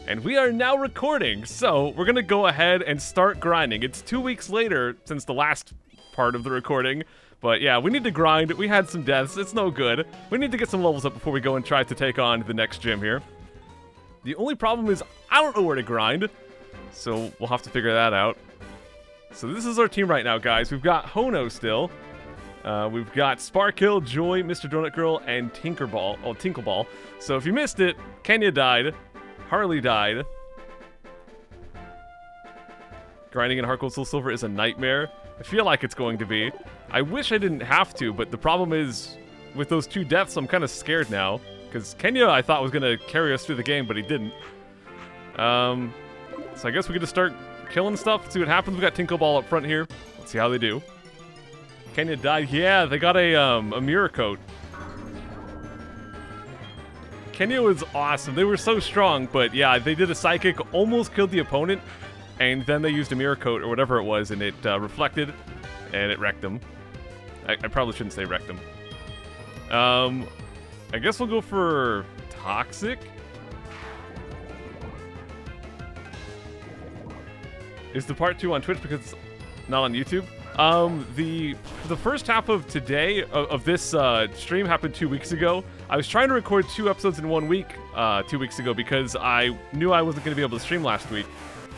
And we are now recording, so we're gonna go ahead and start grinding. It's 2 weeks later since the last part of the recording, but yeah, we need to grind. We had some deaths, it's no good. We need to get some levels up before we go and try to take on the next gym here. The only problem is I don't know where to grind, so we'll have to figure that out. So this is our team right now, guys. We've got Hono still. We've got Sparkhill, Joy, Mr. Donut Girl, and Tinkleball. So if you missed it, Kenya died. Harley died. Grinding in Hardcore Soul Silver is a nightmare. I feel like it's going to be. I wish I didn't have to, but the problem is, with those 2 deaths, I'm kind of scared now. Because Kenya, I thought, was going to carry us through the game, but he didn't. So I guess we could just start killing stuff, see what happens. We got Tinkleball up front here. Let's see how they do. Kenya died. Yeah, they got a mirror coat. Kenya was awesome. They were so strong, but yeah, they did a psychic, almost killed the opponent, and then they used a mirror coat or whatever it was, and it reflected, and it wrecked them. I probably shouldn't say wrecked them. I guess we'll go for Toxic. Is the part 2 on Twitch because it's not on YouTube? The first half of today, of this stream happened 2 weeks ago. I was trying to record 2 episodes in 1 week 2 weeks ago because I knew I wasn't going to be able to stream last week.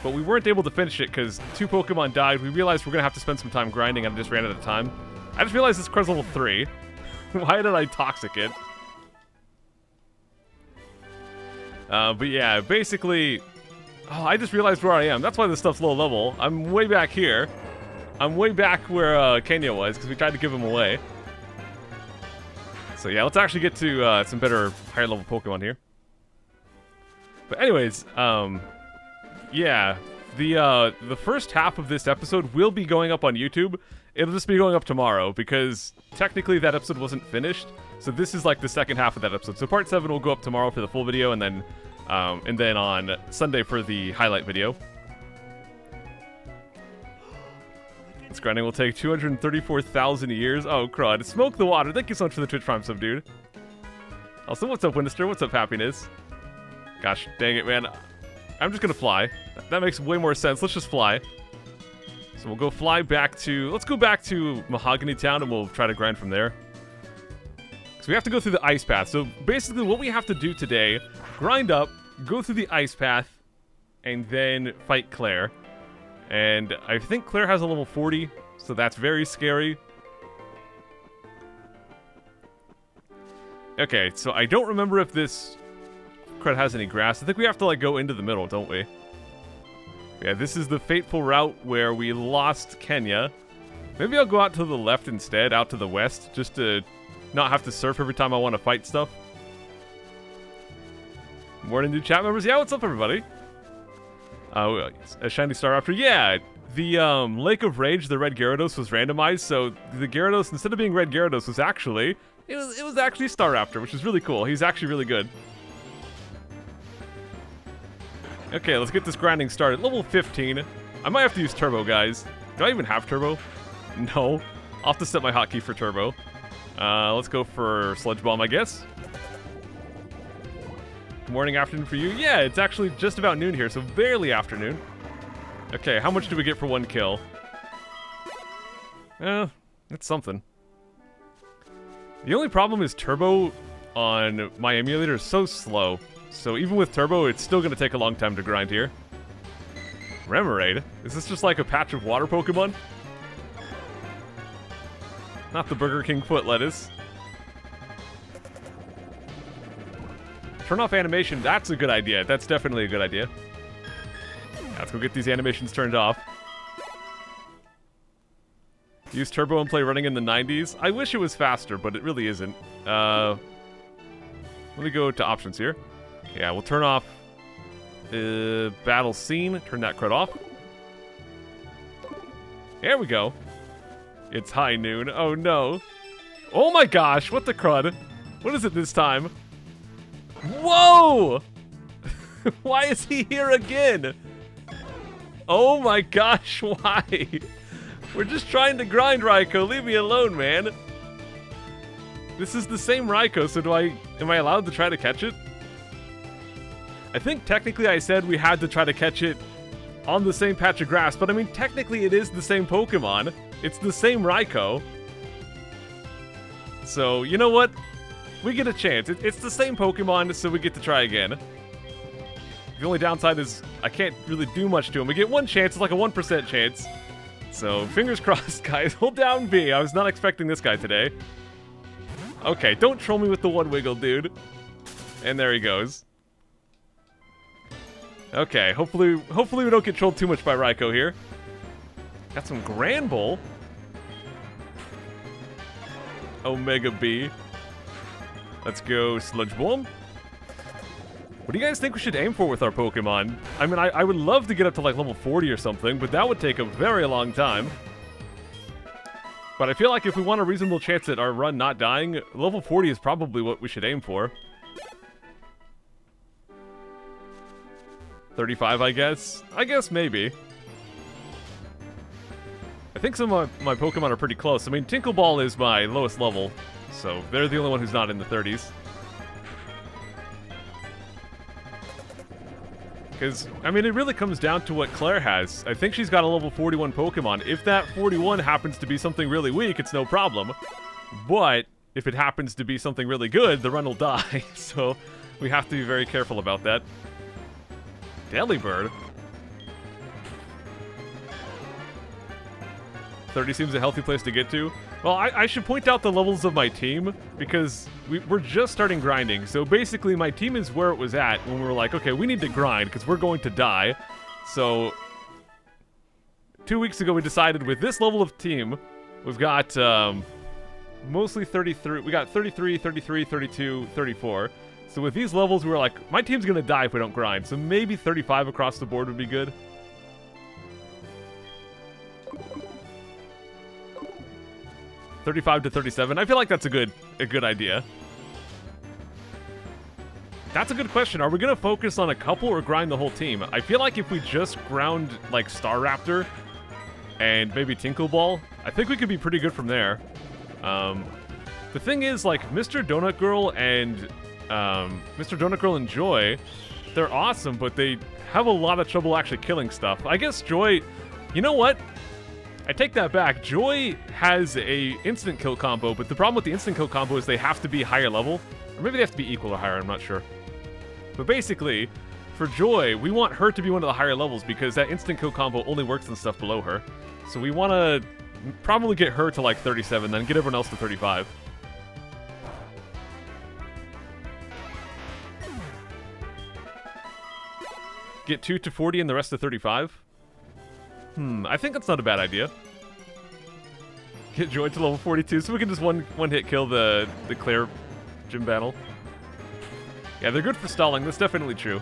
But we weren't able to finish it because 2 Pokemon died. We realized we're going to have to spend some time grinding and I just ran out of time. I just realized this card's level 3. Why did I Toxic it? But yeah, basically... Oh, I just realized where I am. That's why this stuff's low level. I'm way back here. I'm way back where Kenya was, because we tried to give him away. So yeah, let's actually get to some better, higher level Pokemon here. But anyways, yeah, the first half of this episode will be going up on YouTube. It'll just be going up tomorrow, because technically that episode wasn't finished. So this is like the second half of that episode. So part 7 will go up tomorrow for the full video, and then on Sunday for the highlight video. This grinding will take 234,000 years. Oh, crud. Smoke the water. Thank you so much for the Twitch Prime sub, dude. Also, what's up, Winchester? What's up, Happiness? Gosh, dang it, man. I'm just gonna fly. That makes way more sense. Let's just fly. So we'll go fly back to... Let's go back to Mahogany Town, and we'll try to grind from there. So we have to go through the ice path. So basically what we have to do today, grind up, go through the ice path, and then fight Claire. And I think Claire has a level 40, so that's very scary. Okay, so I don't remember if this crud has any grass. I think we have to like go into the middle, don't we? Yeah, this is the fateful route where we lost Kenya. Maybe I'll go out to the left instead, out to the west, just to not have to surf every time I want to fight stuff. Morning, new chat members. Yeah, what's up, everybody? A shiny Staraptor. Yeah, the Lake of Rage, the Red Gyarados was randomized, so the Gyarados, instead of being Red Gyarados, was actually it was actually Staraptor, which is really cool. He's actually really good. Okay, let's get this grinding started. Level 15. I might have to use Turbo, guys. Do I even have Turbo? No. I'll have to set my hotkey for Turbo. Let's go for Sludge Bomb, I guess. Morning, afternoon for you. Yeah, it's actually just about noon here, so barely afternoon. Okay, how much do we get for 1 kill? It's something. The only problem is Turbo on my emulator is so slow. So even with Turbo, it's still going to take a long time to grind here. Remoraid? Is this just like a patch of water Pokemon? Not the Burger King foot lettuce. Turn off animation, that's a good idea. That's definitely a good idea. Let's go get these animations turned off. Use Turbo and play running in the 90s. I wish it was faster, but it really isn't. Let me go to options here. Yeah, we'll turn off battle scene. Turn that crud off. There we go. It's high noon. Oh no. Oh my gosh, what the crud? What is it this time? Whoa! Why is he here again? Oh my gosh, why? We're just trying to grind, Raikou. Leave me alone, man. This is the same Raikou, so am I allowed to try to catch it? I think technically I said we had to try to catch it on the same patch of grass, but I mean, technically it is the same Pokemon. It's the same Raikou. So, you know what? We get a chance. It's the same Pokemon, so we get to try again. The only downside is I can't really do much to him. We get one chance. It's like a 1% chance. So, fingers crossed, guys. Hold down B. I was not expecting this guy today. Okay, don't troll me with the one wiggle, dude. And there he goes. Okay, hopefully we don't get trolled too much by Raikou here. Got some Granbull. Omega B. Let's go Sludge Bomb. What do you guys think we should aim for with our Pokemon? I mean, I would love to get up to like level 40 or something, but that would take a very long time. But I feel like if we want a reasonable chance at our run not dying, level 40 is probably what we should aim for. 35, I guess? I guess maybe. I think some of my Pokemon are pretty close. I mean, Tinkleball is my lowest level, so they're the only one who's not in the 30s. Because, I mean, it really comes down to what Claire has. I think she's got a level 41 Pokemon. If that 41 happens to be something really weak, it's no problem. But, if it happens to be something really good, the run will die. So, we have to be very careful about that. Delibird? 30 seems a healthy place to get to. Well, I should point out the levels of my team, because we're just starting grinding. So basically, my team is where it was at when we were like, okay, we need to grind, because we're going to die. So, 2 weeks ago, we decided with this level of team, we've got mostly 33, we got 33, 33, 32, 34. So with these levels, we were like, my team's going to die if we don't grind. So maybe 35 across the board would be good. $35 to $37. I feel like that's a good idea. That's a good question. Are we going to focus on a couple or grind the whole team? I feel like if we just ground, like, Staraptor and maybe Tinkleball, I think we could be pretty good from there. The thing is, like, Mr. Donut Girl and Joy, they're awesome, but they have a lot of trouble actually killing stuff. I guess Joy... You know what? I take that back. Joy has a instant kill combo, but the problem with the instant kill combo is they have to be higher level. Or maybe they have to be equal or higher, I'm not sure. But basically, for Joy, we want her to be one of the higher levels because that instant kill combo only works on stuff below her. So we want to probably get her to like 37, then get everyone else to 35. Get 2 to 40 and the rest to 35? I think that's not a bad idea. Get Joy to level 42 so we can just one hit kill the Claire gym battle. Yeah, they're good for stalling. That's definitely true.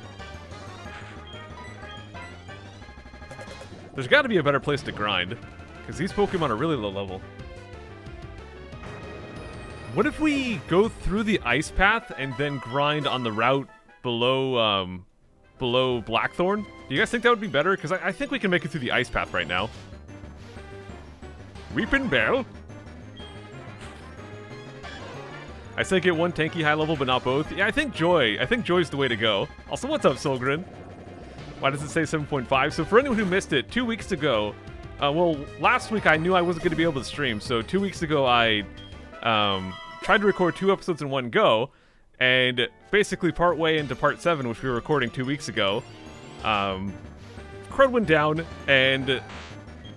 There's got to be a better place to grind, because these Pokemon are really low level. What if we go through the ice path and then grind on the route below Blackthorn? Do you guys think that would be better? Because I think we can make it through the ice path right now. Weepin' Bell? I say get one tanky high level, but not both. Yeah, I think Joy's the way to go. Also, what's up, Solgren? Why does it say 7.5? So for anyone who missed it, 2 weeks ago, well, last week I knew I wasn't going to be able to stream, so 2 weeks ago I tried to record 2 episodes in one go, and basically part way into part 7, which we were recording 2 weeks ago, crud went down, and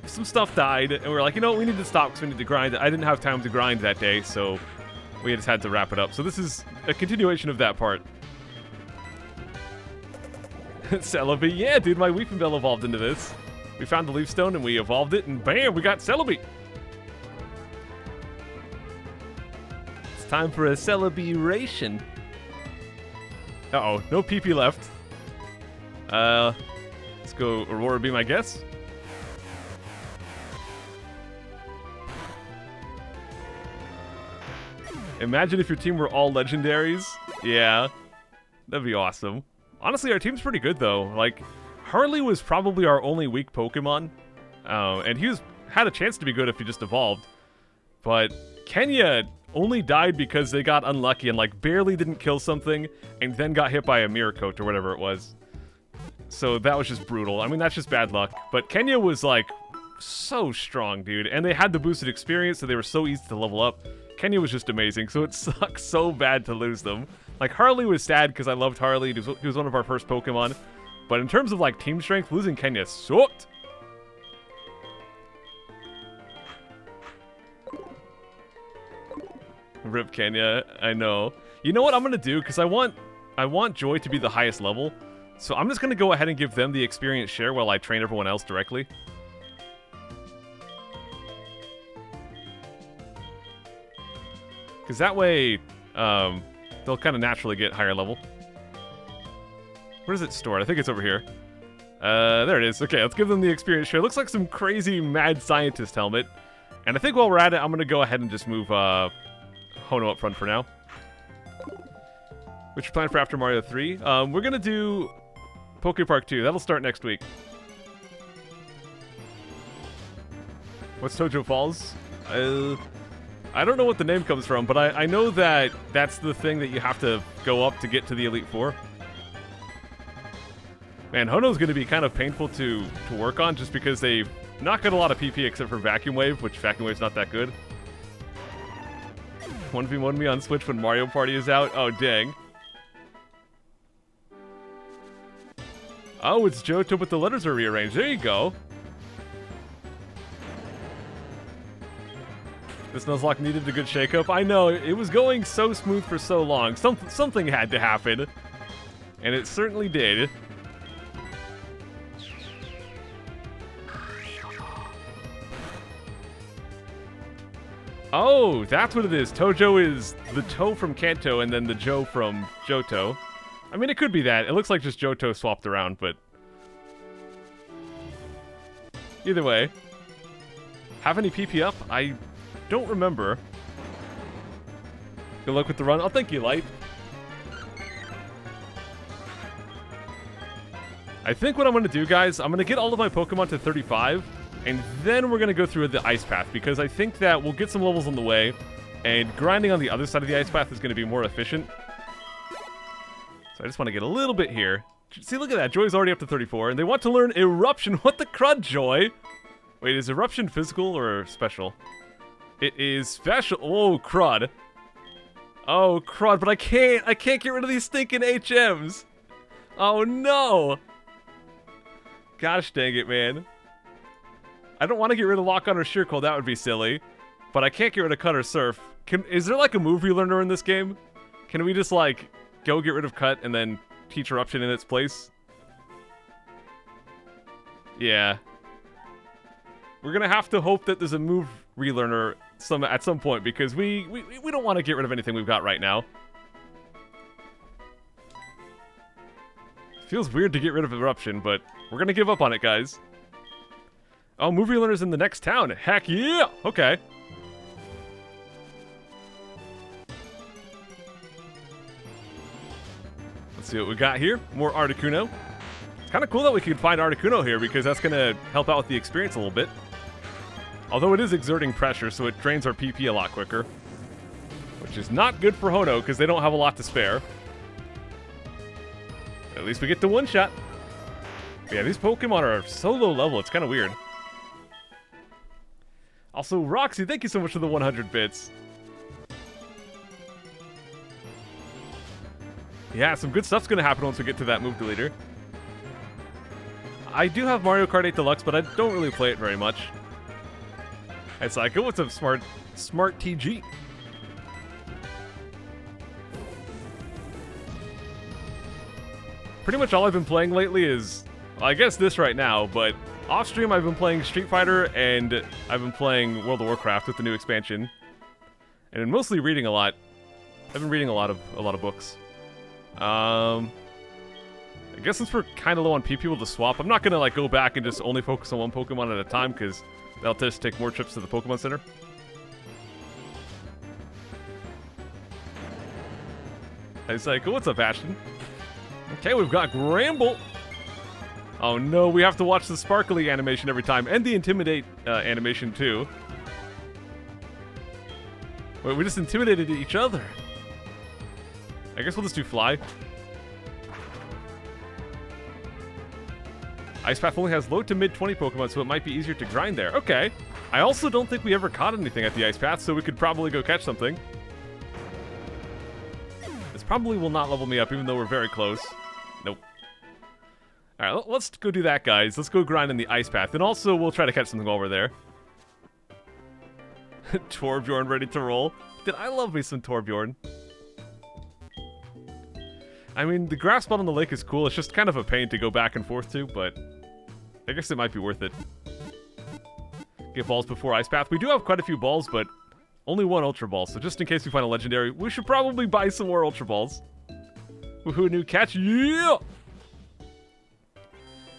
some stuff died, and we were like, you know what, we need to stop because we need to grind. I didn't have time to grind that day, so we just had to wrap it up. So this is a continuation of that part. Celebi, yeah, dude, my Weeping Bell evolved into this. We found the Leaf Stone and we evolved it, and bam, we got Celebi. It's time for a celebration. Uh-oh, no PP left. Let's go Aurora Beam, I guess. Imagine if your team were all legendaries. Yeah, that'd be awesome. Honestly, our team's pretty good, though. Like, Harley was probably our only weak Pokemon. And he had a chance to be good if he just evolved. But Kenya only died because they got unlucky and like barely didn't kill something and then got hit by a mirror coat or whatever it was. So that was just brutal. I mean, that's just bad luck. But Kenya was like so strong, dude. And they had the boosted experience, so they were so easy to level up. Kenya was just amazing, so it sucks so bad to lose them. Like, Harley was sad because I loved Harley. He was one of our first Pokemon. But in terms of, like, team strength, losing Kenya sucked. Rip Kenya, I know. You know what I'm going to do? Because I want Joy to be the highest level. So I'm just going to go ahead and give them the experience share while I train everyone else directly. Because that way, they'll kind of naturally get higher level. Where is it stored? I think it's over here. There it is. Okay, let's give them the experience share. It looks like some crazy mad scientist helmet. And I think while we're at it, I'm going to go ahead and just move Hono up front for now. What's your plan for after Mario 3? We're going to do Poke Park 2. That'll start next week. What's Tojo Falls? I don't know what the name comes from, but I know that that's the thing that you have to go up to get to the Elite Four. Man, Hono's going to be kind of painful to work on just because they've not got a lot of PP except for Vacuum Wave, which Vacuum Wave's not that good. 1v1 me on Switch when Mario Party is out? Oh, dang. Oh, it's Johto, but the letters are rearranged. There you go. This Nuzlocke needed a good shakeup. I know, it was going so smooth for so long. Something had to happen. And it certainly did. Oh, that's what it is. Tojo is the To from Kanto and then the Jo from Johto. I mean, it could be that. It looks like just Johto swapped around, but... Either way. Have any PP up? I don't remember. Good luck with the run. Oh, thank you, Light. I think what I'm going to do, guys, I'm going to get all of my Pokemon to 35, and then we're going to go through the Ice Path, because I think that we'll get some levels on the way, and grinding on the other side of the Ice Path is going to be more efficient. So I just want to get a little bit here. See, look at that. Joy's already up to 34, and they want to learn Eruption. What the crud, Joy? Wait, is Eruption physical or special? It is special. Oh, crud. Oh, crud, but I can't get rid of these stinking HMs. Oh, no. Gosh dang it, man. I don't want to get rid of Lock On or Sheer Cold. That would be silly. But I can't get rid of Cut or Surf. Is there like a move relearner in this game? Can we just like go get rid of Cut and then teach Eruption in its place? Yeah. We're gonna have to hope that there's a move relearner at some point, because we don't want to get rid of anything we've got right now. Feels weird to get rid of Eruption, but we're gonna give up on it, guys. Oh, move relearner's in the next town. Heck yeah! Okay. Let's see what we got here. More Articuno. It's kind of cool that we could find Articuno here, because that's going to help out with the experience a little bit. Although it is exerting pressure, so it drains our PP a lot quicker. Which is not good for Hono, because they don't have a lot to spare. At least we get the one shot. But yeah, these Pokemon are so low level, it's kind of weird. Also, Roxy, thank you so much for the 100 bits. Yeah, some good stuff's going to happen once we get to that move deleter. I do have Mario Kart 8 Deluxe, but I don't really play it very much. Hey, Psycho, what's up, Smart TG? Pretty much all I've been playing lately is, well, I guess this right now, but off stream I've been playing Street Fighter and I've been playing World of Warcraft with the new expansion. And mostly reading a lot. I've been reading a lot of books. I guess since we're kind of low on PP, we'll just swap. I'm not going to like go back and just only focus on one Pokemon at a time, because that'll just take more trips to the Pokemon Center. Hey, Psycho, what's up, Ashton? Okay, we've got Gramble. Oh no, we have to watch the sparkly animation every time, and the Intimidate animation too. Wait, we just intimidated each other. I guess we'll just do fly. Ice Path only has low to mid 20 Pokemon, so it might be easier to grind there. Okay. I also don't think we ever caught anything at the Ice Path, so we could probably go catch something. This probably will not level me up, even though we're very close. Nope. Alright, let's go do that, guys. Let's go grind in the Ice Path, and also we'll try to catch something while we're there. Torbjorn ready to roll. Did I love me some Torbjorn? I mean, the grass spot on the lake is cool. It's just kind of a pain to go back and forth to, but I guess it might be worth it. Get balls before Ice Path. We do have quite a few balls, but only one Ultra Ball, so just in case we find a Legendary, we should probably buy some more Ultra Balls. Woohoo, new catch. Yeah!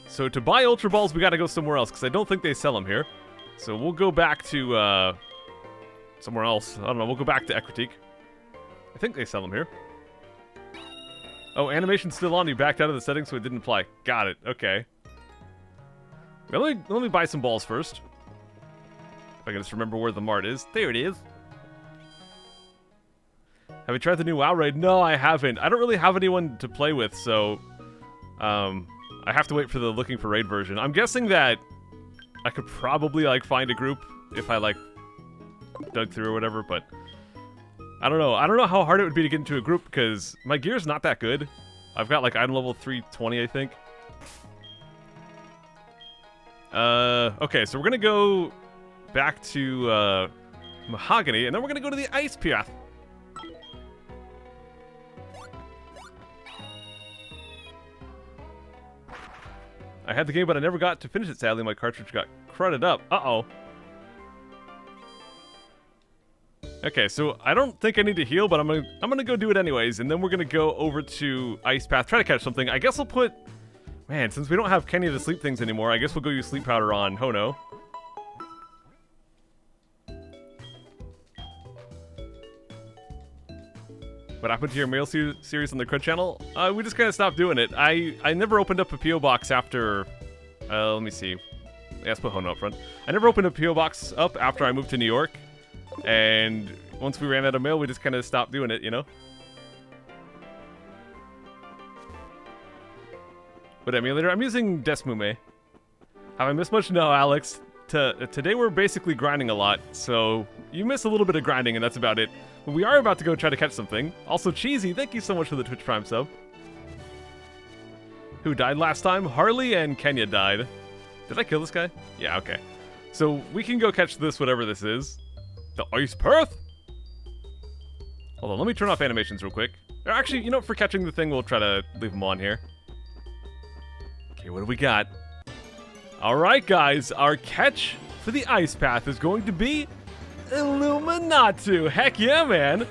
So to buy Ultra Balls, we gotta go somewhere else, because I don't think they sell them here. So we'll go back to, somewhere else. I don't know, we'll go back to Ekritik. I think they sell them here. Oh, animation's still on. You backed out of the settings, so it didn't apply. Got it. Okay. Well, let me buy some balls first. If I can just remember where the mart is. There it is. Have you tried the new WoW raid? No, I haven't. I don't really have anyone to play with, so I have to wait for the looking for raid version. I'm guessing that I could probably like find a group if I like dug through or whatever, but I don't know. I don't know how hard it would be to get into a group because my gear's not that good. I've got like item level 320, I think. Okay, so we're gonna go back to Mahogany, and then we're gonna go to the Ice Path. I had the game, but I never got to finish it, sadly. My cartridge got crudded up. Uh-oh. Okay, so I don't think I need to heal, but I'm gonna go do it anyways, and then we're gonna go over to Ice Path, try to catch something. I guess I'll put... Man, since we don't have Kenya to sleep things anymore, I guess we'll go use Sleep Powder on Hono. What happened to your mail series on the Crud channel? We just kind of stopped doing it. I never opened up a P.O. box after... let me see. Yeah, let's put Hono up front. I never opened a P.O. box up after I moved to New York. And once we ran out of mail, we just kind of stopped doing it, you know? What emulator? I'm using Desmume. Have I missed much? No, Alex. Today we're basically grinding a lot, so you miss a little bit of grinding, and that's about it. But we are about to go try to catch something. Also, Cheesy, thank you so much for the Twitch Prime sub. Who died last time? Harley and Kenya died. Did I kill this guy? Yeah, okay. So we can go catch this, whatever this is. The Ice Path? Hold on, let me turn off animations real quick. Or actually, you know, for catching the thing, we'll try to leave them on here. Okay, what do we got? Alright, guys, our catch for the Ice Path is going to be Illuminatu. Heck yeah, man.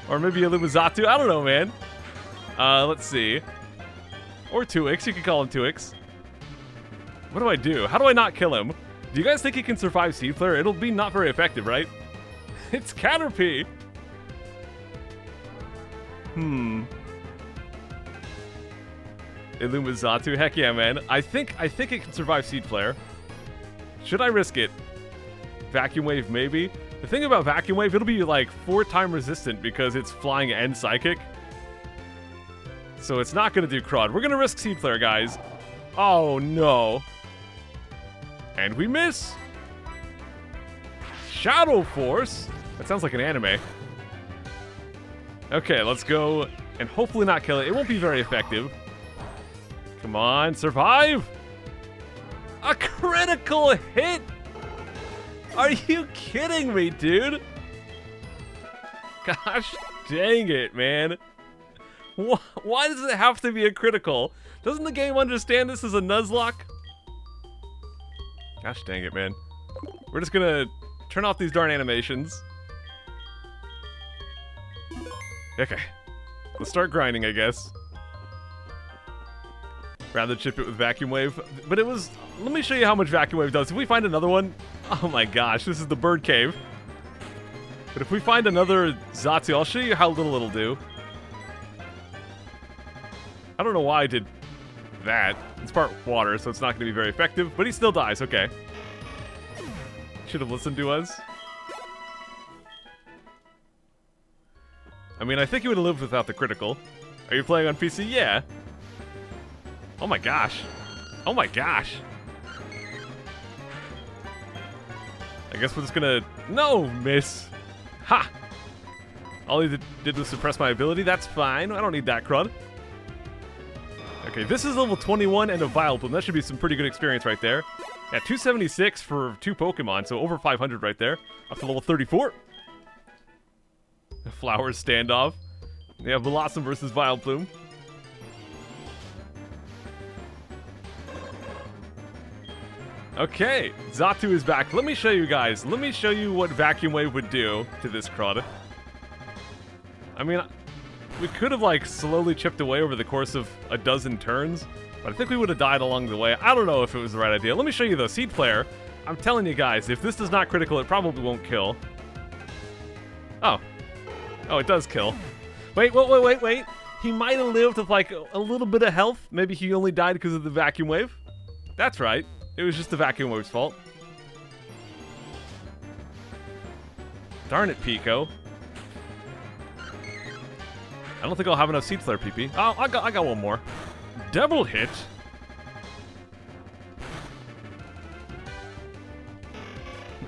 Or maybe Illumizatu. I don't know, man. Let's see. Or 2X. You can call him 2X. What do I do? How do I not kill him? Do you guys think he can survive Seed Flare? It'll be not very effective, right? It's Caterpie. Illumizatu. Heck yeah, man. I think it can survive Seed Flare. Should I risk it? Vacuum Wave, maybe? The thing about Vacuum Wave, it'll be like 4-time resistant because it's flying and psychic. So it's not going to do crud. We're going to risk Seed Flare, guys. Oh, no. And we miss. Shadow Force? That sounds like an anime. Okay, let's go and hopefully not kill it. It won't be very effective. Come on, survive! A critical hit! Are you kidding me, dude? Gosh dang it, man. Why does it have to be a critical? Doesn't the game understand this is a Nuzlocke? Gosh dang it, man. We're just gonna turn off these darn animations. Okay. Let's start grinding, I guess. Rather chip it with Vacuum Wave. But it was... Let me show you how much Vacuum Wave does. If we find another one... Oh my gosh, this is the bird cave. But if we find another Zatsu, I'll show you how little it'll do. I don't know why I did that. It's part water, so it's not going to be very effective. But he still dies, okay. Should have listened to us. I mean, I think you would have lived without the critical. Are you playing on PC? Yeah. Oh my gosh. Oh my gosh. I guess we're just gonna... No, miss. Ha! All he did was suppress my ability. That's fine. I don't need that crud. Okay, this is level 21 and a Vileplume. That should be some pretty good experience right there. Yeah, 276 for 2 Pokemon, so over 500 right there. Up to level 34. Flowers standoff. We have Blossom versus Vileplume. Okay, Xatu is back. Let me show you guys. Let me show you what Vacuum Wave would do to this crud. I mean, we could have, like, slowly chipped away over the course of a dozen turns, but I think we would have died along the way. I don't know if it was the right idea. Let me show you, though. Seed Flare. I'm telling you guys, if this is not critical, it probably won't kill. Oh. Oh, it does kill. Wait. He might have lived with, like, a little bit of health. Maybe he only died because of the Vacuum Wave. That's right. It was just the Vacuum Wave's fault. Darn it, Pico. I don't think I'll have enough Seed Flare, PP. Oh, I got one more. Double hit.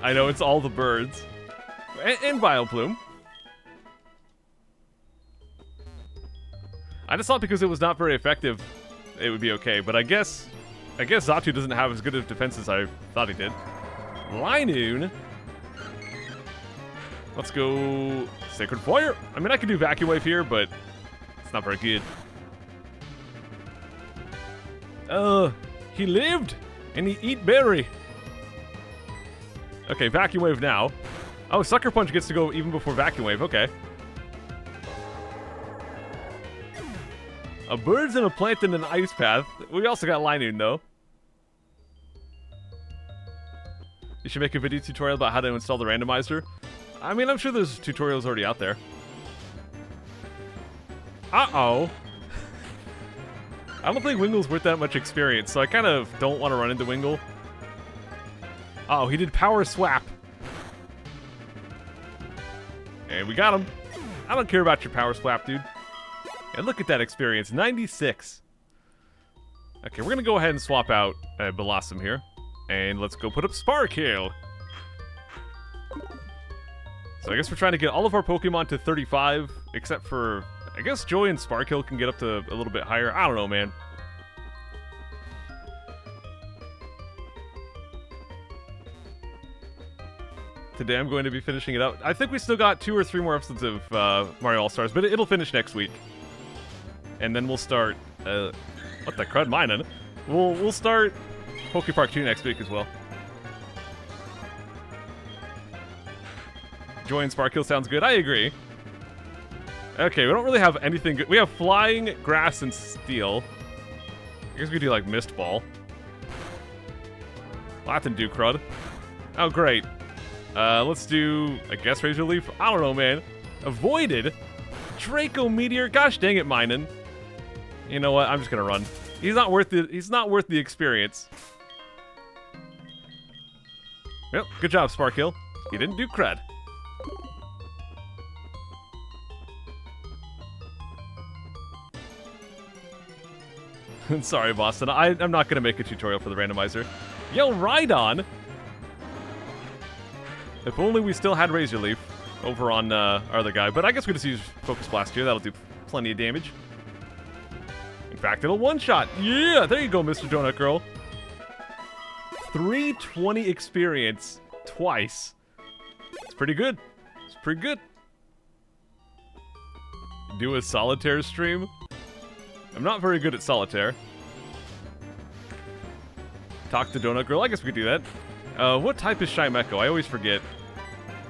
I know, it's all the birds. And Vileplume. I just thought because it was not very effective, it would be okay. But I guess Xatu doesn't have as good of defense as I thought he did. Linoon. Let's go Sacred Fire. I mean, I could do Vacuum Wave here, but it's not very good. He lived, and he eat berry. Okay, Vacuum Wave now. Oh, Sucker Punch gets to go even before Vacuum Wave. Okay. A bird's and a plant and an ice path. We also got Linoon, though. You should make a video tutorial about how to install the randomizer. I mean, I'm sure there's tutorials already out there. Uh-oh. I don't think Wingle's worth that much experience, so I kind of don't want to run into Wingle. Uh oh, he did Power Swap. And we got him. I don't care about your Power Swap, dude. And look at that experience, 96. Okay, we're going to go ahead and swap out Blossom here. And let's go put up Sparkill. So I guess we're trying to get all of our Pokemon to 35, except for, I guess Joy and Sparkill can get up to a little bit higher. I don't know, man. Today I'm going to be finishing it up. I think we still got 2 or 3 more episodes of Mario All-Stars, but it'll finish next week. And then we'll start, what the crud, mine? We'll start Poke Park 2 next week as well. Joy and Sparkill sounds good. I agree. Okay, we don't really have anything good. We have Flying, Grass, and Steel. I guess we could do, like, Mist Ball. Well, that didn't do crud. Oh, great. Let's do, I guess, Razor Leaf. I don't know, man. Avoided. Draco Meteor. Gosh dang it, Minun. You know what? I'm just gonna run. He's not worth the experience. Yep, good job, Sparkill. He didn't do crud. Sorry, Boston. I'm not gonna make a tutorial for the randomizer. Yo, Rhydon! If only we still had Razor Leaf over on our other guy. But I guess we just use Focus Blast here. That'll do plenty of damage. In fact, it'll one-shot. Yeah, there you go, Mr. Donut Girl. 320 experience twice. It's pretty good. It's pretty good. Do a Solitaire stream? I'm not very good at Solitaire. Talk to Donut Girl. I guess we could do that. What type is Shymeko? I always forget.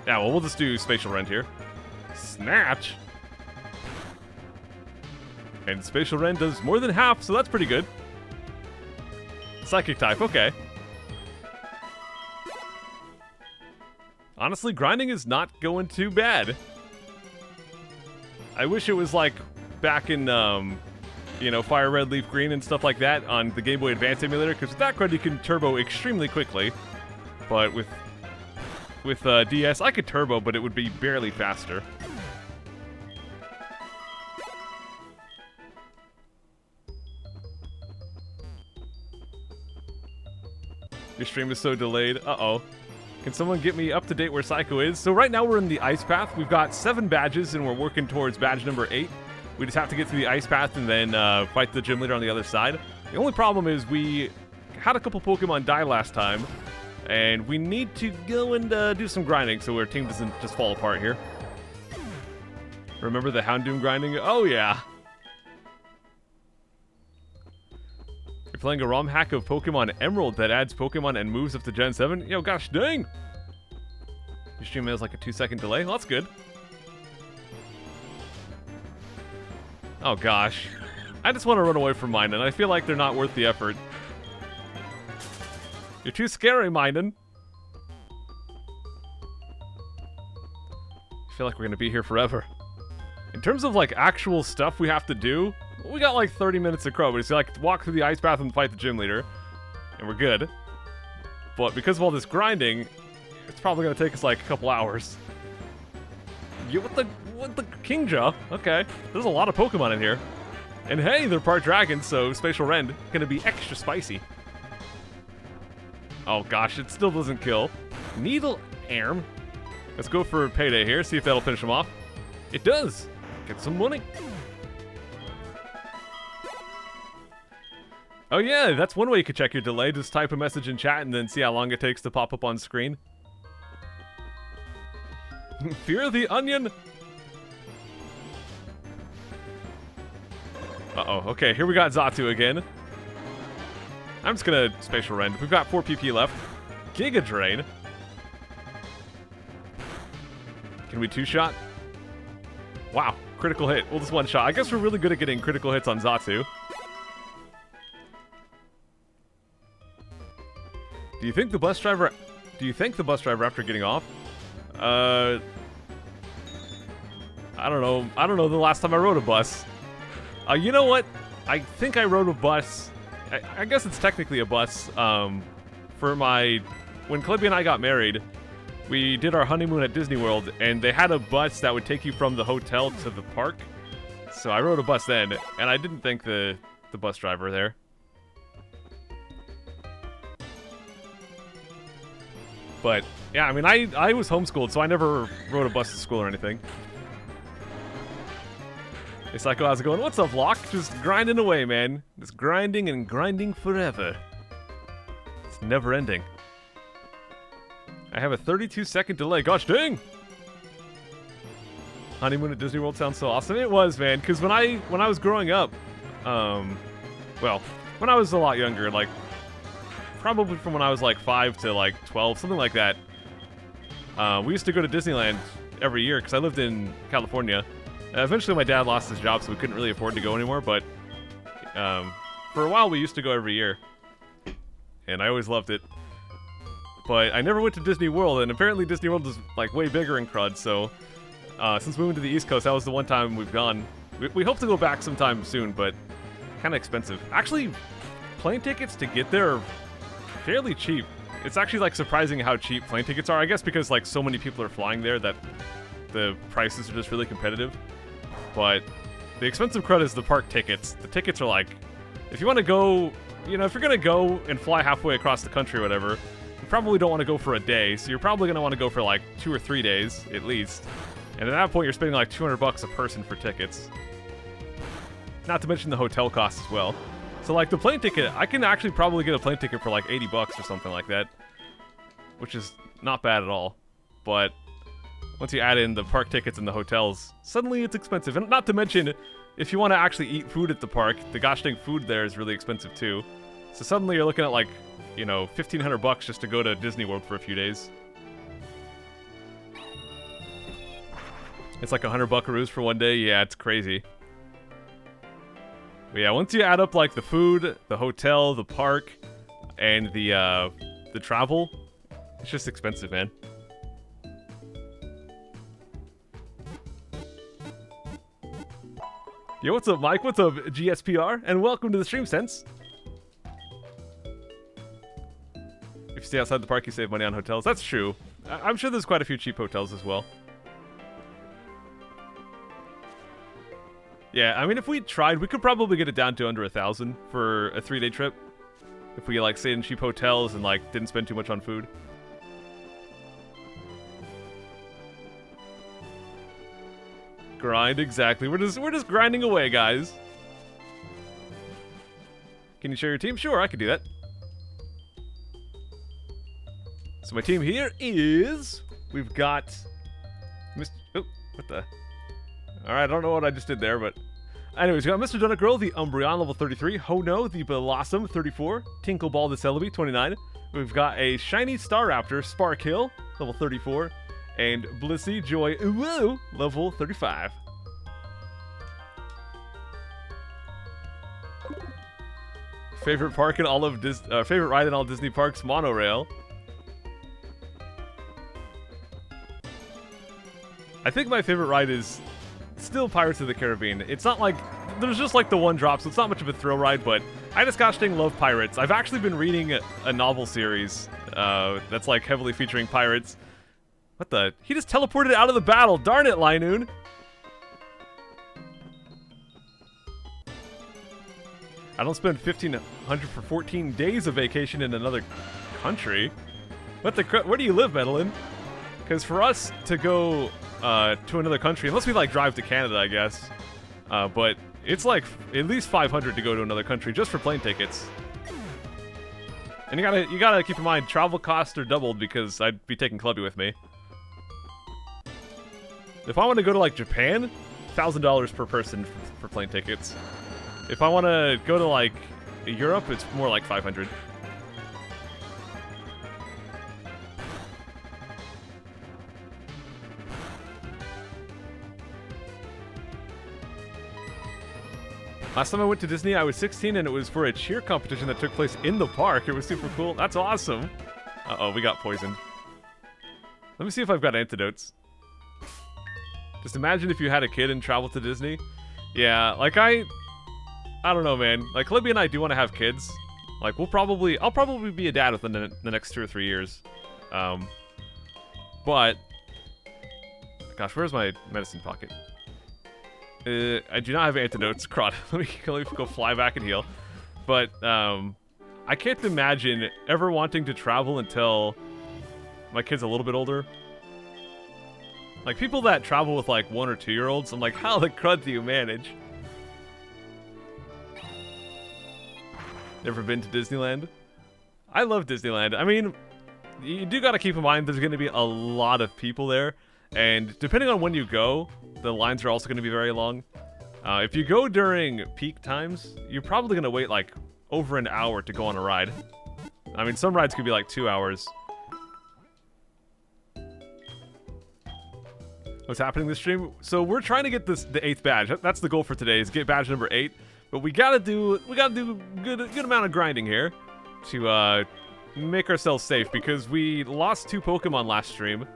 Yeah, well, we'll just do Spatial Rend here. Snatch! And Spatial Rend does more than half, so that's pretty good. Psychic type, okay. Honestly, grinding is not going too bad. I wish it was like back in, you know, Fire Red, Leaf Green and stuff like that on the Game Boy Advance emulator, because with that card you can turbo extremely quickly. But with DS, I could turbo, but it would be barely faster. Your stream is so delayed. Uh-oh. Can someone get me up to date where Psycho is? So right now we're in the ice path. We've got 7 badges and we're working towards badge number 8. We just have to get through the ice path and then fight the gym leader on the other side. The only problem is we had a couple Pokemon die last time, and we need to go and do some grinding so our team doesn't just fall apart here. Remember the Houndoom grinding? Oh yeah. You're playing a ROM hack of Pokemon Emerald that adds Pokemon and moves up to Gen 7? Yo, gosh dang! Your stream has like a 2-second delay? Well, that's good. Oh gosh. I just want to run away from Minun. I feel like they're not worth the effort. You're too scary, Minun. I feel like we're going to be here forever. In terms of like actual stuff we have to do, we got like 30 minutes of Crow. We just like walk through the ice path and fight the gym leader. And we're good. But because of all this grinding, it's probably going to take us like a couple hours. Yeah, what the Kingja? Okay. There's a lot of Pokemon in here. And hey, they're part dragon, so Spatial Rend gonna be extra spicy. Oh gosh, it still doesn't kill. Needle Arm. Let's go for Payday here, see if that'll finish him off. It does! Get some money. Oh yeah, that's one way you could check your delay. Just type a message in chat and then see how long it takes to pop up on screen. Fear the Onion! Uh-oh, okay, here we got Xatu again. I'm just gonna Spatial Rend. We've got 4 PP left. Giga Drain. Can we 2-shot? Wow, critical hit. Well, just 1-shot. I guess we're really good at getting critical hits on Xatu. Do you think the bus driver after getting off? I don't know. I don't know the last time I rode a bus. You know what? I think I rode a bus. I guess it's technically a bus. For when Clippy and I got married, we did our honeymoon at Disney World, and they had a bus that would take you from the hotel to the park. So I rode a bus then, and I didn't thank the bus driver there. But yeah, I mean, I was homeschooled, so I never rode a bus to school or anything. Hey Psycho, how's it going? What's up, Locke? Just grinding away, man. Just grinding and grinding forever. It's never ending. I have a 32-second delay. Gosh dang! Honeymoon at Disney World sounds so awesome. It was, man, because when I was growing up, well, when I was a lot younger, like, probably from when I was like 5 to like 12, something like that, we used to go to Disneyland every year, because I lived in California. Eventually my dad lost his job, so we couldn't really afford to go anymore, but for a while we used to go every year. And I always loved it. But I never went to Disney World, and apparently Disney World is like way bigger in crud, so since moving to the East Coast, that was the one time we've gone. We hope to go back sometime soon, but kind of expensive. Actually, plane tickets to get there are fairly cheap. It's actually like surprising how cheap plane tickets are. I guess because like so many people are flying there that the prices are just really competitive. But the expensive crud is the park tickets. The tickets are like, if you want to go, you know, if you're going to go and fly halfway across the country or whatever, you probably don't want to go for a day, so you're probably going to want to go for like 2 or 3 days at least. And at that point, you're spending like $200 a person for tickets. Not to mention the hotel costs as well. So like the plane ticket, I can actually probably get a plane ticket for like $80 or something like that, which is not bad at all. But once you add in the park tickets and the hotels, suddenly it's expensive. And not to mention, if you want to actually eat food at the park, the gosh dang food there is really expensive too. So suddenly you're looking at like, you know, $1,500 just to go to Disney World for a few days. It's like 100 buckaroos for one day. Yeah, it's crazy. But yeah, once you add up like the food, the hotel, the park, and the travel, it's just expensive, man. Yo, what's up, Mike? What's up, GSPR? And welcome to the stream, Sense. If you stay outside the park, you save money on hotels. That's true. I'm sure there's quite a few cheap hotels as well. Yeah, I mean, if we tried, we could probably get it down to under 1,000 for a 3-day trip. If we like stayed in cheap hotels and like didn't spend too much on food. Grind, exactly. We're just grinding away, guys. Can you share your team? Sure, I could do that. So my team here is... We've got... Oh, what the... Alright, I don't know what I just did there, but... Anyways, we got Mr. Donut Girl, the Umbreon, level 33. Hono, the Blossom, 34. Tinkleball, the Celebi, 29. We've got a Shiny Staraptor, Sparkhill, level 34. And Blissey Joy Uwu, level 35. Favorite park in all of favorite ride in all Disney parks, monorail. I think my favorite ride is still Pirates of the Caribbean. It's not like there's just like the one drop, so it's not much of a thrill ride, but I just gosh dang love pirates. I've actually been reading a novel series that's like heavily featuring pirates. What the? He just teleported out of the battle. Darn it, Linoon. I don't spend $1,500 for 14 days of vacation in another country. What the crap? Where do you live, Medellin? Because for us to go to another country, unless we like drive to Canada, I guess, but it's like at least $500 to go to another country just for plane tickets. And you gotta keep in mind travel costs are doubled because I'd be taking Clubby with me. If I want to go to like Japan, $1,000 per person for plane tickets. If I want to go to like Europe, it's more like 500. Last time I went to Disney, I was 16 and it was for a cheer competition that took place in the park. It was super cool. That's awesome. Uh-oh, we got poisoned. Let me see if I've got antidotes. Just imagine if you had a kid and traveled to Disney. Yeah, like I don't know, man. Like, Libby and I do want to have kids. Like, I'll probably be a dad within the next 2 or 3 years. But, gosh, where's my medicine pocket? I do not have antidotes. Crud. Let me go fly back and heal. But, I can't imagine ever wanting to travel until my kid's a little bit older. Like, people that travel with, like, 1 or 2 year olds, I'm like, how the crud do you manage? Never been to Disneyland? I love Disneyland. I mean, you do gotta keep in mind there's gonna be a lot of people there, and depending on when you go, the lines are also gonna be very long. If you go during peak times, you're probably gonna wait like over an hour to go on a ride. I mean, some rides could be like 2 hours. What's happening this stream? So we're trying to get the 8th badge. That's the goal for today, is get badge number 8. But we gotta do good amount of grinding here to make ourselves safe, because we lost 2 Pokemon last stream,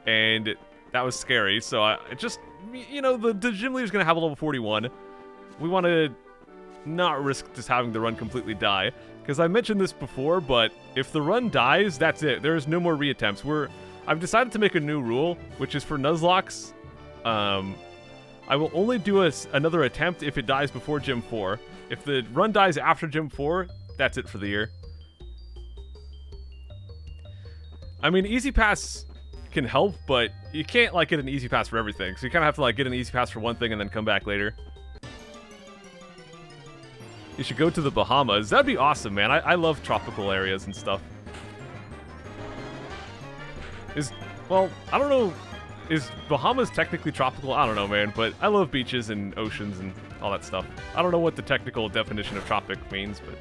and that was scary. So it just, you know, the gym leader's gonna have a level 41. We want to not risk just having the run completely die, because I mentioned this before, but if the run dies, that's it. There's no more reattempts. I've decided to make a new rule, which is for Nuzlocks. I will only do another attempt if it dies before Gym 4. If the run dies after Gym 4, that's it for the year. I mean, Easy Pass can help, but you can't like get an Easy Pass for everything. So you kind of have to like get an Easy Pass for one thing and then come back later. You should go to the Bahamas. That'd be awesome, man. I love tropical areas and stuff. Well, I don't know. Is Bahamas technically tropical? I don't know, man, but I love beaches and oceans and all that stuff. I don't know what the technical definition of tropic means, but...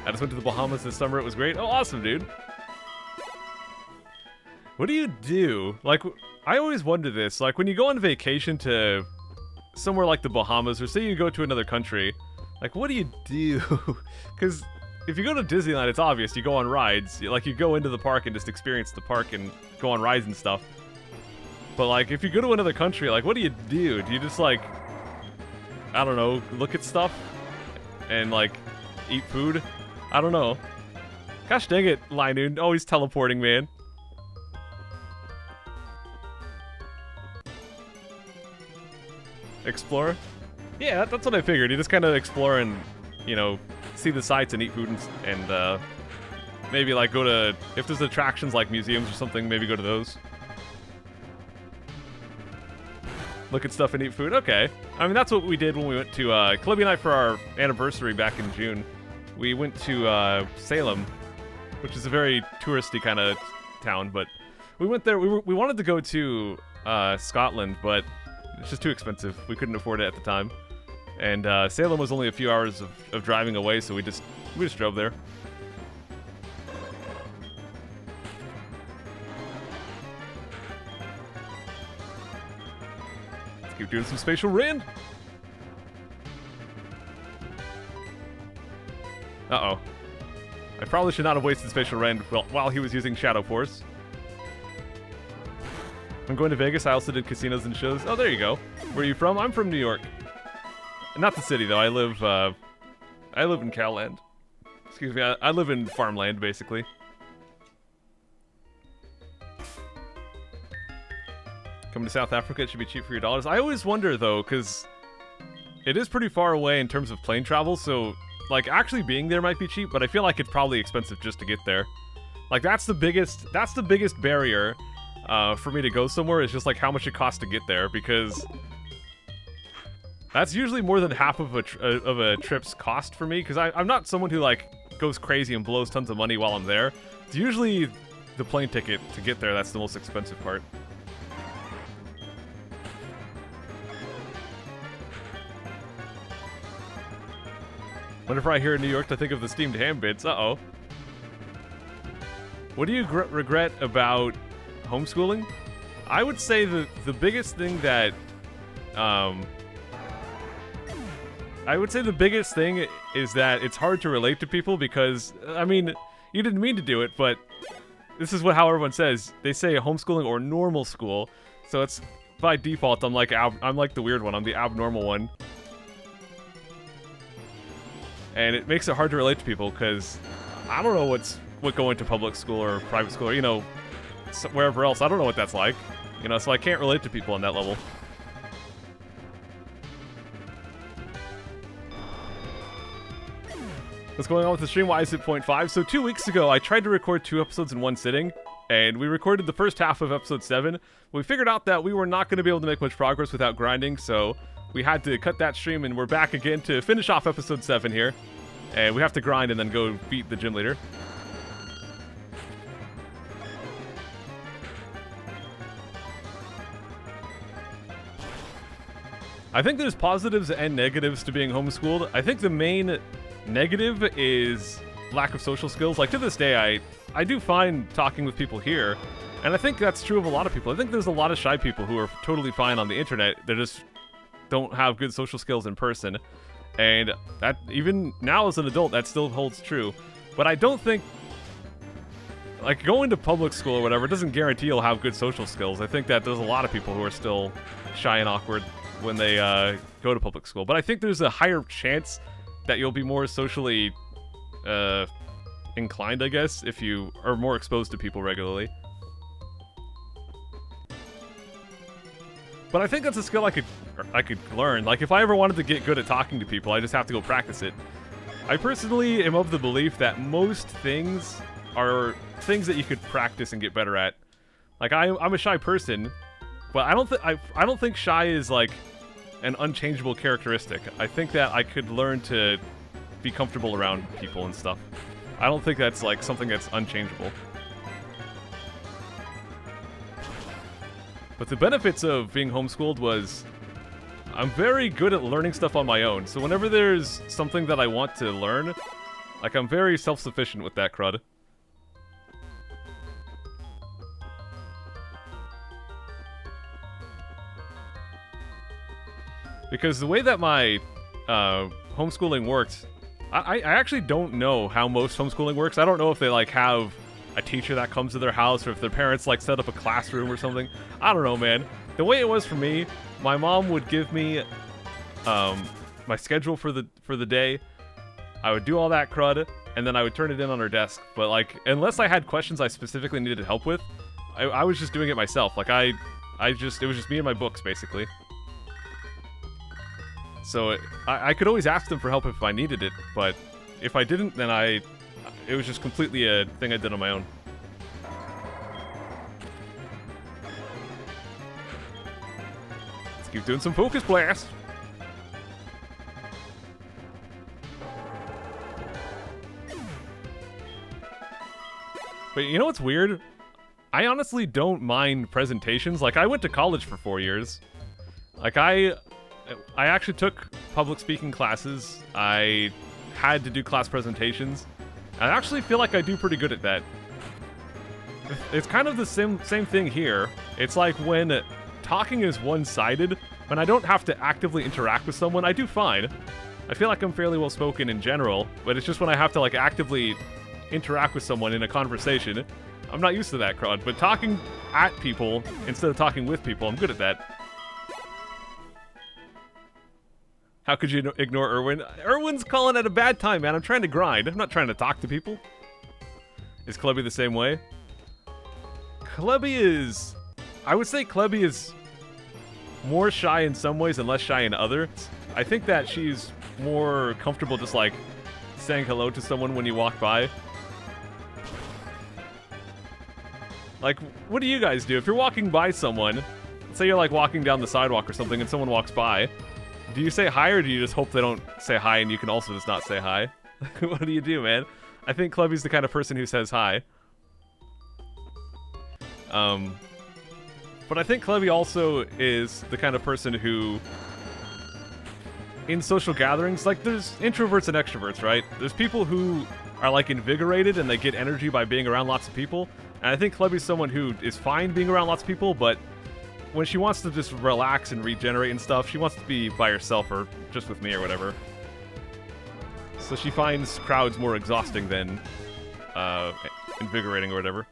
I just went to the Bahamas this summer. It was great. Oh, awesome, dude. What do you do? Like, I always wonder this. Like, when you go on vacation to somewhere like the Bahamas, or say you go to another country, like, what do you do? Because... if you go to Disneyland, it's obvious. You go on rides. You go into the park and just experience the park and go on rides and stuff. But, like, if you go to another country, like, what do you do? Do you just, like, I don't know, look at stuff and, like, eat food? I don't know. Gosh dang it, Linoon. Always teleporting, man. Explore? Yeah, that's what I figured. You just kind of explore and, you know, see the sights and eat food and maybe like go to, if there's attractions like museums or something, maybe go to those. Look at stuff and eat food. Okay. I mean, that's what we did when we went to Clibby and I for our anniversary back in June. We went to Salem, which is a very touristy kind of town, but we went there. We wanted to go to Scotland, but it's just too expensive. We couldn't afford it at the time. And Salem was only a few hours of driving away, so we just drove there. Let's keep doing some spatial rand. Uh-oh. I probably should not have wasted spatial rand while he was using Shadow Force. I'm going to Vegas. I also did casinos and shows. Oh, there you go. Where are you from? I'm from New York. Not the city, though. I live in Cowland. Excuse me. I live in farmland, basically. Coming to South Africa, it should be cheap for your dollars. I always wonder, though, because it is pretty far away in terms of plane travel, so, like, actually being there might be cheap, but I feel like it's probably expensive just to get there. Like, that's the biggest barrier for me to go somewhere, is just, like, how much it costs to get there, because that's usually more than half of a trip's cost for me, because I'm not someone who, like, goes crazy and blows tons of money while I'm there. It's usually the plane ticket to get there that's the most expensive part. Whenever I hear New York, I think of the steamed ham bits. Uh-oh. What do you regret about homeschooling? I would say the biggest thing that... I would say the biggest thing is that it's hard to relate to people because, I mean, you didn't mean to do it, but this is how everyone says. They say homeschooling or normal school, so it's by default I'm like the weird one. I'm the abnormal one. And it makes it hard to relate to people because I don't know what going to public school or private school or, you know, wherever else. I don't know what that's like, you know, so I can't relate to people on that level. What's going on with the stream? Why is it 0.5? So 2 weeks ago, I tried to record 2 episodes in one sitting, and we recorded the first half of episode 7. We figured out that we were not going to be able to make much progress without grinding, so we had to cut that stream, and we're back again to finish off episode 7 here. And we have to grind and then go beat the gym leader. I think there's positives and negatives to being homeschooled. I think the main negative is lack of social skills. Like, to this day, I do find talking with people here, and I think that's true of a lot of people. I think there's a lot of shy people who are totally fine on the internet. They just don't have good social skills in person. And that, even now as an adult, that still holds true. But I don't think, like, going to public school or whatever doesn't guarantee you'll have good social skills. I think that there's a lot of people who are still shy and awkward when they go to public school. But I think there's a higher chance that you'll be more socially inclined, I guess, if you are more exposed to people regularly. But I think that's a skill I could learn. Like, if I ever wanted to get good at talking to people, I just have to go practice it. I personally am of the belief that most things are things that you could practice and get better at. Like, I'm a shy person, but I don't think shy is like an unchangeable characteristic. I think that I could learn to be comfortable around people and stuff. I don't think that's like something that's unchangeable. But the benefits of being homeschooled was I'm very good at learning stuff on my own. So whenever there's something that I want to learn, like, I'm very self-sufficient with that crud. Because the way that my homeschooling worked, I actually don't know how most homeschooling works. I don't know if they, like, have a teacher that comes to their house, or if their parents, like, set up a classroom or something. I don't know, man. The way it was for me, my mom would give me my schedule for the day. I would do all that crud, and then I would turn it in on her desk. But, like, unless I had questions I specifically needed help with, I was just doing it myself. Like, it was just me and my books, basically. So I could always ask them for help if I needed it, but if I didn't, then it was just completely a thing I did on my own. Let's keep doing some focus blast. But you know what's weird? I honestly don't mind presentations. Like, I went to college for 4 years. Like, I actually took public speaking classes. I had to do class presentations. I actually feel like I do pretty good at that. It's kind of the same thing here. It's like when talking is one-sided, when I don't have to actively interact with someone, I do fine. I feel like I'm fairly well-spoken in general, but it's just when I have to, like, actively interact with someone in a conversation, I'm not used to that, crud. But talking at people instead of talking with people, I'm good at that. How could you ignore Erwin? Erwin's calling it a bad time, man. I'm trying to grind. I'm not trying to talk to people. Is Klebby the same way? Klebby is... I would say Klebby is more shy in some ways and less shy in others. I think that she's more comfortable just, like, saying hello to someone when you walk by. Like, what do you guys do? If you're walking by someone, let's say you're, like, walking down the sidewalk or something and someone walks by, do you say hi or do you just hope they don't say hi and you can also just not say hi? What do you do, man? I think Klebby's the kind of person who says hi. But I think Klebby also is the kind of person who, in social gatherings, like, there's introverts and extroverts, right? There's people who are, like, invigorated and they get energy by being around lots of people. And I think Klebby's someone who is fine being around lots of people, but when she wants to just relax and regenerate and stuff, she wants to be by herself or just with me or whatever. So she finds crowds more exhausting than invigorating or whatever.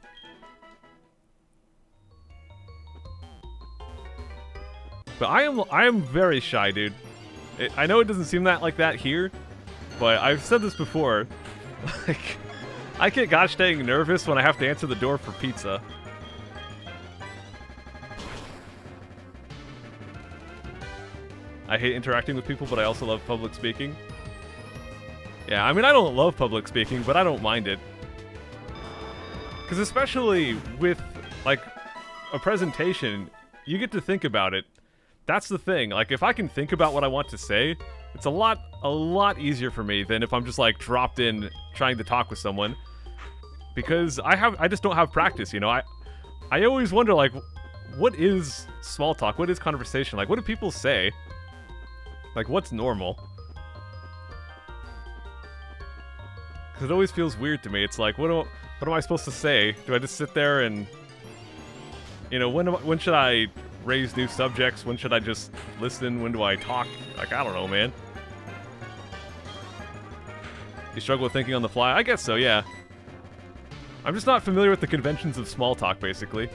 But I am very shy, dude. I know it doesn't seem like that here, but I've said this before. Like, I get gosh dang nervous when I have to answer the door for pizza. I hate interacting with people, but I also love public speaking. Yeah, I mean, I don't love public speaking, but I don't mind it. Because especially with, like, a presentation, you get to think about it. That's the thing. Like, if I can think about what I want to say, it's a lot easier for me than if I'm just, like, dropped in trying to talk with someone. Because I just don't have practice, you know? I always wonder, like, what is small talk? What is conversation? Like, what do people say? Like, what's normal? Because it always feels weird to me. It's like, what am I supposed to say? Do I just sit there and... You know, when should I raise new subjects? When should I just listen? When do I talk? Like, I don't know, man. You struggle with thinking on the fly? I guess so, yeah. I'm just not familiar with the conventions of small talk, basically.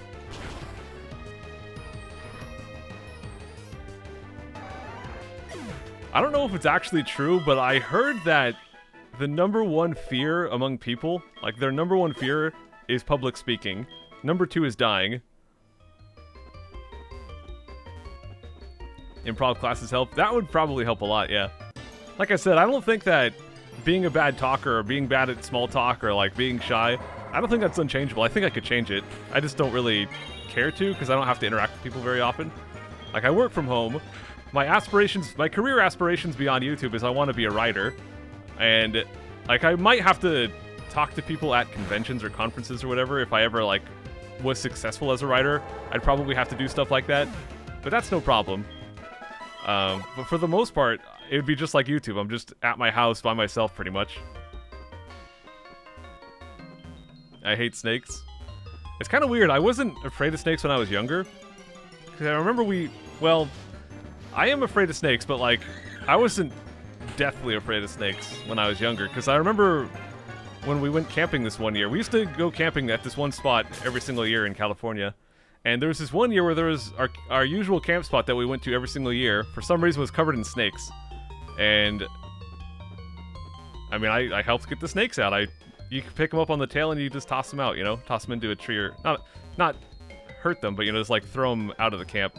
I don't know if it's actually true, but I heard that the #1 fear among people, like their #1 fear is public speaking. #2 is dying. Improv classes help. That would probably help a lot, yeah. Like I said, I don't think that being a bad talker or being bad at small talk or like being shy, I don't think that's unchangeable. I think I could change it. I just don't really care to because I don't have to interact with people very often. Like, I work from home. My career aspirations beyond YouTube is I want to be a writer. And, like, I might have to talk to people at conventions or conferences or whatever. If I ever, like, was successful as a writer, I'd probably have to do stuff like that. But that's no problem. But for the most part, it would be just like YouTube. I'm just at my house by myself, pretty much. I hate snakes. It's kind of weird. I wasn't afraid of snakes when I was younger. Because I remember well, I am afraid of snakes, but, like, I wasn't deathly afraid of snakes when I was younger. Because I remember when we went camping this one year. We used to go camping at this one spot every single year in California. And there was this one year where there was our usual camp spot that we went to every single year. For some reason, was covered in snakes. And, I mean, I helped get the snakes out. You can pick them up on the tail and you just toss them out, you know? Toss them into a tree or... Not hurt them, but, you know, just, like, throw them out of the camp.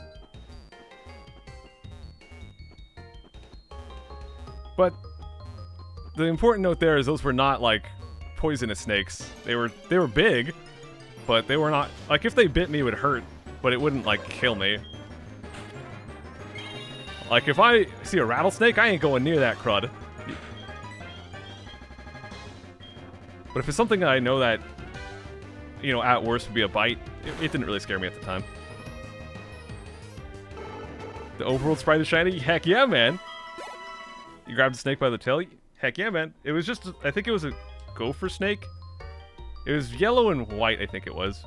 But the important note there is those were not, like, poisonous snakes. They were big, but they were not... Like, if they bit me, it would hurt, but it wouldn't, like, kill me. Like, if I see a rattlesnake, I ain't going near that crud. But if it's something that I know that, you know, at worst would be a bite, it didn't really scare me at the time. The overworld sprite is shiny? Heck yeah, man! You grabbed the snake by the tail? Heck yeah, man. It was just, I think it was a gopher snake. It was yellow and white, I think it was.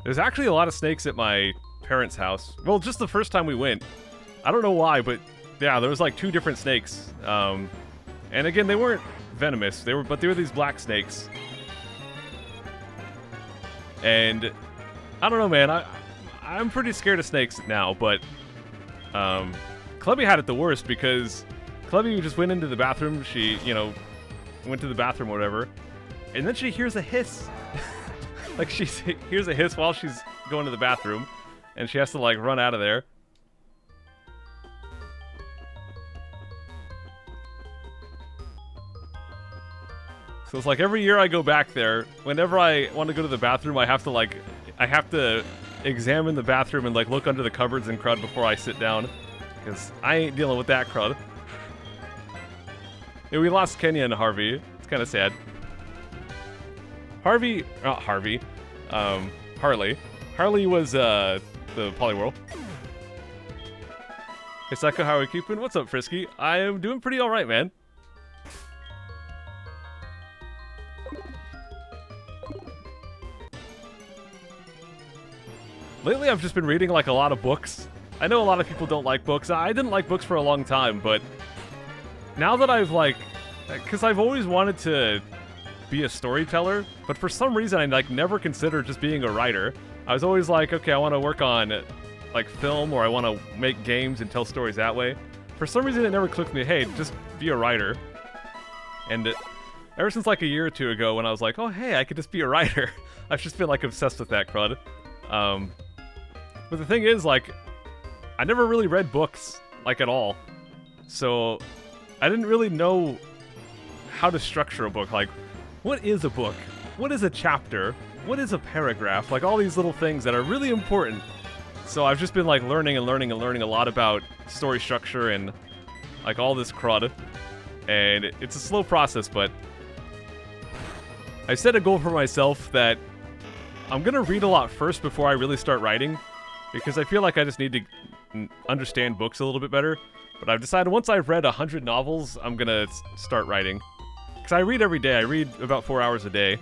There's actually a lot of snakes at my parents' house. Well, just the first time we went. I don't know why, but yeah, there was like 2 different snakes. And again, they weren't venomous. But they were these black snakes. And I don't know, man. I'm pretty scared of snakes now, but Clubby had it the worst because Clubby just went into the bathroom. She, you know, went to the bathroom or whatever, and then she hears a hiss. Like, she hears a hiss while she's going to the bathroom, and she has to, like, run out of there. So it's like every year I go back there, whenever I want to go to the bathroom, I have to examine the bathroom and, like, look under the cupboards and crud before I sit down, because I ain't dealing with that crud. Yeah, we lost Kenya and Harvey. It's kind of sad. Harley was the Poliwhirl. Hey Psycho, how are we keeping? What's up, Frisky? I am doing pretty alright, man. Lately I've just been reading like a lot of books. I know a lot of people don't like books. I didn't like books for a long time, but now that I've like, because I've always wanted to be a storyteller, but for some reason I like never considered just being a writer. I was always like, okay, I want to work on like film, or I want to make games and tell stories that way. For some reason it never clicked with me, hey, just be a writer. And ever since like a year or 2 ago when I was like, oh hey, I could just be a writer, I've just been like obsessed with that crud. But the thing is, like, I never really read books, like, at all. So I didn't really know how to structure a book. Like, what is a book? What is a chapter? What is a paragraph? Like, all these little things that are really important. So I've just been, like, learning a lot about story structure and, like, all this crud. And it's a slow process, but I set a goal for myself that I'm gonna read a lot first before I really start writing, because I feel like I just need to understand books a little bit better. But I've decided once I've read 100 novels, I'm gonna start writing. Because I read every day. I read about 4 hours a day.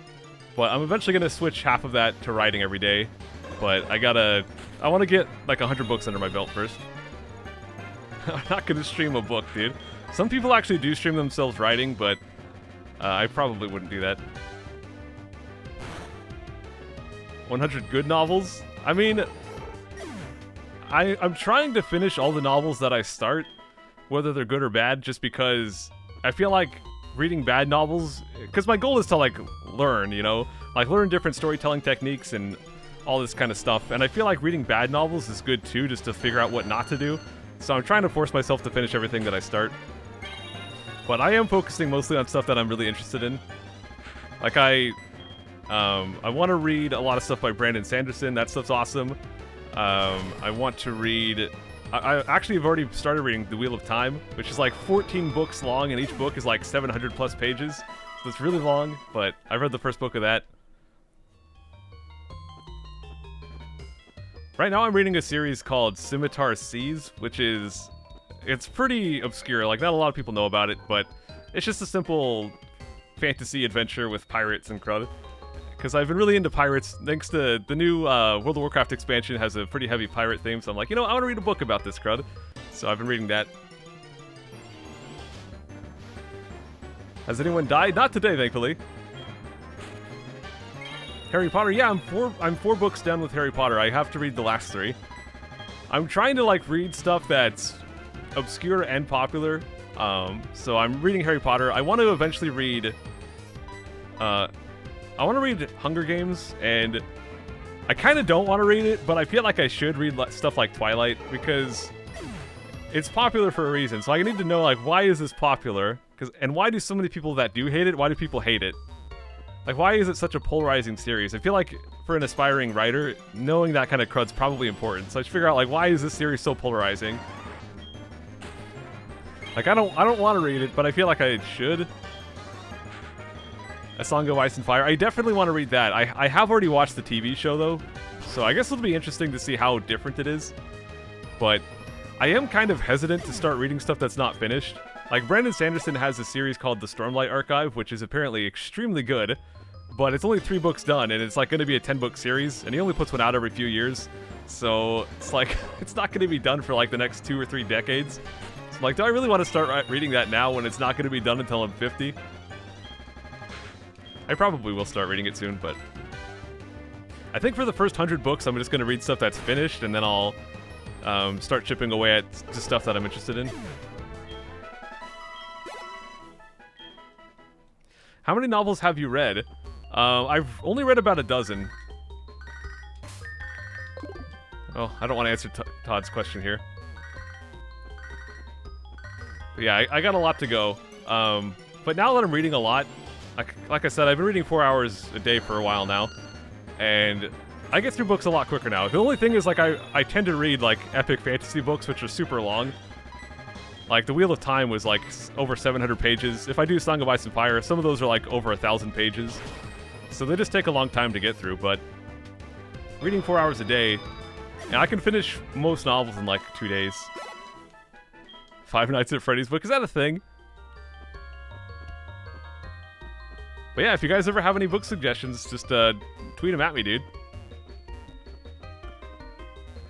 But I'm eventually gonna switch half of that to writing every day. But I want to get like 100 books under my belt first. I'm not gonna stream a book, dude. Some people actually do stream themselves writing, but I probably wouldn't do that. 100 good novels? I mean, I'm trying to finish all the novels that I start, whether they're good or bad, just because I feel like reading bad novels, because my goal is to, like, learn, you know? Like, learn different storytelling techniques and all this kind of stuff, and I feel like reading bad novels is good too, just to figure out what not to do. So I'm trying to force myself to finish everything that I start. But I am focusing mostly on stuff that I'm really interested in. Like, I want to read a lot of stuff by Brandon Sanderson. That stuff's awesome. I want to read... I actually have already started reading The Wheel of Time, which is like 14 books long, and each book is like 700 plus pages. So it's really long, but I read the first book of that. Right now I'm reading a series called Scimitar Seas, which is... It's pretty obscure, like not a lot of people know about it, but it's just a simple fantasy adventure with pirates and crud. Because I've been really into pirates, thanks to the new World of Warcraft expansion has a pretty heavy pirate theme, so I'm like, you know, I want to read a book about this crud. So I've been reading that. Has anyone died? Not today, thankfully. Harry Potter, yeah, I'm four books done with Harry Potter. I have to read the last 3. I'm trying to, like, read stuff that's obscure and popular. So I'm reading Harry Potter. I want to eventually read... I want to read Hunger Games, and I kind of don't want to read it, but I feel like I should read stuff like Twilight because it's popular for a reason. So I need to know, like, why is this popular? And why do so many people that do hate it, why do people hate it? Like, why is it such a polarizing series? I feel like for an aspiring writer, knowing that kind of crud's probably important. So I should figure out, like, why is this series so polarizing? Like, I don't want to read it, but I feel like I should. A Song of Ice and Fire. I definitely want to read that. I have already watched the TV show, though, so I guess it'll be interesting to see how different it is. But I am kind of hesitant to start reading stuff that's not finished. Like, Brandon Sanderson has a series called The Stormlight Archive, which is apparently extremely good, but it's only 3 books done, and it's, like, going to be a 10-book series, and he only puts one out every few years. So, it's like, it's not going to be done for, like, the next 2 or 3 decades. So, like, do I really want to start reading that now when it's not going to be done until I'm 50? I probably will start reading it soon, but I think for the first 100 books, I'm just going to read stuff that's finished, and then I'll start chipping away at just stuff that I'm interested in. How many novels have you read? I've only read about a dozen. Oh, I don't want to answer Todd's question here. But yeah, I got a lot to go. But now that I'm reading a lot, like I said, I've been reading 4 hours a day for a while now, and I get through books a lot quicker now. The only thing is, like, I tend to read, like, epic fantasy books, which are super long. Like, The Wheel of Time was, like, over 700 pages. If I do Song of Ice and Fire, some of those are, like, over 1,000 pages. So they just take a long time to get through, but reading 4 hours a day, and I can finish most novels in, like, 2 days. Five Nights at Freddy's book, is that a thing? But yeah, if you guys ever have any book suggestions, just tweet them at me, dude.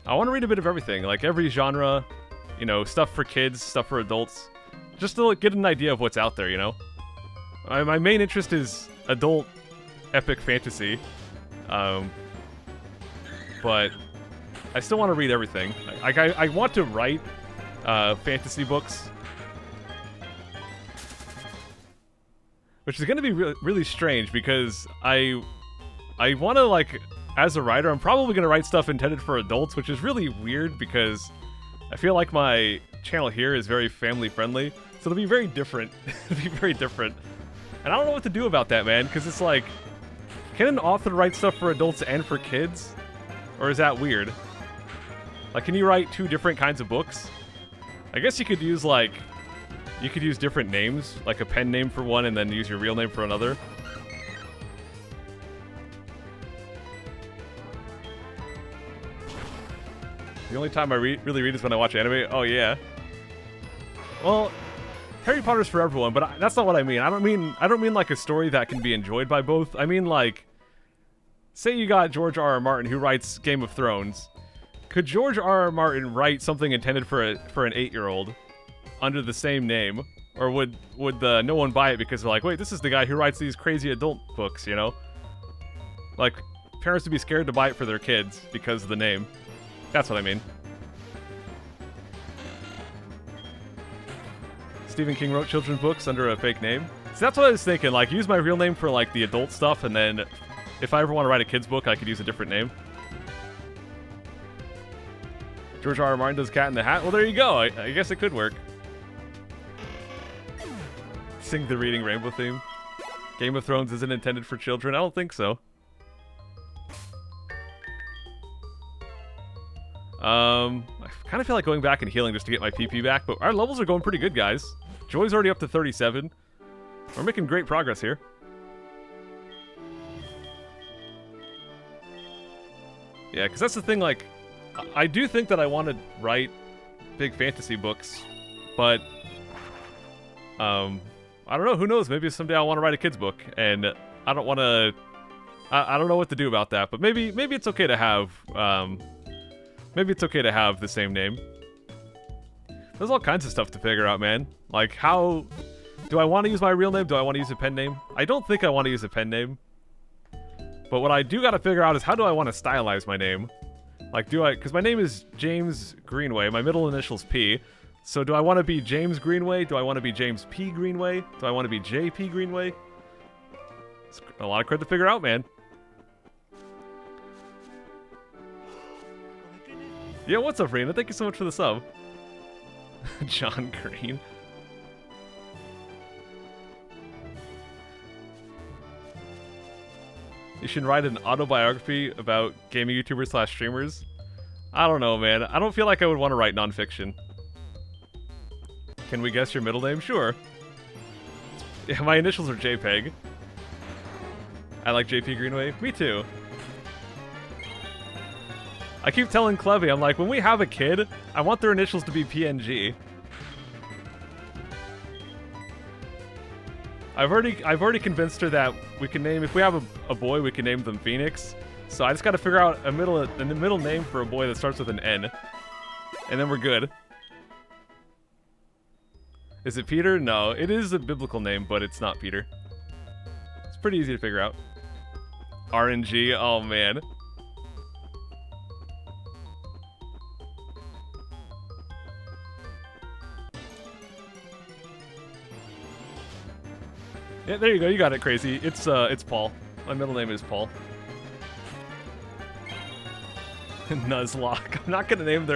I want to read a bit of everything, like every genre, you know, stuff for kids, stuff for adults, just to get an idea of what's out there, you know? My main interest is adult epic fantasy, but I still want to read everything. I want to write fantasy books, which is going to be really strange because I want to, like, as a writer, I'm probably going to write stuff intended for adults, which is really weird because I feel like my channel here is very family friendly, so it'll be very different. It'll be very different. And I don't know what to do about that, man, because it's like, can an author write stuff for adults and for kids? Or is that weird? Like, can you write 2 different kinds of books? I guess you could use, like, you could use different names, like a pen name for one and then use your real name for another. The only time I really read is when I watch anime. Oh, yeah. Well, Harry Potter's for everyone, but that's not what I mean. I don't mean like a story that can be enjoyed by both. I mean, like, say you got George R.R. Martin who writes Game of Thrones. Could George R.R. Martin write something intended for an 8-year-old under the same name? Or would no one buy it because they're like, wait, this is the guy who writes these crazy adult books, you know? Like, parents would be scared to buy it for their kids because of the name. That's what I mean. Stephen King wrote children's books under a fake name. So that's what I was thinking, like, use my real name for, like, the adult stuff, and then if I ever want to write a kid's book, I could use a different name. George R.R. Martin does Cat in the Hat? Well, there you go. I guess it could work. Sing the Reading Rainbow theme. Game of Thrones isn't intended for children? I don't think so. I kind of feel like going back and healing just to get my PP back, but our levels are going pretty good, guys. Joy's already up to 37. We're making great progress here. Yeah, because that's the thing, like, I do think that I want to write big fantasy books, but, I don't know, who knows, maybe someday I'll want to write a kid's book, and I don't want to, I don't know what to do about that, but maybe it's okay to have, maybe it's okay to have the same name. There's all kinds of stuff to figure out, man. Like, how... Do I want to use my real name? Do I want to use a pen name? I don't think I want to use a pen name. But what I do got to figure out is how do I want to stylize my name? Like, do I... Because my name is James Greenway. My middle initial's P. So do I want to be James Greenway? Do I want to be James P. Greenway? Do I want to be JP Greenway? It's a lot of credit to figure out, man. Yeah, what's up, Rena? Thank you so much for the sub. John Green. You should write an autobiography about gaming YouTubers / streamers. I don't know, man. I don't feel like I would want to write nonfiction. Can we guess your middle name? Sure. Yeah, my initials are JPEG. I like JP Greenway. Me too. I keep telling Clevy, I'm like, when we have a kid, I want their initials to be PNG. I've already convinced her that we can name, if we have a boy, we can name them Phoenix. So I just got to figure out a middle name for a boy that starts with an N, and then we're good. Is it Peter? No, it is a biblical name, but it's not Peter. It's pretty easy to figure out. RNG. Oh man. Yeah, there you go. You got it, Crazy. It's Paul. My middle name is Paul. Nuzlocke. I'm not gonna name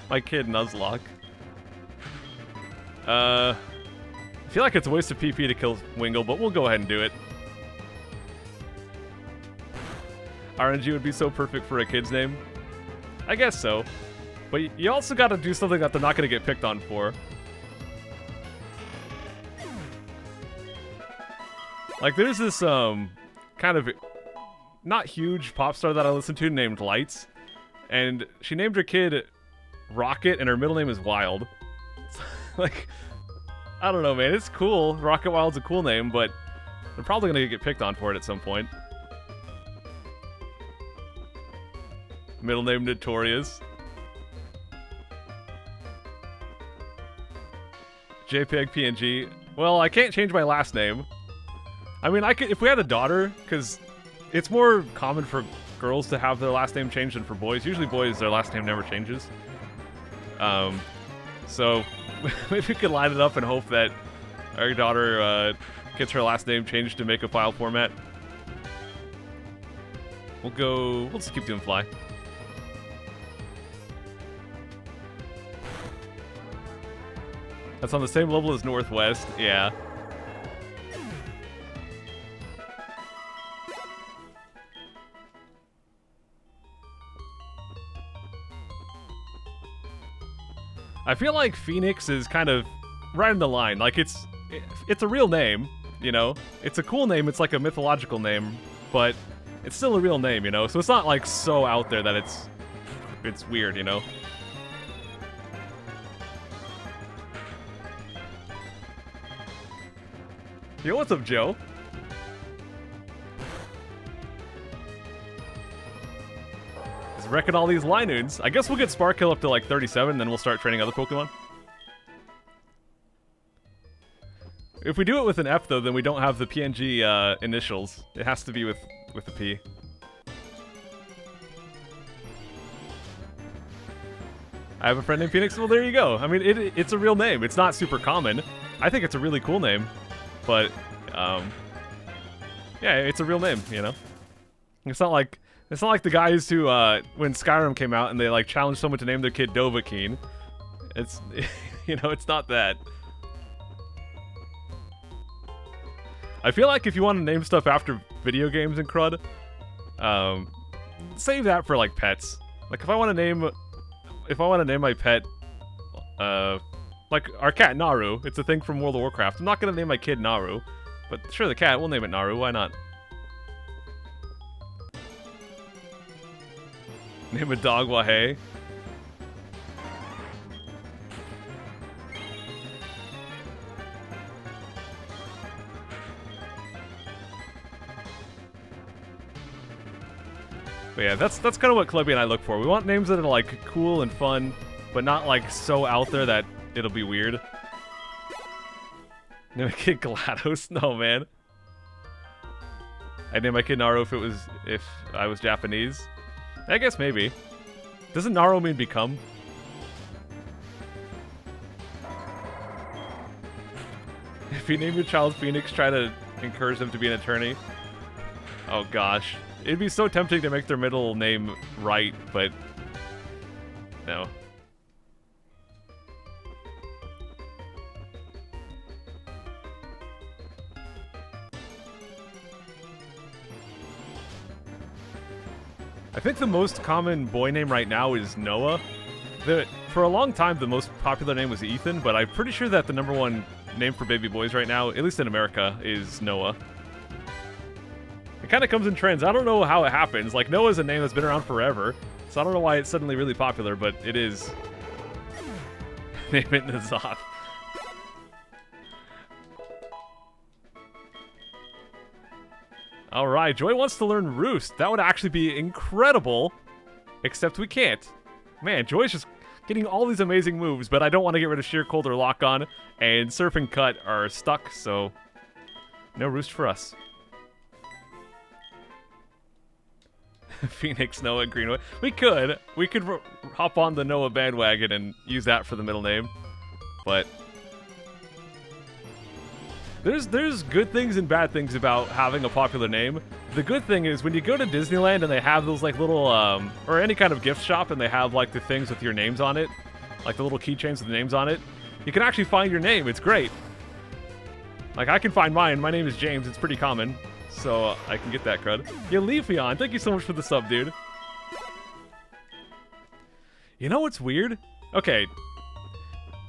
my kid Nuzlocke. I feel like it's a waste of PP to kill Wingle, but we'll go ahead and do it. RNG would be so perfect for a kid's name. I guess so. But you also gotta do something that they're not gonna get picked on for. Like, there's this, kind of not huge pop star that I listen to named Lights. And she named her kid Rocket, and her middle name is Wild. Like, I don't know, man. It's cool. Rocket Wild's a cool name, but they're probably gonna get picked on for it at some point. Middle name Notorious. JPEG PNG. Well, I can't change my last name. I mean, I could if we had a daughter, because it's more common for girls to have their last name changed than for boys. Usually boys, their last name never changes. So maybe we could line it up and hope that our daughter gets her last name changed to make a file format. We'll just keep doing Fly. That's on the same level as Northwest, yeah. I feel like Phoenix is kind of right in the line. Like, it's a real name, you know? It's a cool name, it's like a mythological name, but it's still a real name, you know? So it's not, like, so out there that it's weird, you know? Yo, what's up, Joe? Just wrecking all these Linoons. I guess we'll get Sparkhill up to like 37, then we'll start training other Pokemon. If we do it with an F, though, then we don't have the PNG initials. It has to be with a P. I have a friend named Phoenix. Well, there you go. I mean, it's a real name. It's not super common. I think it's a really cool name. But, yeah, it's a real name, you know? It's not like the guys who, when Skyrim came out and they, like, challenged someone to name their kid Dovahkiin. It's, you know, it's not that. I feel like if you want to name stuff after video games and crud, save that for, like, pets. Like, if I want to name my pet, like, our cat, Naru. It's a thing from World of Warcraft. I'm not gonna name my kid Naru. But sure, the cat, we'll name it Naru. Why not? Name a dog Wahey. But yeah, that's kind of what Clubby and I look for. We want names that are, like, cool and fun, but not, like, so out there that it'll be weird. Name my kid GLaDOS? No, man. I'd name my kid Naru if I was Japanese. I guess maybe. Doesn't Naru mean become? If you name your child Phoenix, try to encourage them to be an attorney. Oh gosh. It'd be so tempting to make their middle name right, but now. I think the most common boy name right now is Noah. For a long time, the most popular name was Ethan, but I'm pretty sure that the #1 name for baby boys right now, at least in America, is Noah. It kind of comes in trends. I don't know how it happens. Like, Noah's a name that's been around forever, so I don't know why it's suddenly really popular, but it is. Name it Nuzlocke. Alright, Joy wants to learn Roost. That would actually be incredible, except we can't. Man, Joy's just getting all these amazing moves, but I don't want to get rid of Sheer Cold or Lock On, and Surf and Cut are stuck, so no Roost for us. Phoenix, Noah, Greenwood. We could hop on the Noah bandwagon and use that for the middle name, but there's good things and bad things about having a popular name. The good thing is when you go to Disneyland and they have those like little or any kind of gift shop and they have like the things with your names on it, like the little keychains with the names on it, you can actually find your name. It's great. Like, I can find mine. My name is James. It's pretty common, so I can get that crud. Yeah, Leafeon, thank you so much for the sub, dude. You know what's weird? Okay,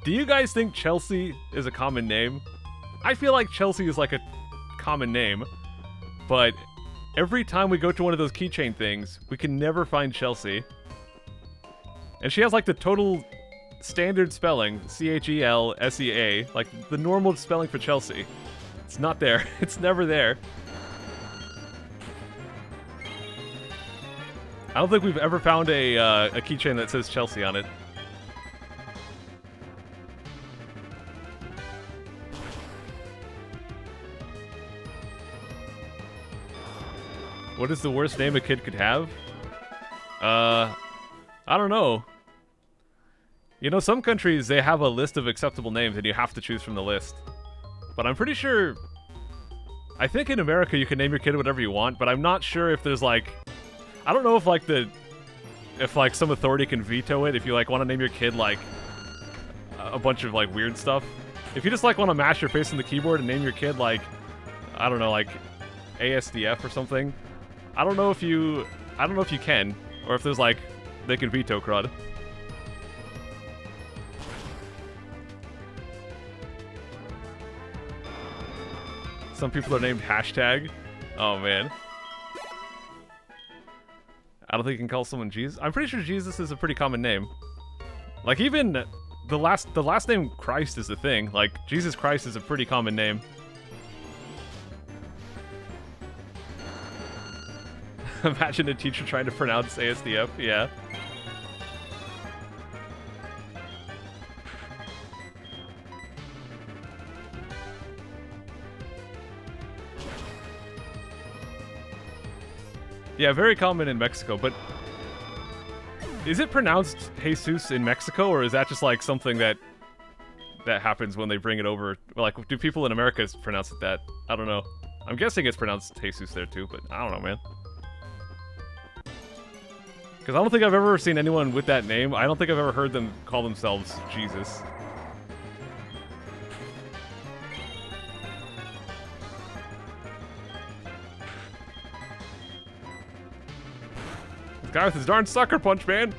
do you guys think Chelsea is a common name? I feel like Chelsea is like a common name, but every time we go to one of those keychain things, we can never find Chelsea. And she has like the total standard spelling, C-H-E-L-S-E-A, like the normal spelling for Chelsea. It's not there. It's never there. I don't think we've ever found a keychain that says Chelsea on it. What is the worst name a kid could have? I don't know. You know, some countries, they have a list of acceptable names and you have to choose from the list. But I'm pretty sure... I think in America you can name your kid whatever you want, but I'm not sure if there's like... I don't know if like if like some authority can veto it, if you like want to name your kid like a bunch of like weird stuff. If you just like want to mash your face on the keyboard and name your kid like, I don't know, like ASDF or something. I don't know if you can, or if there's like, they can veto crud. Some people are named hashtag. Oh man. I don't think you can call someone Jesus. I'm pretty sure Jesus is a pretty common name. Like even the last name Christ is the thing. Like Jesus Christ is a pretty common name. Imagine a teacher trying to pronounce ASDF, yeah. Yeah, very common in Mexico, but is it pronounced Jesus in Mexico, or is that just like something that happens when they bring it over? Like, do people in America pronounce it that? I don't know. I'm guessing it's pronounced Jesus there too, but I don't know, man. Because I don't think I've ever seen anyone with that name. I don't think I've ever heard them call themselves Jesus. This guy with his darn sucker punch, man.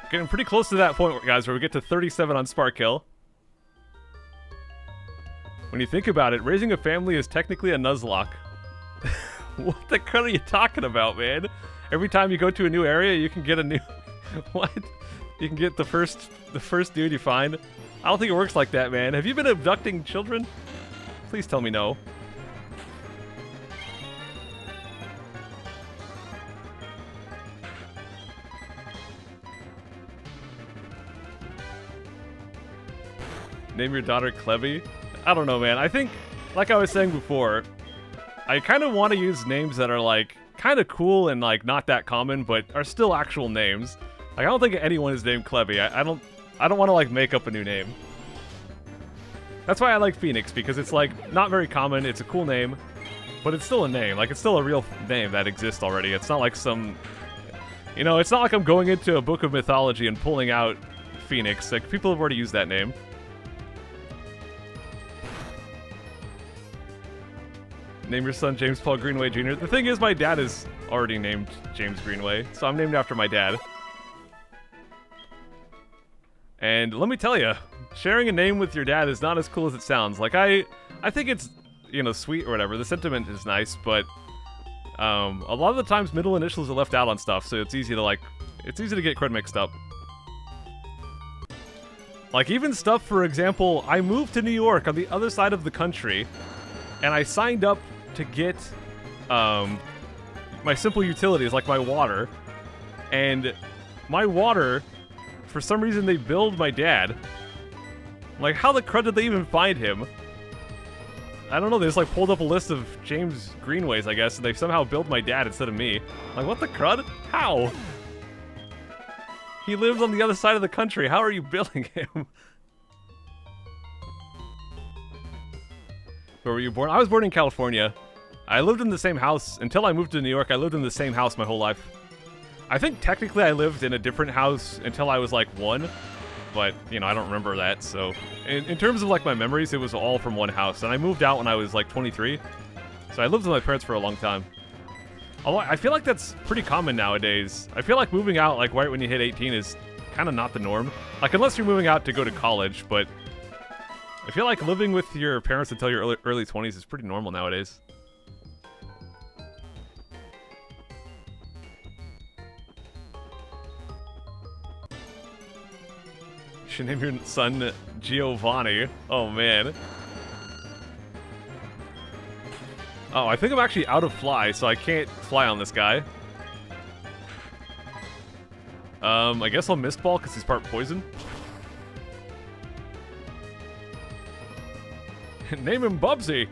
Getting pretty close to that point, guys, where we get to 37 on Spark Hill. When you think about it, raising a family is technically a Nuzlocke. What the crud are you talking about, man? Every time you go to a new area, you can get a new... What? You can get the first dude you find? I don't think it works like that, man. Have you been abducting children? Please tell me no. Name your daughter Clevy? I don't know, man. I think, like I was saying before, I kind of want to use names that are, like, kind of cool and, like, not that common, but are still actual names. Like, I don't think anyone is named Clevy. I don't want to, like, make up a new name. That's why I like Phoenix, because it's, like, not very common. It's a cool name. But it's still a name. Like, it's still a real name that exists already. It's not like some... You know, it's not like I'm going into a book of mythology and pulling out Phoenix. Like, people have already used that name. Name your son James Paul Greenway Jr. The thing is, my dad is already named James Greenway, so I'm named after my dad. And let me tell you, sharing a name with your dad is not as cool as it sounds. Like, I think it's, you know, sweet or whatever. The sentiment is nice, but a lot of the times middle initials are left out on stuff, so it's easy to, like, it's easy to get cred mixed up. Like, even stuff, for example, I moved to New York on the other side of the country, and I signed up to get my simple utilities, like my water, and my water, for some reason, they billed my dad. Like, how the crud did they even find him? I don't know, they just, like, pulled up a list of James Greenways, I guess, and they somehow billed my dad instead of me. Like, what the crud? How? He lives on the other side of the country. How are you billing him? Where were you born? I was born in California. I lived in the same house. Until I moved to New York, I lived in the same house my whole life. I think technically I lived in a different house until I was like 1. But, you know, I don't remember that, so... In terms of, like, my memories, it was all from one house. And I moved out when I was, like, 23. So I lived with my parents for a long time. Although, I feel like that's pretty common nowadays. I feel like moving out, like, right when you hit 18 is kind of not the norm. Like, unless you're moving out to go to college, but... I feel like living with your parents until your early 20s is pretty normal nowadays. You should name your son Giovanni. Oh, man. Oh, I think I'm actually out of fly, so I can't fly on this guy. I guess I'll mist ball because he's part poison. Name him Bubsy.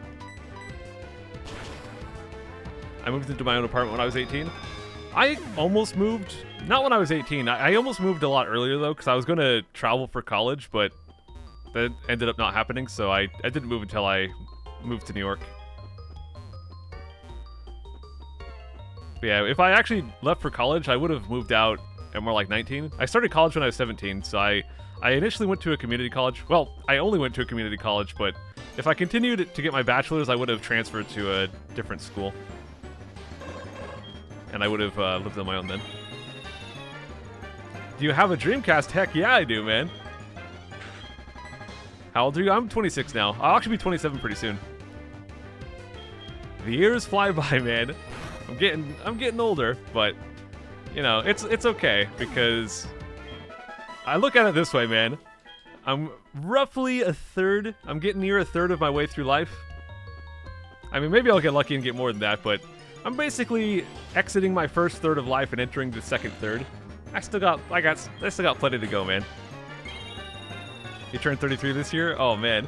I moved into my own apartment when I was 18. I almost moved, not when I was 18. I almost moved a lot earlier though, because I was going to travel for college, but that ended up not happening, so I didn't move until I moved to New York. But yeah, if I actually left for college, I would have moved out at more like 19. I started college when I was 17, so I initially went to a community college. Well, I only went to a community college, but if I continued to get my bachelor's, I would have transferred to a different school. And I would have lived on my own then. Do you have a Dreamcast? Heck yeah, I do, man. How old are you? I'm 26 now. I'll actually be 27 pretty soon. The years fly by, man. I'm getting older, but you know, it's okay because I look at it this way, man. I'm roughly a third. I'm getting near a third of my way through life. I mean, maybe I'll get lucky and get more than that, but I'm basically exiting my first third of life and entering the second third. I still got plenty to go, man. You turned 33 this year? Oh, man.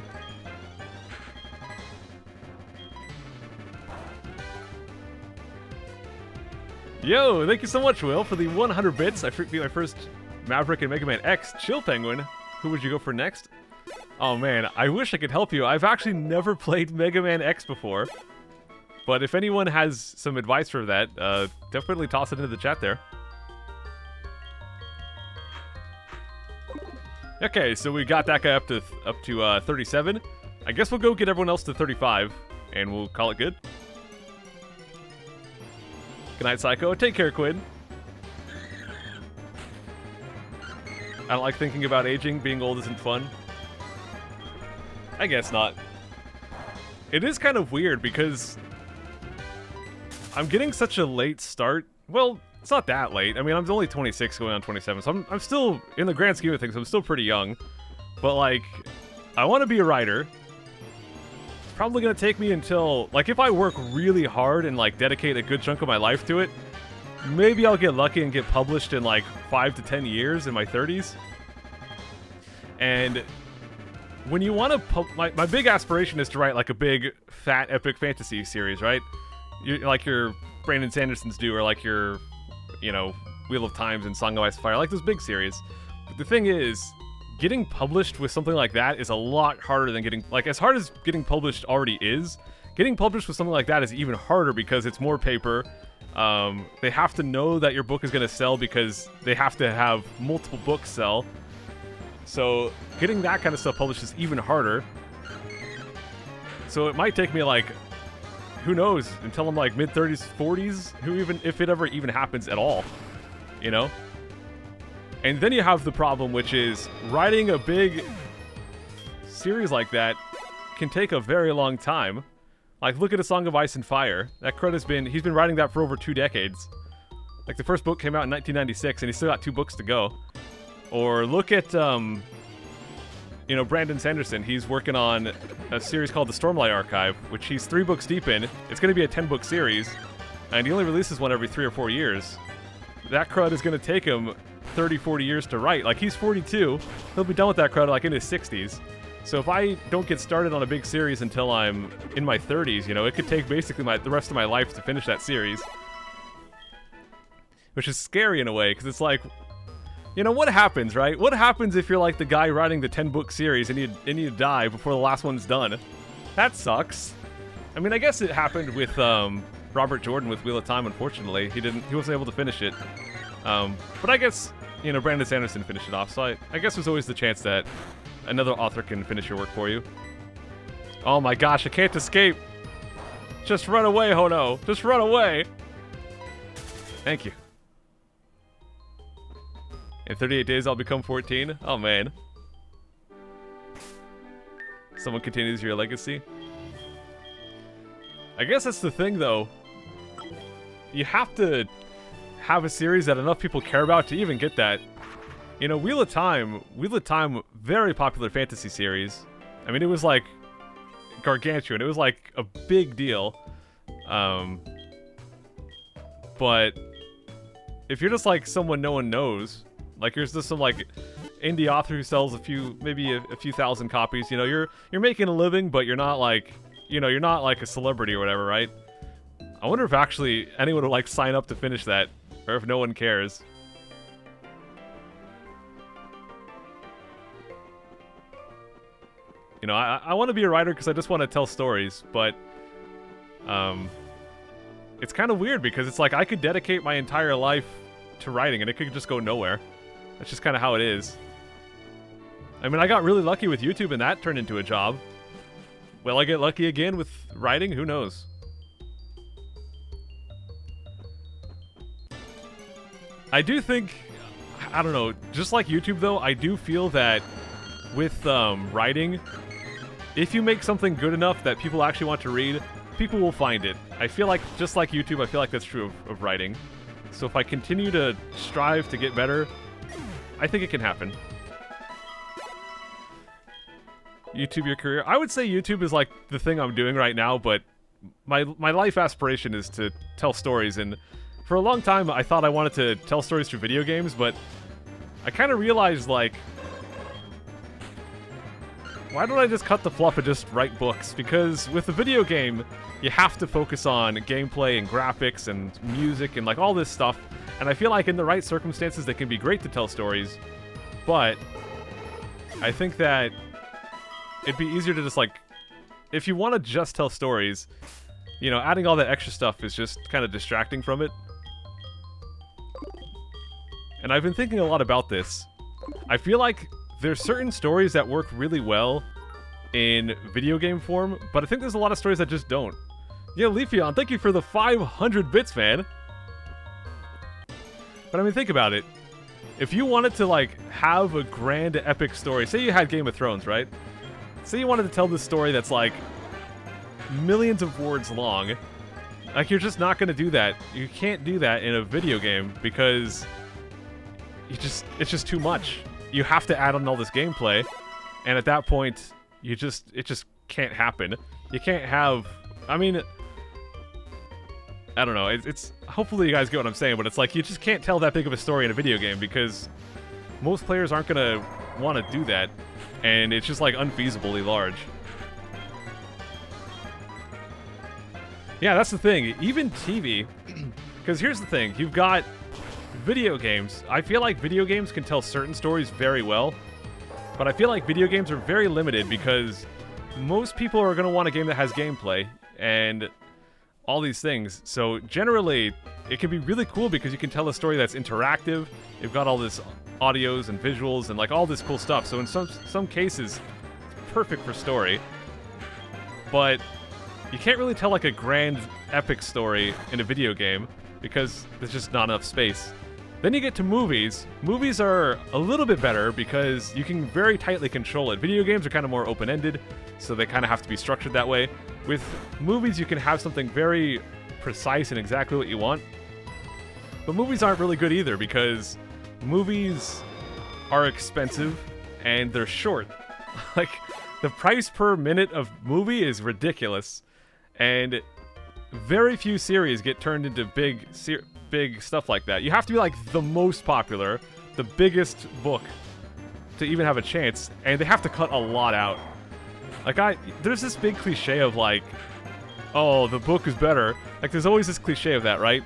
Yo, thank you so much, Will, for the 100 bits. I beat my first Maverick and Mega Man X. Chill Penguin. Who would you go for next? Oh man, I wish I could help you. I've actually never played Mega Man X before. But if anyone has some advice for that, definitely toss it into the chat there. Okay, so we got that guy up to 37. I guess we'll go get everyone else to 35, and we'll call it good. Good night, Psycho. Take care, Quinn. I don't like thinking about aging. Being old isn't fun. I guess not. It is kind of weird because I'm getting such a late start. Well, it's not that late. I mean, I'm only 26 going on 27, so I'm still, in the grand scheme of things, I'm still pretty young. But, like, I want to be a writer. It's probably going to take me until, like, if I work really hard and, like, dedicate a good chunk of my life to it, maybe I'll get lucky and get published in, like, 5 to 10 years in my 30s. And when you want to... My big aspiration is to write, like, a big, fat, epic fantasy series, right? Like your Brandon Sandersons do, or like your, you know, Wheel of Times and Song of Ice and Fire, like those big series. But the thing is, getting published with something like that is a lot harder than getting... Like, as hard as getting published already is, Getting published with something like that is even harder because it's more paper. They have to know that your book is going to sell because they have to have multiple books sell. So getting that kind of stuff published is even harder. So it might take me like, who knows, until I'm like mid-30s, 40s, if it ever even happens at all, you know? And then you have the problem, which is writing a big series like that can take a very long time. Like, look at A Song of Ice and Fire. That crud he's been writing that for over 2 decades. Like, the first book came out in 1996, and he's still got 2 books to go. Or look at, you know, Brandon Sanderson. He's working on a series called The Stormlight Archive, which he's 3 books deep in. It's going to be a 10-book series, and he only releases one every 3 or 4 years. That crud is going to take him 30, 40 years to write. Like, he's 42. He'll be done with that crud, like, in his 60s. So if I don't get started on a big series until I'm in my 30s, you know, it could take basically the rest of my life to finish that series. Which is scary in a way, because it's like, you know, what happens, right? What happens if you're like the guy writing the 10-book series and you die before the last one's done? That sucks. I mean, I guess it happened with Robert Jordan with Wheel of Time, unfortunately. He wasn't able to finish it. But I guess, you know, Brandon Sanderson finished it off, so I guess there's always the chance that another author can finish your work for you. Oh my gosh, I can't escape. Just run away, Hono. Just run away. Thank you. In 38 days, I'll become 14. Oh, man. Someone continues your legacy. I guess that's the thing, though. You have to have a series that enough people care about to even get that. You know, Wheel of Time, very popular fantasy series. I mean, it was like gargantuan. It was like a big deal. But if you're just like someone no one knows, like you're just some like indie author who sells maybe a few thousand copies, you know, you're making a living, but you're not like, you know, you're not like a celebrity or whatever, right? I wonder if actually anyone would like sign up to finish that, or if no one cares. You know, I want to be a writer because I just want to tell stories, but it's kind of weird because it's like I could dedicate my entire life to writing and it could just go nowhere. That's just kind of how it is. I mean, I got really lucky with YouTube and that turned into a job. Will I get lucky again with writing? Who knows? I do think, I don't know, just like YouTube though, I do feel that with writing, if you make something good enough that people actually want to read, people will find it. I feel like, just like YouTube, I feel like that's true of writing. So if I continue to strive to get better, I think it can happen. YouTube your career? I would say YouTube is like the thing I'm doing right now, but my life aspiration is to tell stories, and for a long time I thought I wanted to tell stories through video games, but I kind of realized, like, why don't I just cut the fluff and just write books? Because with a video game, you have to focus on gameplay and graphics and music and like all this stuff. And I feel like in the right circumstances, they can be great to tell stories. But I think that it'd be easier to just like, if you want to just tell stories, you know, adding all that extra stuff is just kind of distracting from it. And I've been thinking a lot about this. I feel like there's certain stories that work really well in video game form, but I think there's a lot of stories that just don't. Yeah, Leafeon, thank you for the 500 bits, man. But I mean, think about it. If you wanted to, like, have a grand epic story, say you had Game of Thrones, right? Say you wanted to tell this story that's, like, millions of words long. Like, you're just not going to do that. You can't do that in a video game because it's just too much. You have to add on all this gameplay, and at that point, it just can't happen. You can't have, I mean, I don't know, it's hopefully you guys get what I'm saying, but it's like, you just can't tell that big of a story in a video game, because most players aren't gonna want to do that, and it's just like unfeasibly large. Yeah, that's the thing, even TV, because here's the thing, you've got video games. I feel like video games can tell certain stories very well, but I feel like video games are very limited because most people are going to want a game that has gameplay, and all these things. So generally, it can be really cool because you can tell a story that's interactive. You've got all this audios and visuals and like all this cool stuff. So in some cases, it's perfect for story. But you can't really tell like a grand epic story in a video game because there's just not enough space. Then you get to movies. Movies are a little bit better because you can very tightly control it. Video games are kind of more open-ended, so they kind of have to be structured that way. With movies, you can have something very precise and exactly what you want. But movies aren't really good either because movies are expensive and they're short. Like, the price per minute of movie is ridiculous. And very few series get turned into big stuff like that. You have to be like the most popular, the biggest book to even have a chance, and they have to cut a lot out. Like there's this big cliche of like, oh, the book is better. Like there's always this cliche of that, right?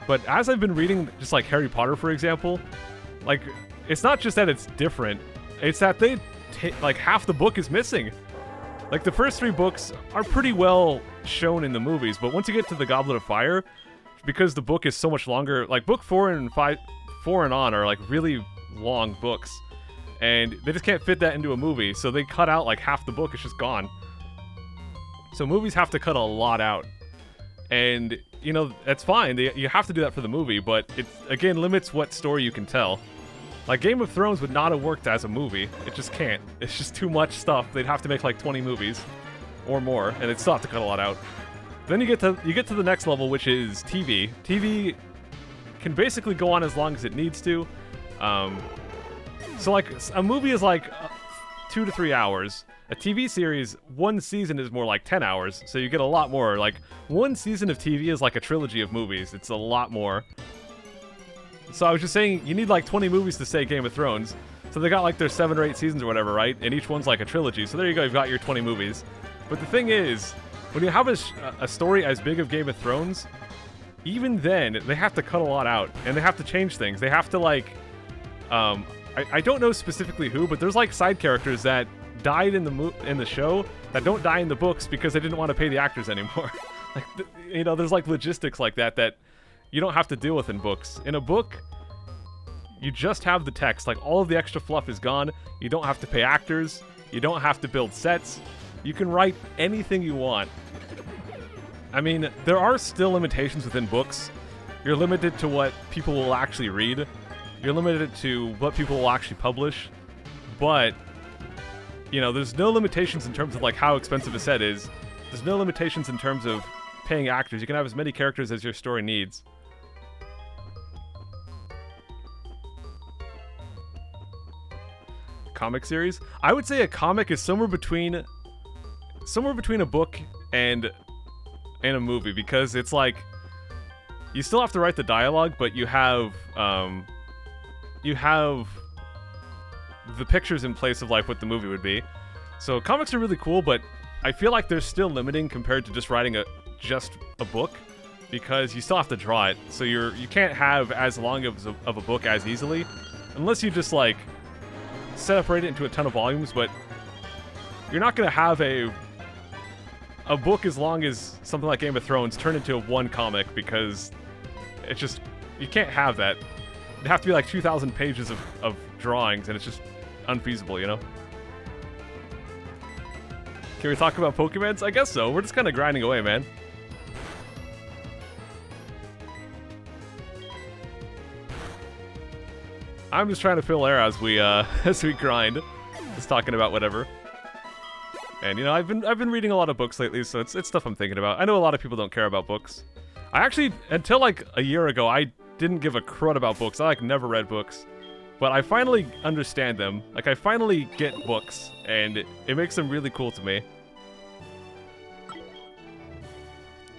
But as I've been reading just like Harry Potter, for example, like it's not just that it's different, it's that they like half the book is missing. Like the first 3 books are pretty well shown in the movies, but once you get to the Goblet of Fire, because the book is so much longer, like book 4 and 5, 4 and on are like really long books, and they just can't fit that into a movie, so they cut out like half the book. It's just gone. So movies have to cut a lot out, and you know that's fine. You have to do that for the movie, but it again limits what story you can tell. Like Game of Thrones would not have worked as a movie. It just can't. It's just too much stuff. They'd have to make like 20 movies or more, and they'd still have to cut a lot out. Then you get to the next level, which is TV. TV can basically go on as long as it needs to. So like a movie is like 2 to 3 hours. A TV series, 1 season is more like 10 hours, so you get a lot more. Like 1 season of TV is like a trilogy of movies. It's a lot more. So I was just saying, you need like 20 movies to say Game of Thrones. So they got like their 7 or 8 seasons or whatever, right? And each one's like a trilogy. So there you go, you've got your 20 movies. But the thing is, when you have a story as big of Game of Thrones, even then, they have to cut a lot out. And they have to change things. They have to like, I don't know specifically who, but there's like side characters that died in the show that don't die in the books because they didn't want to pay the actors anymore. Like, you know, there's like logistics like that you don't have to deal with in books. In a book, you just have the text. Like, all of the extra fluff is gone. You don't have to pay actors. You don't have to build sets. You can write anything you want. I mean, there are still limitations within books. You're limited to what people will actually read. You're limited to what people will actually publish. But, you know, there's no limitations in terms of, like, how expensive a set is. There's no limitations in terms of paying actors. You can have as many characters as your story needs. Comic series? I would say a comic is somewhere between a book and a movie, because it's like you still have to write the dialogue, but you have the pictures in place of like what the movie would be. So comics are really cool, but I feel like they're still limiting compared to just writing just a book, because you still have to draw it. So you can't have as long of a book as easily, unless you just like separate it into a ton of volumes. But you're not gonna have a book as long as something like Game of Thrones turn into one comic, because it's just, you can't have that. It'd have to be like 2,000 pages of drawings, and it's just unfeasible, you know? Can we talk about Pokemons? I guess so. We're just kind of grinding away, man. I'm just trying to fill air as we grind. Just talking about whatever. And you know, I've been reading a lot of books lately, so it's stuff I'm thinking about. I know a lot of people don't care about books. I actually, until like a year ago, I didn't give a crud about books. I like never read books. But I finally understand them. Like, I finally get books, and it makes them really cool to me.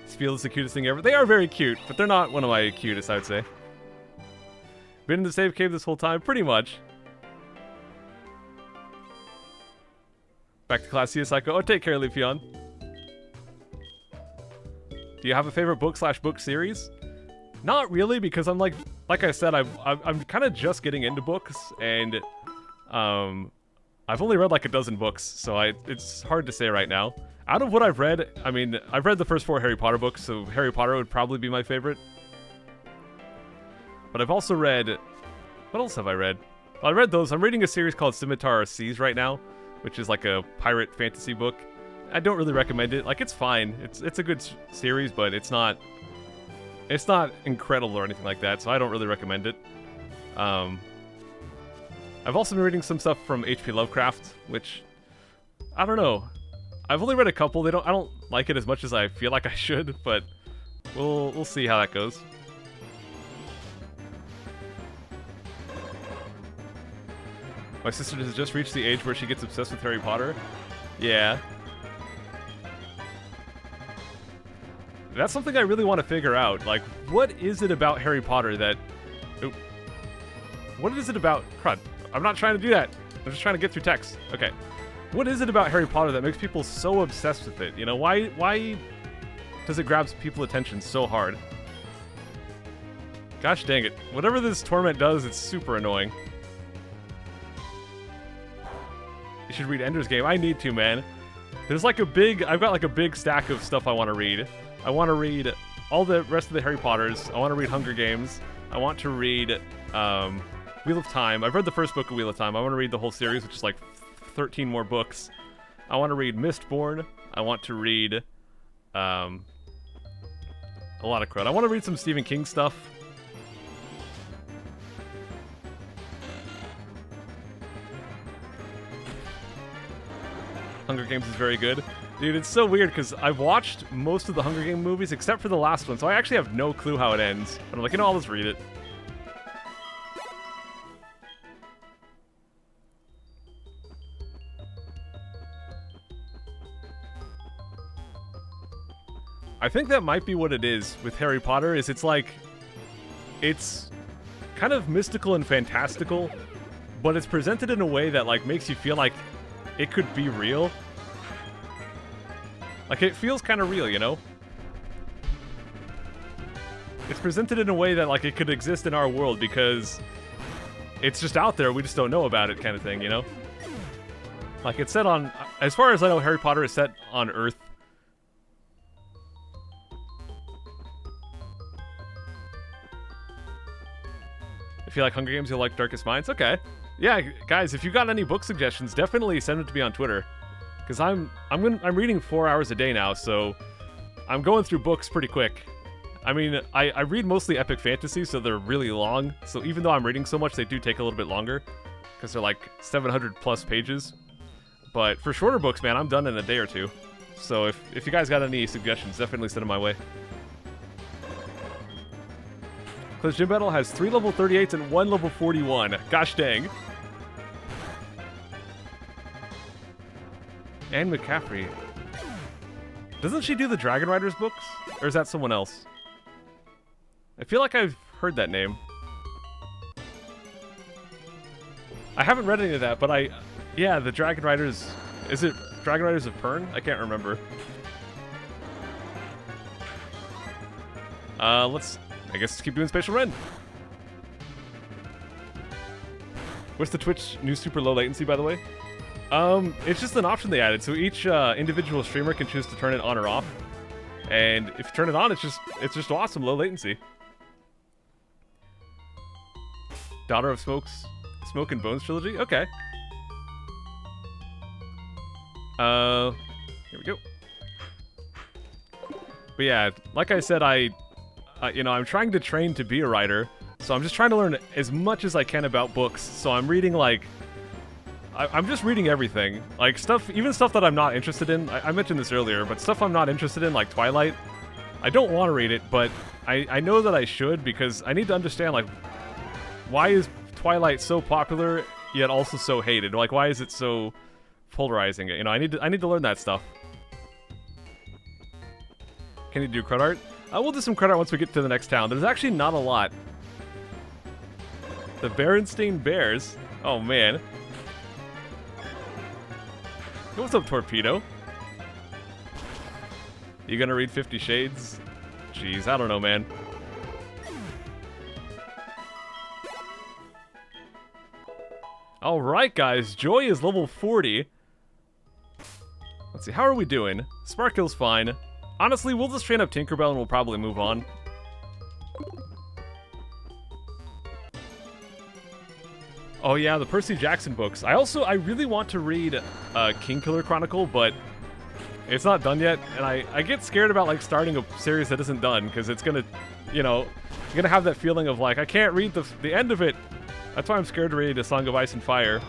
Feel is the cutest thing ever. They are very cute, but they're not one of my cutest, I would say. Been in the save cave this whole time? Pretty much. Back to class, see you, Psycho. Oh, take care, Leafeon. Do you have a favorite book/book series? Not really, because I'm like I said, I'm kind of just getting into books, and I've only read like a dozen books, so it's hard to say right now. Out of what I've read, I mean, I've read the first 4 Harry Potter books, so Harry Potter would probably be my favorite. But I've also read... What else have I read? Well, I read those. I'm reading a series called Scimitar of Seas right now, which is like a pirate fantasy book. I don't really recommend it. Like, it's fine. It's a good series, but it's not incredible or anything like that, so I don't really recommend it. I've also been reading some stuff from H.P. Lovecraft, which, I don't know. I've only read a couple. I don't like it as much as I feel like I should, but we'll see how that goes. My sister has just reached the age where she gets obsessed with Harry Potter. Yeah. That's something I really want to figure out. Like, what is it about Harry Potter that... What is it about... Crud. I'm not trying to do that. I'm just trying to get through text. Okay. What is it about Harry Potter that makes people so obsessed with it? You know, why does it grab people's attention so hard? Gosh dang it. Whatever this torment does, it's super annoying. You should read Ender's Game. I need to, man. There's like I've got like a big stack of stuff I want to read. I want to read all the rest of the Harry Potters. I want to read Hunger Games. I want to read Wheel of Time. I've read the first book of Wheel of Time. I want to read the whole series, which is like 13 more books. I want to read Mistborn. I want to read a lot of crud. I want to read some Stephen King stuff. Hunger Games is very good. Dude, it's so weird because I've watched most of the Hunger Games movies except for the last one, so I actually have no clue how it ends. But I'm like, you know, I'll just read it. I think that might be what it is with Harry Potter, is it's like... It's kind of mystical and fantastical, but it's presented in a way that, like, makes you feel like it could be real. Like, it feels kind of real, you know? It's presented in a way that, like, it could exist in our world because it's just out there, we just don't know about it kind of thing, you know? Like, it's set on... As far as I know, Harry Potter is set on Earth. If you like Hunger Games, you'll like Darkest Minds. Okay. Yeah, guys, if you got any book suggestions, definitely send them to me on Twitter. Because I'm reading 4 hours a day now, so I'm going through books pretty quick. I mean, I read mostly epic fantasy, so they're really long. So even though I'm reading so much, they do take a little bit longer. Because they're like 700 plus pages. But for shorter books, man, I'm done in a day or two. So if you guys got any suggestions, definitely send them my way. Cause Gym Battle has 3 level 38s and 1 level 41. Gosh dang. Anne McCaffrey. Doesn't she do the Dragon Riders books? Or is that someone else? I feel like I've heard that name. I haven't read any of that, but yeah, the Dragon Riders... Is it Dragon Riders of Pern? I can't remember. I guess keep doing Spatial Ren. What's the Twitch new super low latency, by the way? It's just an option they added, so each individual streamer can choose to turn it on or off. And if you turn it on, it's just awesome, low latency. Daughter of Smoke and Bones trilogy? Okay. Here we go. But yeah, like I said, I'm trying to train to be a writer, so I'm just trying to learn as much as I can about books. So I'm reading, like... I'm just reading everything. Like, even stuff that I'm not interested in. I mentioned this earlier, but stuff I'm not interested in, like Twilight, I don't want to read it, but I know that I should, because I need to understand, like, why is Twilight so popular, yet also so hated? Like, why is it so polarizing? You know, I need to learn that stuff. Can you do credit art? We'll do some credit art once we get to the next town. There's actually not a lot. The Berenstain Bears? Oh, man. Hey, what's up, Torpedo? You gonna read 50 Shades? Jeez, I don't know, man. Alright, guys. Joy is level 40. Let's see, how are we doing? Sparkle's fine. Honestly, we'll just train up Tinkerbell and we'll probably move on. Oh yeah, the Percy Jackson books. I really want to read Kingkiller Chronicle, but it's not done yet, and I get scared about like starting a series that isn't done, because it's gonna, you know, you're gonna have that feeling of like, I can't read the end of it. That's why I'm scared to read A Song of Ice and Fire.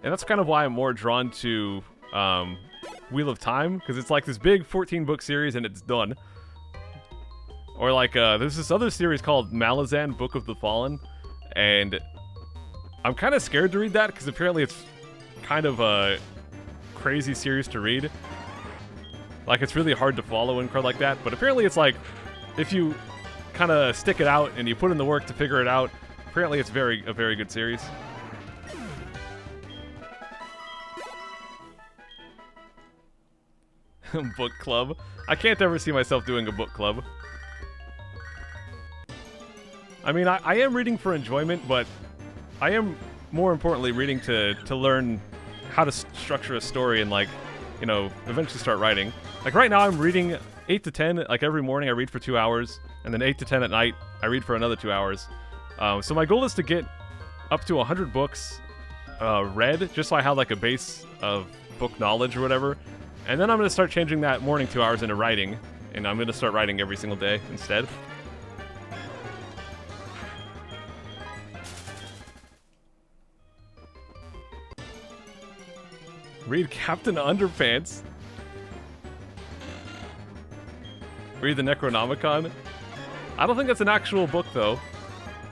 And that's kind of why I'm more drawn to Wheel of Time, because it's like this big 14-book series and it's done. Or like, there's this other series called Malazan, Book of the Fallen, and I'm kind of scared to read that, because apparently it's kind of a crazy series to read. Like, it's really hard to follow and crud like that, but apparently it's like, if you kind of stick it out and you put in the work to figure it out, apparently it's a very good series. Book club. I can't ever see myself doing a book club. I mean, I am reading for enjoyment, but I am, more importantly, reading to learn how to structure a story and, like, you know, eventually start writing. Like, right now I'm reading 8 to 10, like, every morning I read for 2 hours, and then 8 to 10 at night I read for another 2 hours. So my goal is to get up to 100 books read, just so I have, like, a base of book knowledge or whatever. And then I'm going to start changing that morning 2 hours into writing, and I'm going to start writing every single day instead. Read Captain Underpants. Read the Necronomicon. I don't think that's an actual book, though.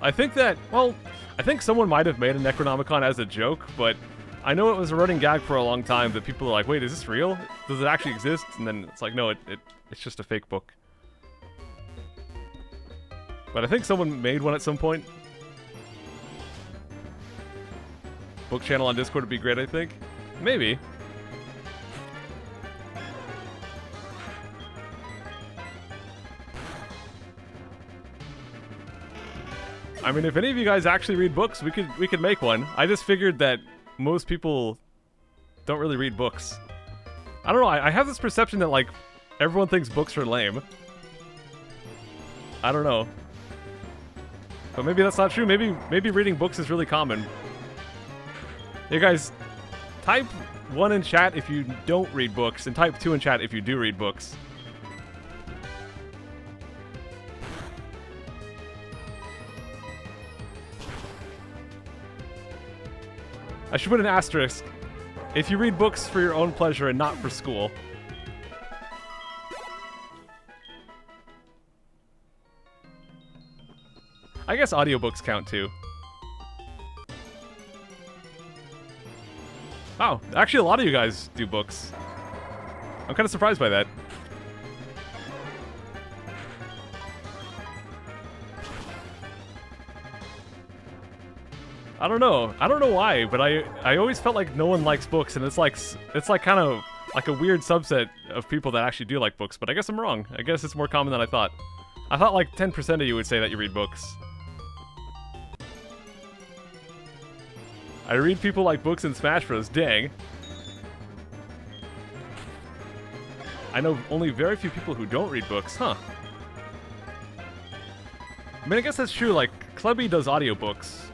I think that, well, I think someone might have made a Necronomicon as a joke, but I know it was a running gag for a long time that people are like, wait, is this real? Does it actually exist? And then it's like, no, it's just a fake book. But I think someone made one at some point. Book channel on Discord would be great, I think. Maybe. I mean, if any of you guys actually read books, we could make one. I just figured that most people don't really read books. I don't know, I have this perception that, like, everyone thinks books are lame. I don't know. But maybe that's not true. Maybe reading books is really common. Hey guys, type 1 in chat if you don't read books, and type 2 in chat if you do read books. I should put an asterisk. If you read books for your own pleasure and not for school. I guess audiobooks count too. Oh, actually a lot of you guys do books. I'm kind of surprised by that. I don't know why, but I always felt like no one likes books, and it's like kind of like a weird subset of people that actually do like books, but I guess I'm wrong. I guess it's more common than I thought. I thought like 10% of you would say that you read books. I read people like books in Smash Bros. Dang. I know only very few people who don't read books, huh? I mean, I guess that's true, like, Klebby does audiobooks.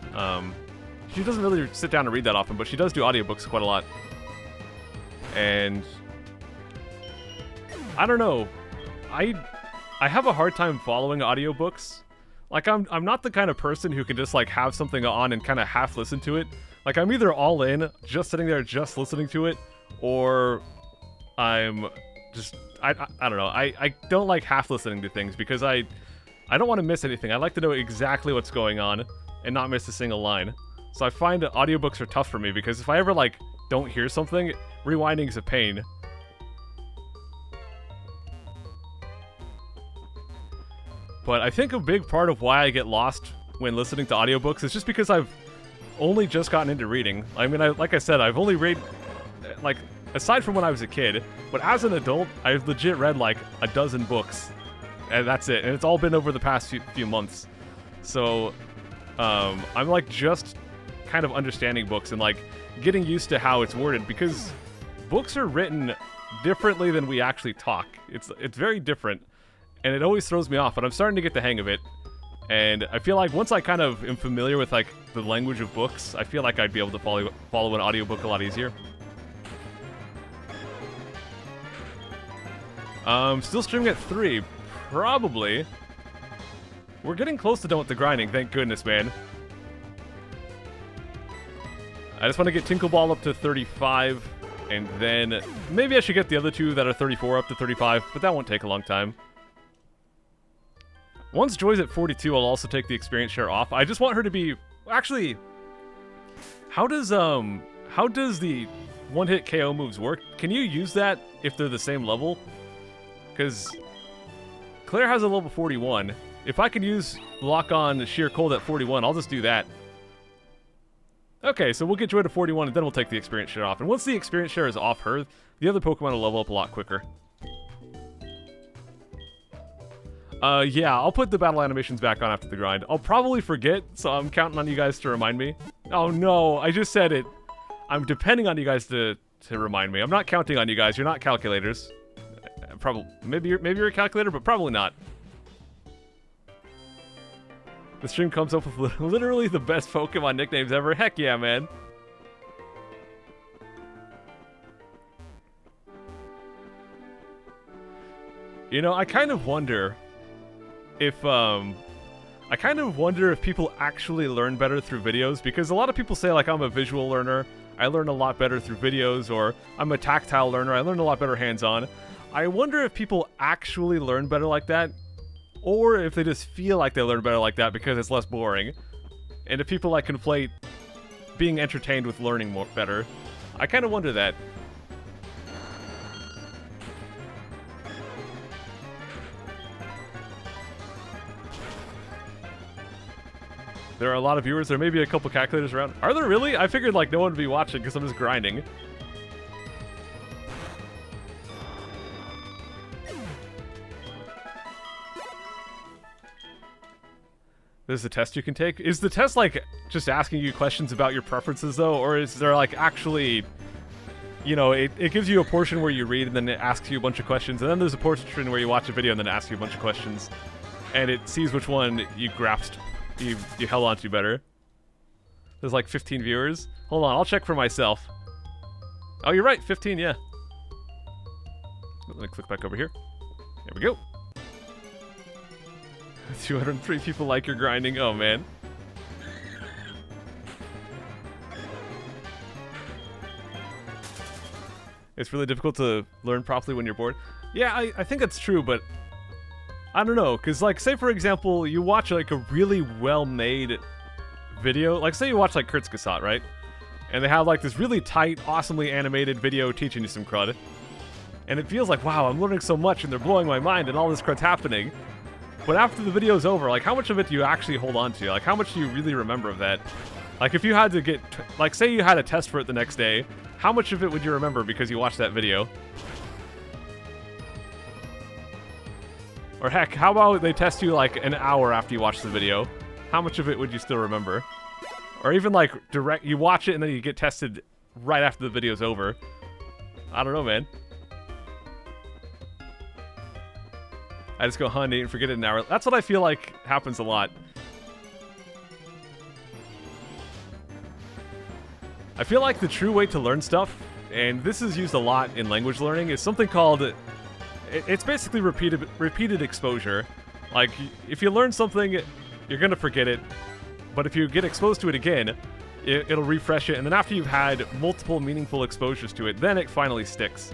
She doesn't really sit down and read that often, but she does do audiobooks quite a lot. And I don't know. I have a hard time following audiobooks. Like, I'm not the kind of person who can just, like, have something on and kind of half listen to it. Like, I'm either all in, just sitting there just listening to it, or I'm just, I don't know. I don't like half listening to things because I don't want to miss anything. I like to know exactly what's going on and not miss a single line. So I find that audiobooks are tough for me because if I ever, like, don't hear something, rewinding is a pain. But I think a big part of why I get lost when listening to audiobooks is just because I've only just gotten into reading. I mean, like I said, I've only read, like, aside from when I was a kid, but as an adult, I've legit read, like, a dozen books. And that's it. And it's all been over the past few months. So I'm like just kind of understanding books and like getting used to how it's worded, because books are written differently than we actually talk. It's very different, and it always throws me off, but I'm starting to get the hang of it. And I feel like once I kind of am familiar with like the language of books, I feel like I'd be able to follow an audiobook a lot easier. Still streaming at 3, probably. We're getting close to done with the grinding, thank goodness, man. I just want to get Tinkleball up to 35, and then maybe I should get the other two that are 34 up to 35, but that won't take a long time. Once Joy's at 42, I'll also take the experience share off. I just want her to be... Actually, how does the one-hit KO moves work? Can you use that if they're the same level? Because Claire has a level 41. If I can use Lock on Sheer Cold at 41, I'll just do that. Okay, so we'll get Joy to 41, and then we'll take the experience share off. And once the experience share is off her, the other Pokemon will level up a lot quicker. Yeah, I'll put the battle animations back on after the grind. I'll probably forget, so I'm counting on you guys to remind me. Oh no, I just said it. I'm depending on you guys to remind me. I'm not counting on you guys. You're not calculators. Probably, maybe you're a calculator, but probably not. The stream comes up with literally the best Pokemon nicknames ever. Heck yeah, man. You know, I kind of wonder if people actually learn better through videos, because a lot of people say like I'm a visual learner, I learn a lot better through videos, or I'm a tactile learner, I learn a lot better hands-on. I wonder if people actually learn better like that, or if they just feel like they learn better like that because it's less boring. And if people like conflate being entertained with learning more better. I kind of wonder that. There are a lot of viewers. There may be a couple calculators around. Are there really? I figured like no one would be watching because I'm just grinding. There's a test you can take. Is the test like just asking you questions about your preferences though, or is there like actually, you know, it gives you a portion where you read and then it asks you a bunch of questions, and then there's a portion where you watch a video and then it asks you a bunch of questions, and it sees which one you grasped, you held on to better. There's like 15 viewers. Hold on, I'll check for myself. Oh, you're right, 15, yeah. Let me click back over here. There we go. 203 people like your grinding. Oh, man. It's really difficult to learn properly when you're bored. Yeah, I think that's true, but I don't know. Because, like, say, for example, you watch, like, a really well-made video. Like, say you watch, like, Kurzgesagt, right? And they have, like, this really tight, awesomely animated video teaching you some crud. And it feels like, wow, I'm learning so much, and they're blowing my mind, and all this crud's happening. But after the video's over, like, how much of it do you actually hold on to? Like, how much do you really remember of that? Like, if you had to get, like, say you had a test for it the next day, how much of it would you remember because you watched that video? Or heck, how about they test you, like, an hour after you watch the video? How much of it would you still remember? Or even, like, you watch it and then you get tested right after the video's over. I don't know, man. I just go hunt and forget it an hour. That's what I feel like happens a lot. I feel like the true way to learn stuff, and this is used a lot in language learning, is something called... It's basically repeated exposure. Like, if you learn something, you're going to forget it. But if you get exposed to it again, it'll refresh it. And then after you've had multiple meaningful exposures to it, then it finally sticks.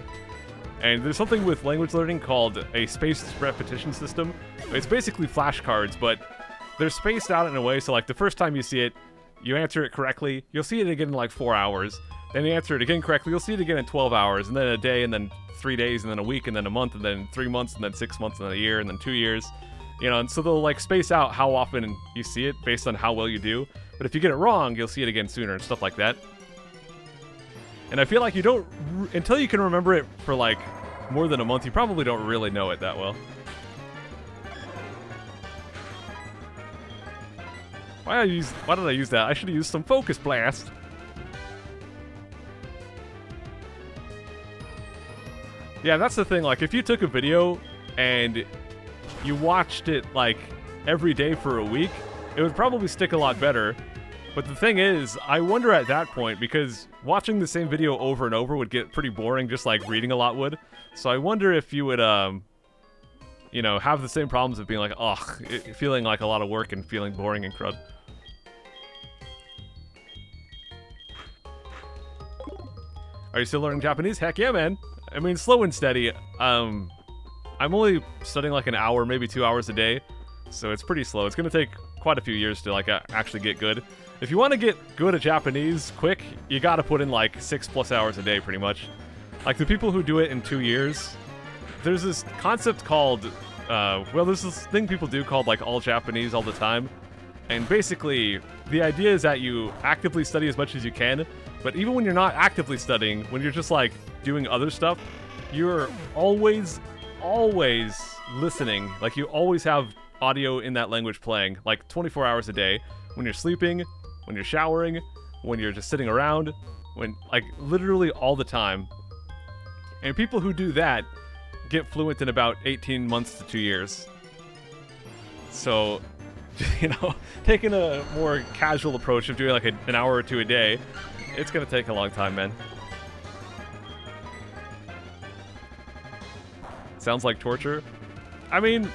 And there's something with language learning called a spaced repetition system. It's basically flashcards, but they're spaced out in a way so like the first time you see it, you answer it correctly, you'll see it again in like 4 hours. Then you answer it again correctly, you'll see it again in 12 hours, and then a day, and then 3 days, and then a week, and then a month, and then 3 months, and then 6 months, and then a year, and then 2 years. You know, and so they'll like space out how often you see it based on how well you do. But if you get it wrong, you'll see it again sooner and stuff like that. And I feel like you don't, until you can remember it for like more than a month, you probably don't really know it that well. Why did I use that? I should have used some Focus Blast. Yeah, that's the thing. Like, if you took a video and you watched it, like, every day for a week, it would probably stick a lot better. But the thing is, I wonder at that point, because watching the same video over and over would get pretty boring, just like reading a lot would. So I wonder if you would, you know, have the same problems of being like, ugh, feeling like a lot of work and feeling boring and crud. Are you still learning Japanese? Heck yeah, man. I mean, slow and steady. I'm only studying like an hour, maybe 2 hours a day, so it's pretty slow. It's gonna take quite a few years to like actually get good. If you want to get good at Japanese quick, you gotta put in like 6+ hours a day, pretty much. Like the people who do it in 2 years, there's this concept called, well, there's this thing people do called like all Japanese all the time, and basically the idea is that you actively study as much as you can. But even when you're not actively studying, when you're just like doing other stuff, you're always listening. Like you always have audio in that language playing, like 24 hours a day. When you're sleeping, when you're showering, when you're just sitting around, when like literally all the time. And people who do that get fluent in about 18 months to 2 years. So, you know, taking a more casual approach of doing like an hour or two a day, it's gonna take a long time, man. Sounds like torture. I mean,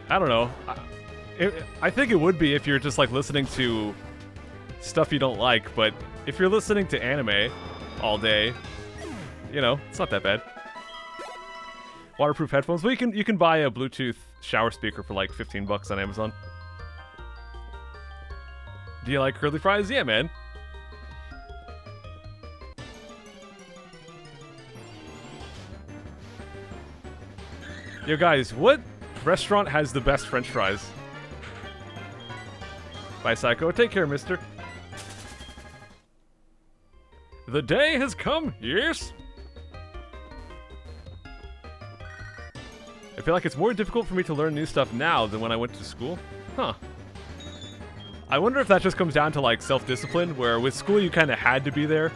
I don't know. I think it would be if you're just like listening to stuff you don't like, but if you're listening to anime all day, you know, it's not that bad. Waterproof headphones. Well, you can buy a Bluetooth shower speaker for like 15 bucks on Amazon. Do you like curly fries? Yeah, man. Yo, guys, what restaurant has the best French fries? Bye, Psycho. Take care, mister. The day has come, yes? I feel like it's more difficult for me to learn new stuff now than when I went to school. Huh. I wonder if that just comes down to, like, self-discipline, where with school you kind of had to be there,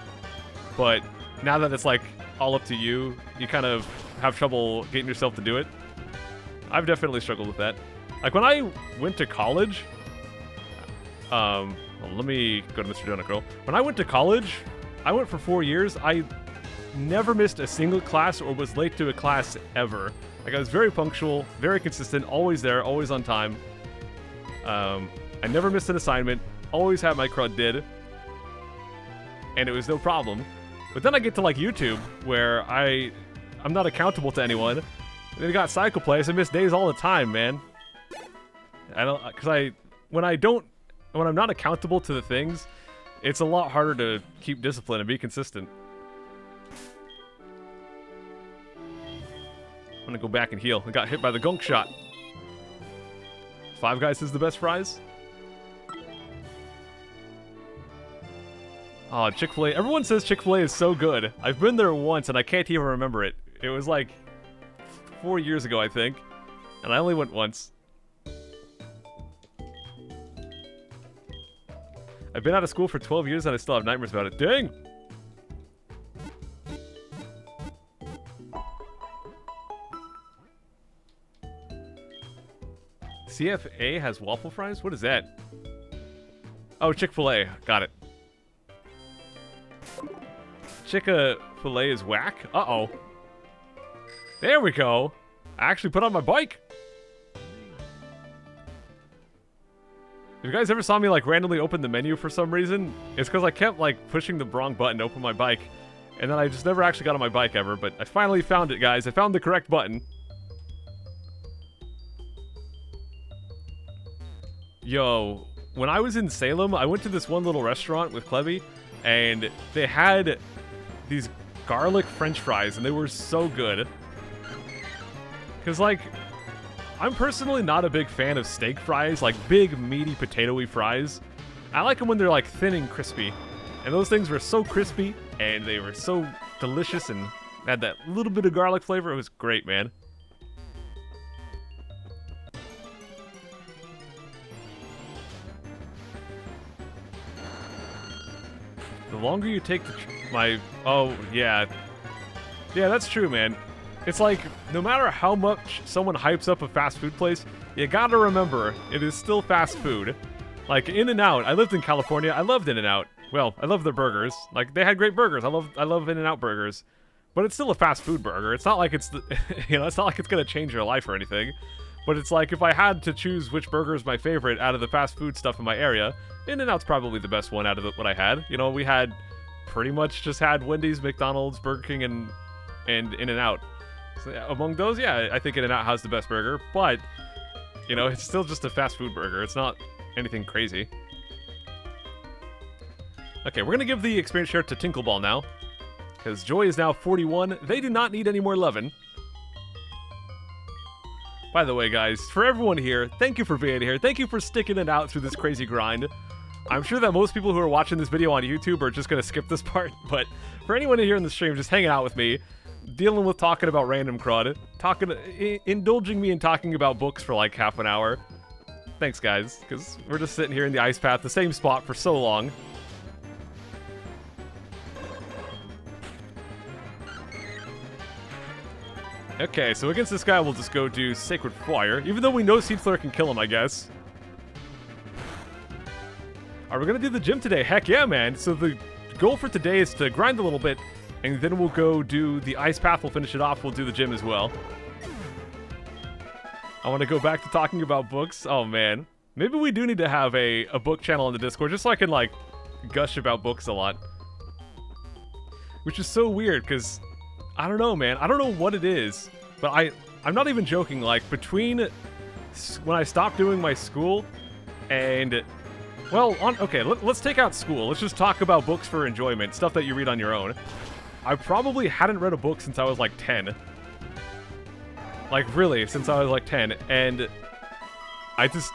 but now that it's, like, all up to you, you kind of have trouble getting yourself to do it. I've definitely struggled with that. Like, when I went to college... well, let me go to Mr. Donut Girl. When I went to college, I went for 4 years. I never missed a single class or was late to a class ever. Like, I was very punctual, very consistent, always there, always on time. I never missed an assignment, always had my crud did, and it was no problem. But then I get to, like, YouTube, where I'm not accountable to anyone. And then I got ScykohPlays. I miss days all the time, man. When I'm not accountable to the things, it's a lot harder to keep discipline and be consistent. I'm gonna go back and heal. I got hit by the gunk shot. Five Guys is the best fries? Oh, Chick-fil-A. Everyone says Chick-fil-A is so good. I've been there once and I can't even remember it. It was like 4 years ago, I think. And I only went once. I've been out of school for 12 years and I still have nightmares about it. Dang! CFA has waffle fries? What is that? Oh, Chick-fil-A. Got it. Chick-fil-A is whack? Uh-oh. There we go. I actually put on my bike. If you guys ever saw me, like, randomly open the menu for some reason, it's because I kept, like, pushing the wrong button to open my bike. And then I just never actually got on my bike ever, but I finally found it, guys. I found the correct button. Yo, when I was in Salem, I went to this one little restaurant with Clebby, and they had these garlic french fries, and they were so good. Because, like, I'm personally not a big fan of steak fries, like big, meaty, potato-y fries. I like them when they're, like, thin and crispy. And those things were so crispy, and they were so delicious, and had that little bit of garlic flavor. It was great, man. The longer you take oh, yeah. Yeah, that's true, man. It's like, no matter how much someone hypes up a fast food place, you gotta remember, it is still fast food. Like, In-N-Out, I lived in California, I loved In-N-Out. Well, I love their burgers. Like, they had great burgers, I love In-N-Out burgers. But it's still a fast food burger. It's not like it's, it's not like it's gonna change your life or anything. But it's like, if I had to choose which burger is my favorite out of the fast food stuff in my area, In-N-Out's probably the best one out of what I had. You know, we had pretty much just had Wendy's, McDonald's, Burger King, and In-N-Out. So, yeah, among those, yeah, I think In-N-Out has the best burger, but, you know, it's still just a fast food burger. It's not anything crazy. Okay, we're gonna give the experience share to Tinkleball now, because Joy is now 41. They do not need any more lovin'. By the way, guys, for everyone here, thank you for being here. Thank you for sticking it out through this crazy grind. I'm sure that most people who are watching this video on YouTube are just going to skip this part, but for anyone here in the stream just hanging out with me, dealing with talking about random crud, indulging me in talking about books for like half an hour. Thanks, guys, because we're just sitting here in the ice path, the same spot for so long. Okay, so against this guy, we'll just go do Sacred Fire, even though we know Seed Flare can kill him, I guess. Are we gonna do the gym today? Heck yeah, man. So the goal for today is to grind a little bit, and then we'll go do the ice path, we'll finish it off, we'll do the gym as well. I want to go back to talking about books. Oh, man. Maybe we do need to have a book channel on the Discord, just so I can, like, gush about books a lot. Which is so weird, because... I don't know, man. I don't know what it is, but I'm not even joking. Like, between when I stopped doing my school and, well, okay, let's take out school. Let's just talk about books for enjoyment, stuff that you read on your own. I probably hadn't read a book since I was like 10. Like, really, since I was like 10, and I just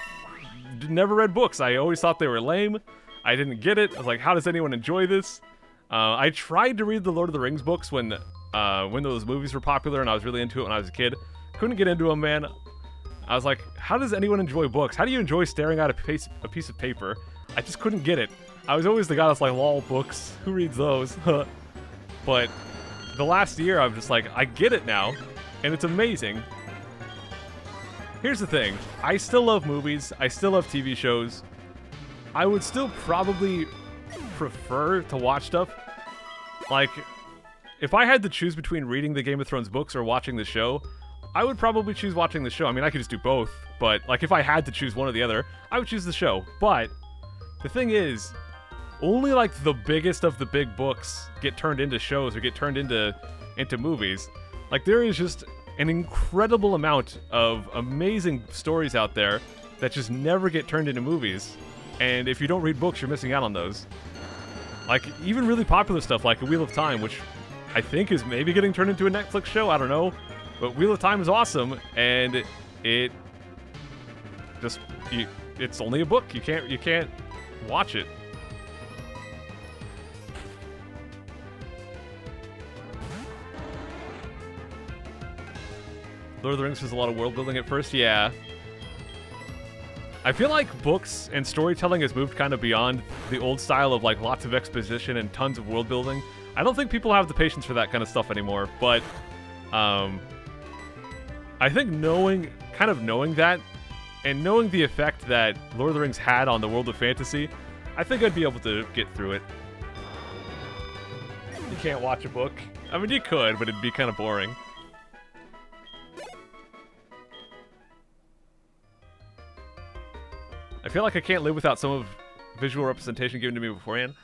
never read books. I always thought they were lame. I didn't get it. I was like, how does anyone enjoy this? I tried to read the Lord of the Rings books when those movies were popular, and I was really into it when I was a kid. Couldn't get into them, man. I was like, how does anyone enjoy books? How do you enjoy staring at a piece of paper? I just couldn't get it. I was always the guy that's like, lol, books. Who reads those? But the last year, I'm just like, I get it now, and it's amazing. Here's the thing. I still love movies. I still love TV shows. I would still probably prefer to watch stuff. Like, if I had to choose between reading the Game of Thrones books or watching the show, I would probably choose watching the show. I mean, I could just do both, but, like, if I had to choose one or the other, I would choose the show. But the thing is, only, like, the biggest of the big books get turned into shows or get turned into movies. Like, there is just an incredible amount of amazing stories out there that just never get turned into movies. And if you don't read books, you're missing out on those. Like, even really popular stuff like Wheel of Time, which I think is maybe getting turned into a Netflix show, I don't know. But Wheel of Time is awesome, and it just, it's only a book. You can't watch it. Lord of the Rings has a lot of world building at first, yeah. I feel like books and storytelling has moved kind of beyond the old style of like lots of exposition and tons of world building. I don't think people have the patience for that kind of stuff anymore, but I think knowing that and knowing the effect that Lord of the Rings had on the world of fantasy, I think I'd be able to get through it. You can't watch a book. I mean, you could, but it'd be kind of boring. I feel like I can't live without some of visual representation given to me beforehand.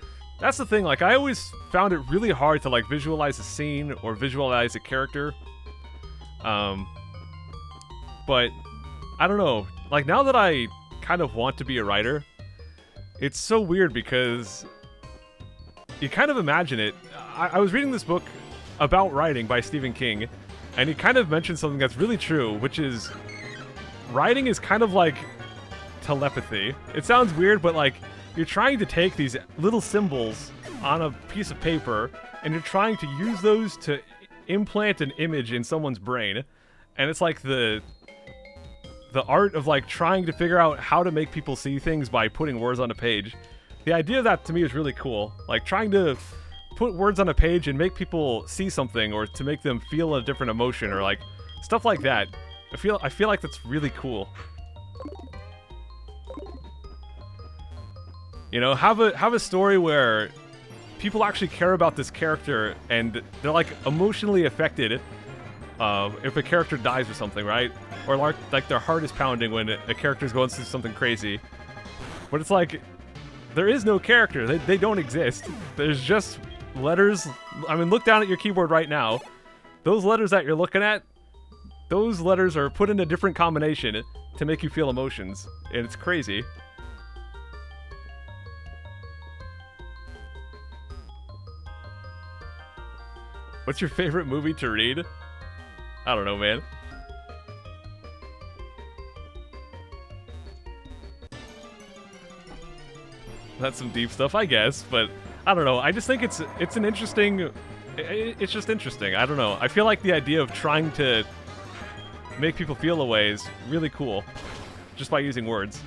That's the thing, like, I always found it really hard to, like, visualize a scene or visualize a character. But, I don't know. Like, now that I kind of want to be a writer, it's so weird because you kind of imagine it. I was reading this book about writing by Stephen King, and he kind of mentioned something that's really true, which is writing is kind of like telepathy. It sounds weird, but like you're trying to take these little symbols on a piece of paper and you're trying to use those to implant an image in someone's brain. And it's like the art of like trying to figure out how to make people see things by putting words on a page. The idea of that to me is really cool. Like trying to put words on a page and make people see something, or to make them feel a different emotion, or like stuff like that. I feel like that's really cool. You know, have a story where people actually care about this character and they're like emotionally affected if a character dies or something, right? Or like their heart is pounding when a character's going through something crazy. But it's like, there is no character. They don't exist. There's just letters. I mean, look down at your keyboard right now. Those letters that you're looking at, those letters are put in a different combination to make you feel emotions. And it's crazy. What's your favorite movie to read? I don't know, man. That's some deep stuff, I guess, but I don't know. I just think it's an interesting... It's just interesting. I don't know. I feel like the idea of trying to make people feel a way is really cool, just by using words.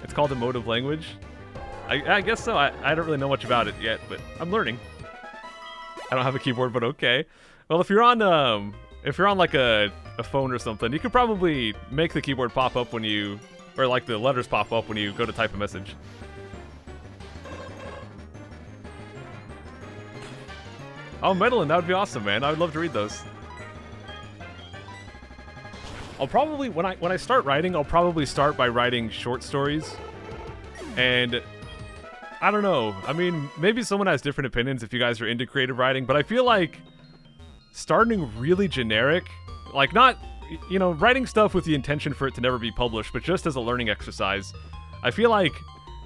It's called emotive language. I guess so. I don't really know much about it yet, but I'm learning. I don't have a keyboard, but okay. Well, if you're on like a phone or something, you could probably make the keyboard pop up when you, or like the letters pop up when you go to type a message. Oh, Medellin, that would be awesome, man. I would love to read those. I'll probably, when I start writing, I'll probably start by writing short stories. And I don't know. I mean, maybe someone has different opinions if you guys are into creative writing, but I feel like starting really generic, like not, you know, writing stuff with the intention for it to never be published, but just as a learning exercise. I feel like,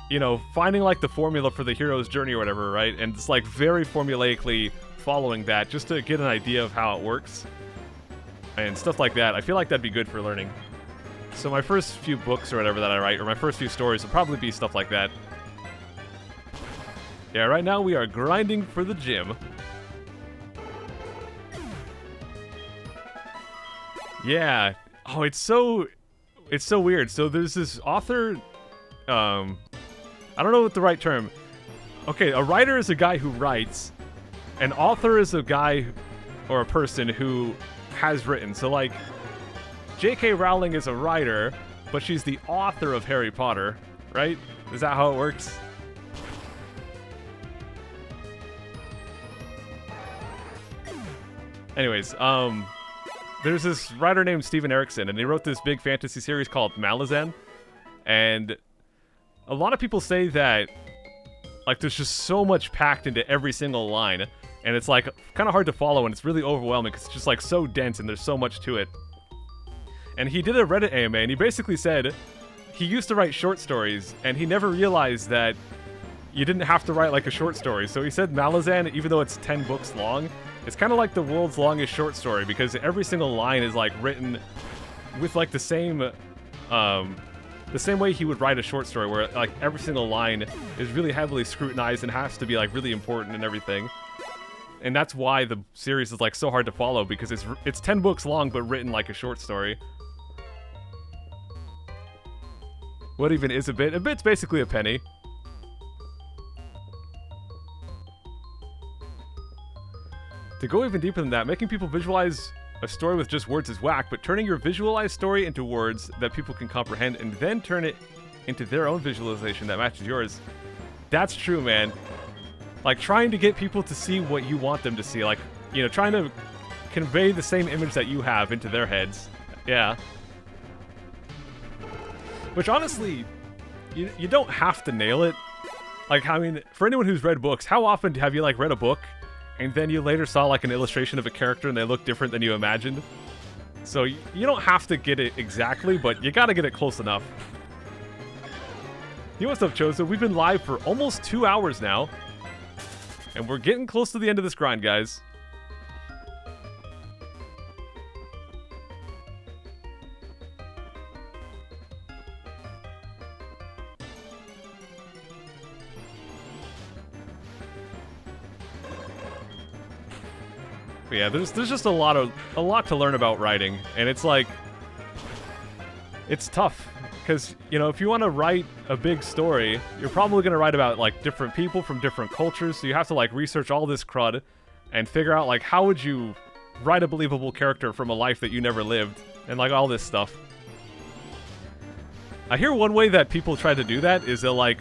you know, finding like the formula for the hero's journey or whatever, right? And it's like very formulaically following that just to get an idea of how it works and stuff like that. I feel like that'd be good for learning. So my first few books or whatever that I write, or my first few stories, will probably be stuff like that. Yeah, right now we are grinding for the gym. Yeah. Oh, it's so weird. So there's this author, I don't know what the right term. Okay, a writer is a guy who writes. An author is a guy or a person who has written. So like, J.K. Rowling is a writer, but she's the author of Harry Potter, right? Is that how it works? Anyways, there's this writer named Steven Erikson, and he wrote this big fantasy series called Malazan. And a lot of people say that, like, there's just so much packed into every single line, and it's like kind of hard to follow, and it's really overwhelming because it's just like so dense and there's so much to it. And he did a Reddit AMA, and he basically said he used to write short stories, and he never realized that you didn't have to write like a short story. So he said Malazan, even though it's 10 books long, it's kind of like the world's longest short story, because every single line is like written with like the same way he would write a short story, where like every single line is really heavily scrutinized and has to be like really important and everything. And that's why the series is like so hard to follow, because it's 10 books long but written like a short story. What even is a bit? A bit's basically a penny. To go even deeper than that, making people visualize a story with just words is whack, but turning your visualized story into words that people can comprehend and then turn it into their own visualization that matches yours, that's true, man. Like, trying to get people to see what you want them to see, like, you know, trying to convey the same image that you have into their heads. Yeah. Which, honestly, you don't have to nail it. Like, I mean, for anyone who's read books, how often have you, like, read a book and then you later saw like an illustration of a character and they look different than you imagined? So you don't have to get it exactly, but you gotta get it close enough. You know what's up, Chozo? We've been live for almost 2 hours now, and we're getting close to the end of this grind, guys. But yeah, there's just a lot to learn about writing, and it's like, it's tough because, you know, if you want to write a big story, you're probably going to write about like different people from different cultures, so you have to like research all this crud and figure out like how would you write a believable character from a life that you never lived and like all this stuff. I hear one way that people try to do that is they'll like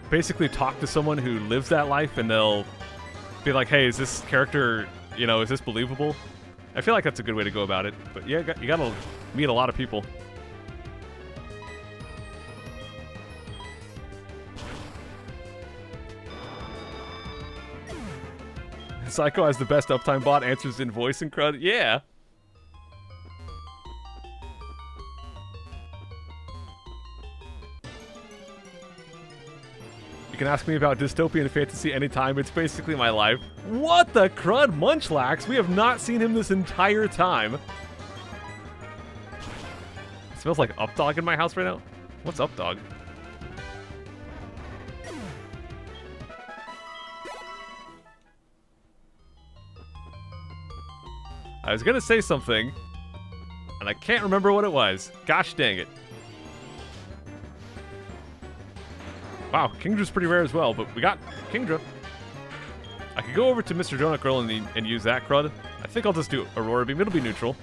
basically talk to someone who lives that life and they'll be like, hey, is this character, you know, is this believable? I feel like that's a good way to go about it, but yeah, you gotta meet a lot of people. Psycho has the best uptime bot, answers in voice and crud. Yeah. You can ask me about dystopian fantasy anytime. It's basically my life. What the crud? Munchlax? We have not seen him this entire time. It smells like Updog in my house right now. What's Updog? I was gonna say something, and I can't remember what it was. Gosh dang it. Wow, Kingdra's pretty rare as well, but we got Kingdra. I could go over to Mr. Donut Girl and use that crud. I think I'll just do Aurora Beam. It'll be neutral.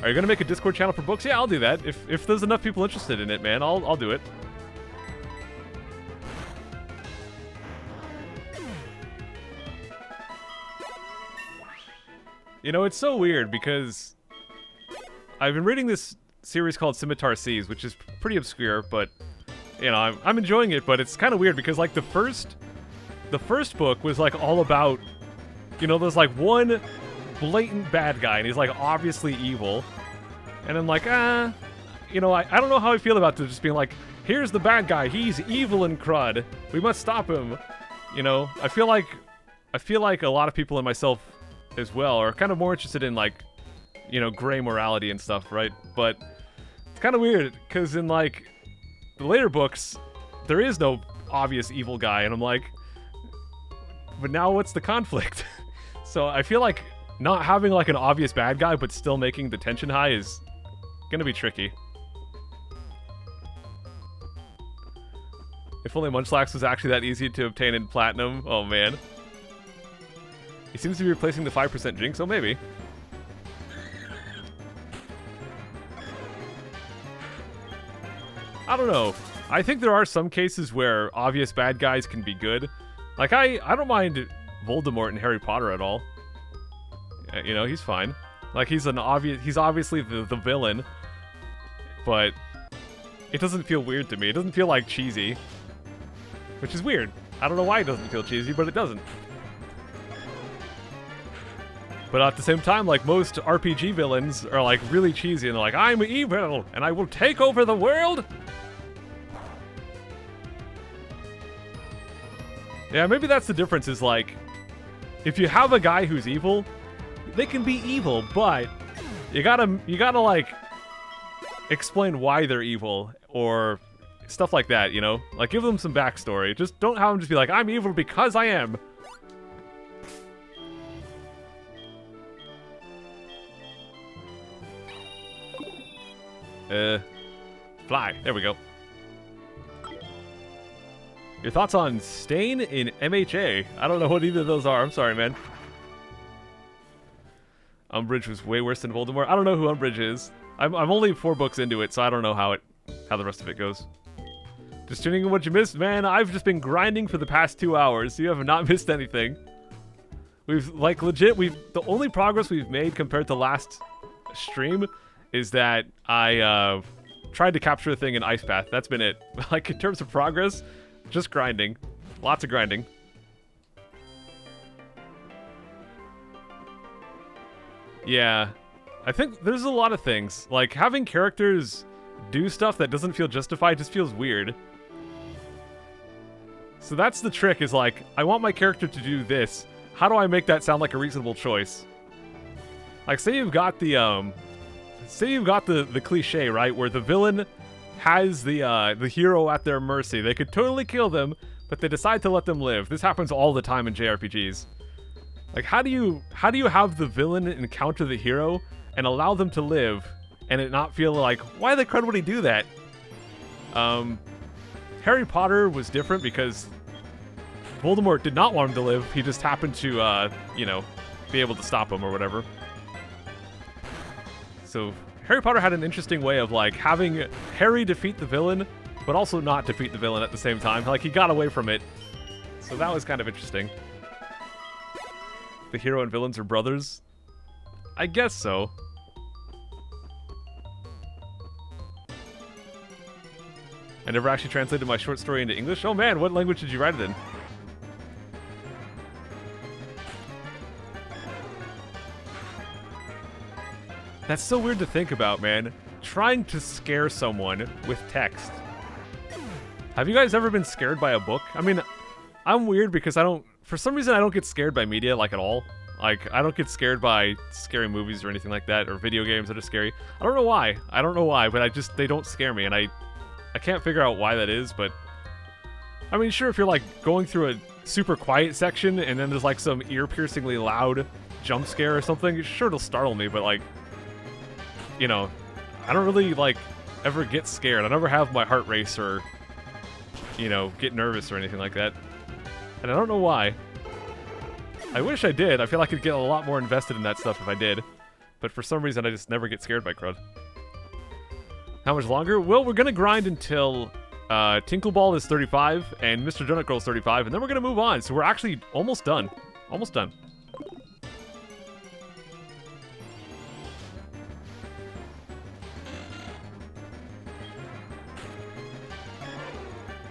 Are you gonna make a Discord channel for books? Yeah, I'll do that. If there's enough people interested in it, man, I'll do it. You know, it's so weird because I've been reading this series called Scimitar Seas, which is pretty obscure, but you know, I'm enjoying it. But it's kind of weird because like the first book was like all about, you know, there's like one blatant bad guy and he's like obviously evil, and I'm like, you know, I don't know how I feel about this, just being like, here's the bad guy, he's evil and crud, we must stop him. You know, I feel like a lot of people and myself as well are kind of more interested in like, you know, gray morality and stuff, right? But it's kind of weird because in like the later books there is no obvious evil guy, and I'm like, but now what's the conflict? So I feel like not having like an obvious bad guy but still making the tension high is gonna be tricky. If only Munchlax was actually that easy to obtain in Platinum. Oh man. He seems to be replacing the 5% Jinx, so maybe. I don't know. I think there are some cases where obvious bad guys can be good. Like, I don't mind Voldemort in Harry Potter at all. You know, he's fine. Like, he's obviously the villain. But it doesn't feel weird to me. It doesn't feel like cheesy. Which is weird. I don't know why it doesn't feel cheesy, but it doesn't. But at the same time, like, most RPG villains are, like, really cheesy, and they're like, I'm evil, and I will take over the world! Yeah, maybe that's the difference, is, like, if you have a guy who's evil, they can be evil, but you gotta, like, explain why they're evil, or stuff like that, you know? Like, give them some backstory. Just don't have them just be like, I'm evil because I am. Fly. There we go. Your thoughts on Stain in MHA? I don't know what either of those are. I'm sorry, man. Umbridge was way worse than Voldemort. I don't know who Umbridge is. I'm only 4 books into it, so I don't know how the rest of it goes. Just tuning in what you missed, man. I've just been grinding for the past 2 hours. So you have not missed anything. We've the only progress we've made compared to last stream is that I tried to capture a thing in Ice Path. That's been it. Like, in terms of progress, just grinding. Lots of grinding. Yeah. I think there's a lot of things. Like, having characters do stuff that doesn't feel justified just feels weird. So that's the trick, is like, I want my character to do this. How do I make that sound like a reasonable choice? Like, say you've got the cliche, right, where the villain has the hero at their mercy. They could totally kill them, but they decide to let them live. This happens all the time in JRPGs. Like, how do you have the villain encounter the hero and allow them to live and it not feel like, why the crud would he do that? Harry Potter was different because Voldemort did not want him to live. He just happened to, you know, be able to stop him or whatever. So Harry Potter had an interesting way of, like, having Harry defeat the villain, but also not defeat the villain at the same time. Like, he got away from it. So that was kind of interesting. The hero and villains are brothers? I guess so. I never actually translated my short story into English. Oh man, what language did you write it in? That's so weird to think about, man. Trying to scare someone with text. Have you guys ever been scared by a book? I mean, I'm weird because for some reason I don't get scared by media, like, at all. Like, I don't get scared by scary movies or anything like that, or video games that are scary. I don't know why. But they don't scare me, and I can't figure out why that is, but... I mean, sure, if you're, like, going through a super quiet section, and then there's, like, some ear-piercingly loud jump scare or something, sure, it'll startle me, but, like... You know, I don't really, like, ever get scared. I never have my heart race or, you know, get nervous or anything like that. And I don't know why. I wish I did. I feel like I'd get a lot more invested in that stuff if I did. But for some reason, I just never get scared by crud. How much longer? Well, we're going to grind until Tinkleball is 35 and Mr. Donut Girl is 35, and then we're going to move on. So we're actually almost done. Almost done.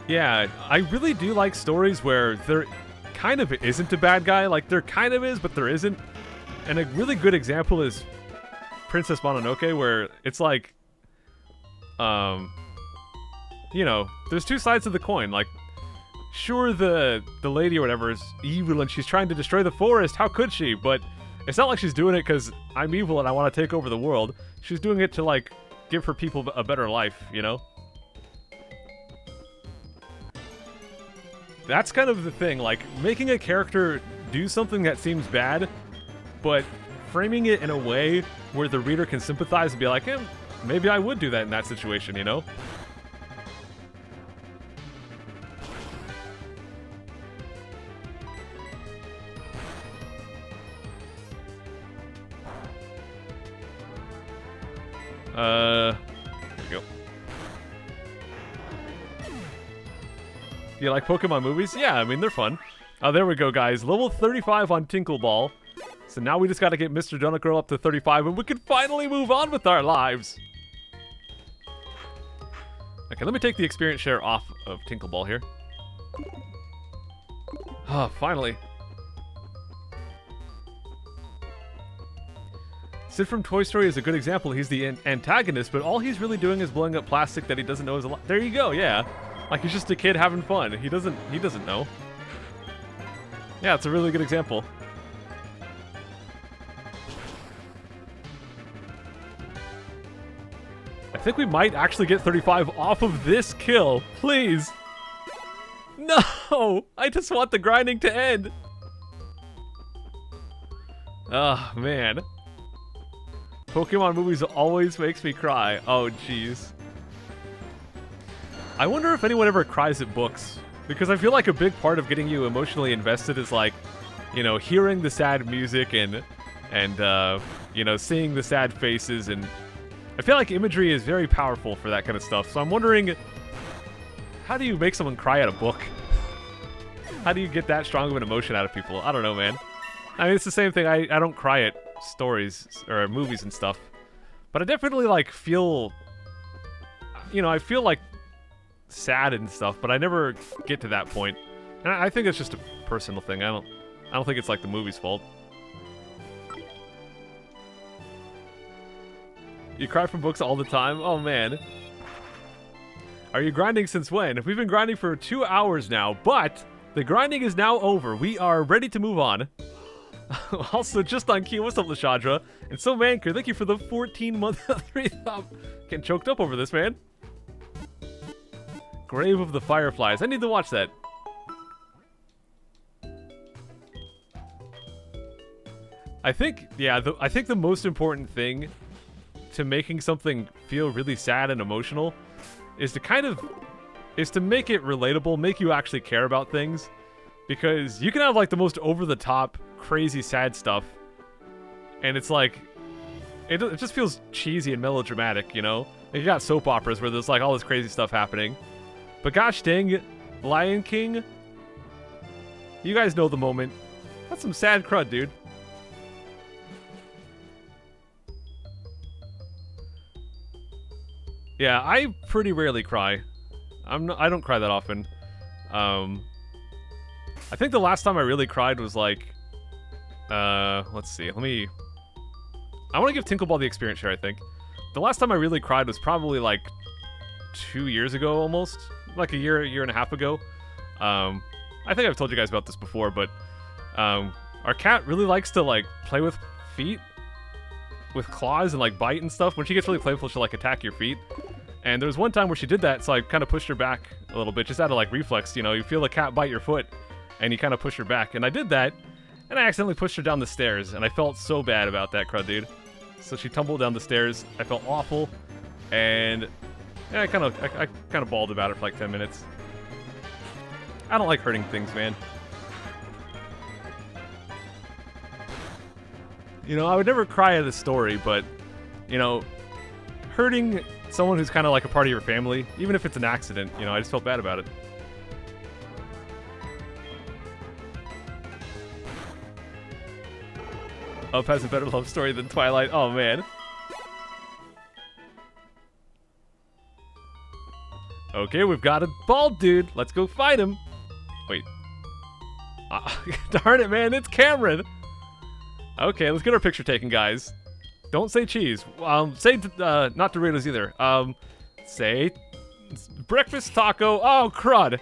Yeah, I really do like stories where there kind of isn't a bad guy. Like, there kind of is, but there isn't. And a really good example is Princess Mononoke, where it's like, you know, there's two sides of the coin. Like, sure, the lady or whatever is evil and she's trying to destroy the forest. How could she? But it's not like she's doing it because I'm evil and I want to take over the world. She's doing it to, like, give her people a better life, you know? That's kind of the thing, like, making a character do something that seems bad, but framing it in a way where the reader can sympathize and be like, maybe I would do that in that situation, you know? Here we go. Do you like Pokemon movies? Yeah, I mean, they're fun. Oh, there we go, guys. Level 35 on Tinkleball. So now we just gotta get Mr. Donut Girl up to 35, and we can finally move on with our lives. Okay, let me take the experience share off of Tinkleball here. Ah, finally. Sid from Toy Story is a good example. He's the antagonist, but all he's really doing is blowing up plastic that he doesn't know is alive. There you go, yeah. Like, he's just a kid having fun. He doesn't know. Yeah, it's a really good example. I think we might actually get 35 off of this kill. Please. No! I just want the grinding to end. Oh, man. Pokemon movies always makes me cry. Oh, jeez. I wonder if anyone ever cries at books, because I feel like a big part of getting you emotionally invested is, like, you know, hearing the sad music and you know, seeing the sad faces, and I feel like imagery is very powerful for that kind of stuff. So I'm wondering, how do you make someone cry at a book? How do you get that strong of an emotion out of people? I don't know, man. I mean, it's the same thing. I don't cry at stories or movies and stuff, but I definitely, like, feel, you know, I feel like sad and stuff, but I never get to that point. And I think it's just a personal thing. I don't think it's like the movie's fault. You cry from books all the time? Oh man. Are you grinding since when? We've been grinding for 2 hours now, but the grinding is now over. We are ready to move on. Also, just on cue, what's up, Lashadra? And so, Manker, thank you for the 14-month 3-thumb. Getting choked up over this, man. Grave of the Fireflies. I need to watch that. I think, yeah, I think the most important thing to making something feel really sad and emotional is to make it relatable, make you actually care about things. Because you can have like the most over-the-top, crazy, sad stuff, and it's like, it just feels cheesy and melodramatic, you know? Like you got soap operas where there's like all this crazy stuff happening. But gosh dang, Lion King, you guys know the moment. That's some sad crud, dude. Yeah, I pretty rarely cry. I don't cry that often. I think the last time I really cried was like, let's see, I want to give Tinkleball the experience share, I think. The last time I really cried was probably like 2 years ago almost, like a year and a half ago. I think I've told you guys about this before, but our cat really likes to like play with feet, with claws and like bite and stuff. When she gets really playful, she'll like attack your feet. And there was one time where she did that, so I kind of pushed her back a little bit, just out of like reflex, you know, you feel a cat bite your foot, and you kind of push her back. And I did that, and I accidentally pushed her down the stairs, and I felt so bad about that, crud dude. So she tumbled down the stairs, I felt awful, and yeah, I kind of bawled about it for like 10 minutes. I don't like hurting things, man. You know, I would never cry at a story, but, you know, hurting someone who's kind of like a part of your family, even if it's an accident, you know, I just felt bad about it. Up has a better love story than Twilight. Oh, man. Okay, we've got a bald dude. Let's go fight him. Wait. Darn it, man. It's Cameron. Okay, let's get our picture taken, guys. Don't say cheese. Say not Doritos either. Say breakfast taco. Oh, crud.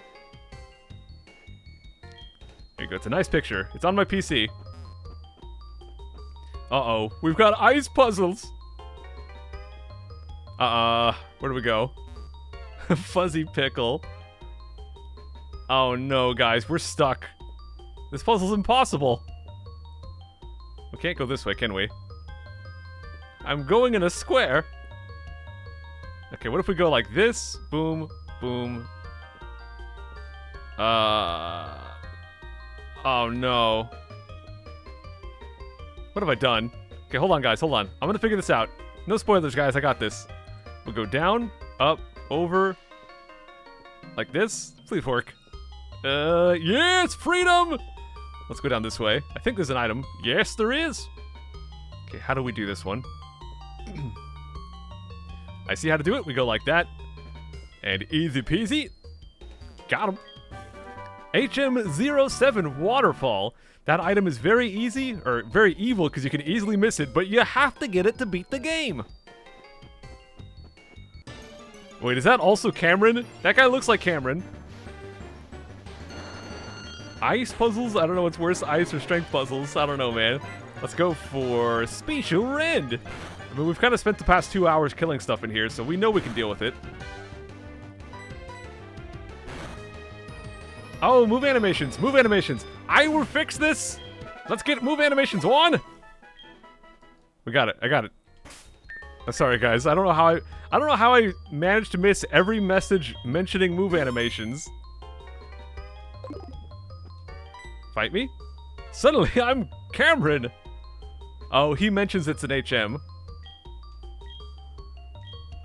There you go. It's a nice picture. It's on my PC. Uh-oh. We've got ice puzzles. Where do we go? Fuzzy pickle. Oh, no, guys. We're stuck. This puzzle's impossible. We can't go this way, can we? I'm going in a square. Okay, what if we go like this? Boom, boom. Oh no. What have I done? Okay, hold on, guys, hold on. I'm gonna figure this out. No spoilers, guys, I got this. We'll go down, up, over. Like this. Please work. Yes, freedom! Let's go down this way. I think there's an item. Yes, there is. Okay, how do we do this one? I see how to do it. We go like that. And easy peasy. Got him. HM07 Waterfall. That item is very easy, or very evil, because you can easily miss it, but you have to get it to beat the game. Wait, is that also Cameron? That guy looks like Cameron. Ice puzzles? I don't know what's worse, ice or strength puzzles. I don't know, man. Let's go for Special Rend. I mean, we've kind of spent the past 2 hours killing stuff in here, so we know we can deal with it. Oh, move animations, move animations. I will fix this. Let's get move animations on. We got it. I got it. I'm sorry, guys. I don't know how I managed to miss every message mentioning move animations. Fight me? Suddenly, I'm Cameron. Oh, he mentions it's an HM.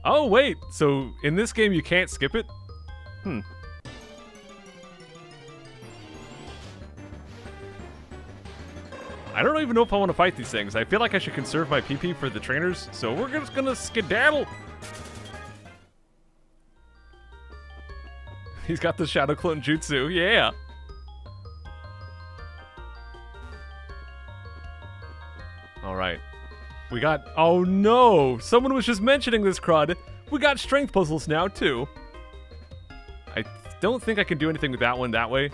Oh, wait. So, in this game, you can't skip it? Hmm. I don't even know if I want to fight these things. I feel like I should conserve my PP for the trainers, so we're just gonna skedaddle. He's got the Shadow Clone Jutsu, yeah. Alright. We got... Oh no! Someone was just mentioning this, crud. We got strength puzzles now, too. I don't think I can do anything with that one that way.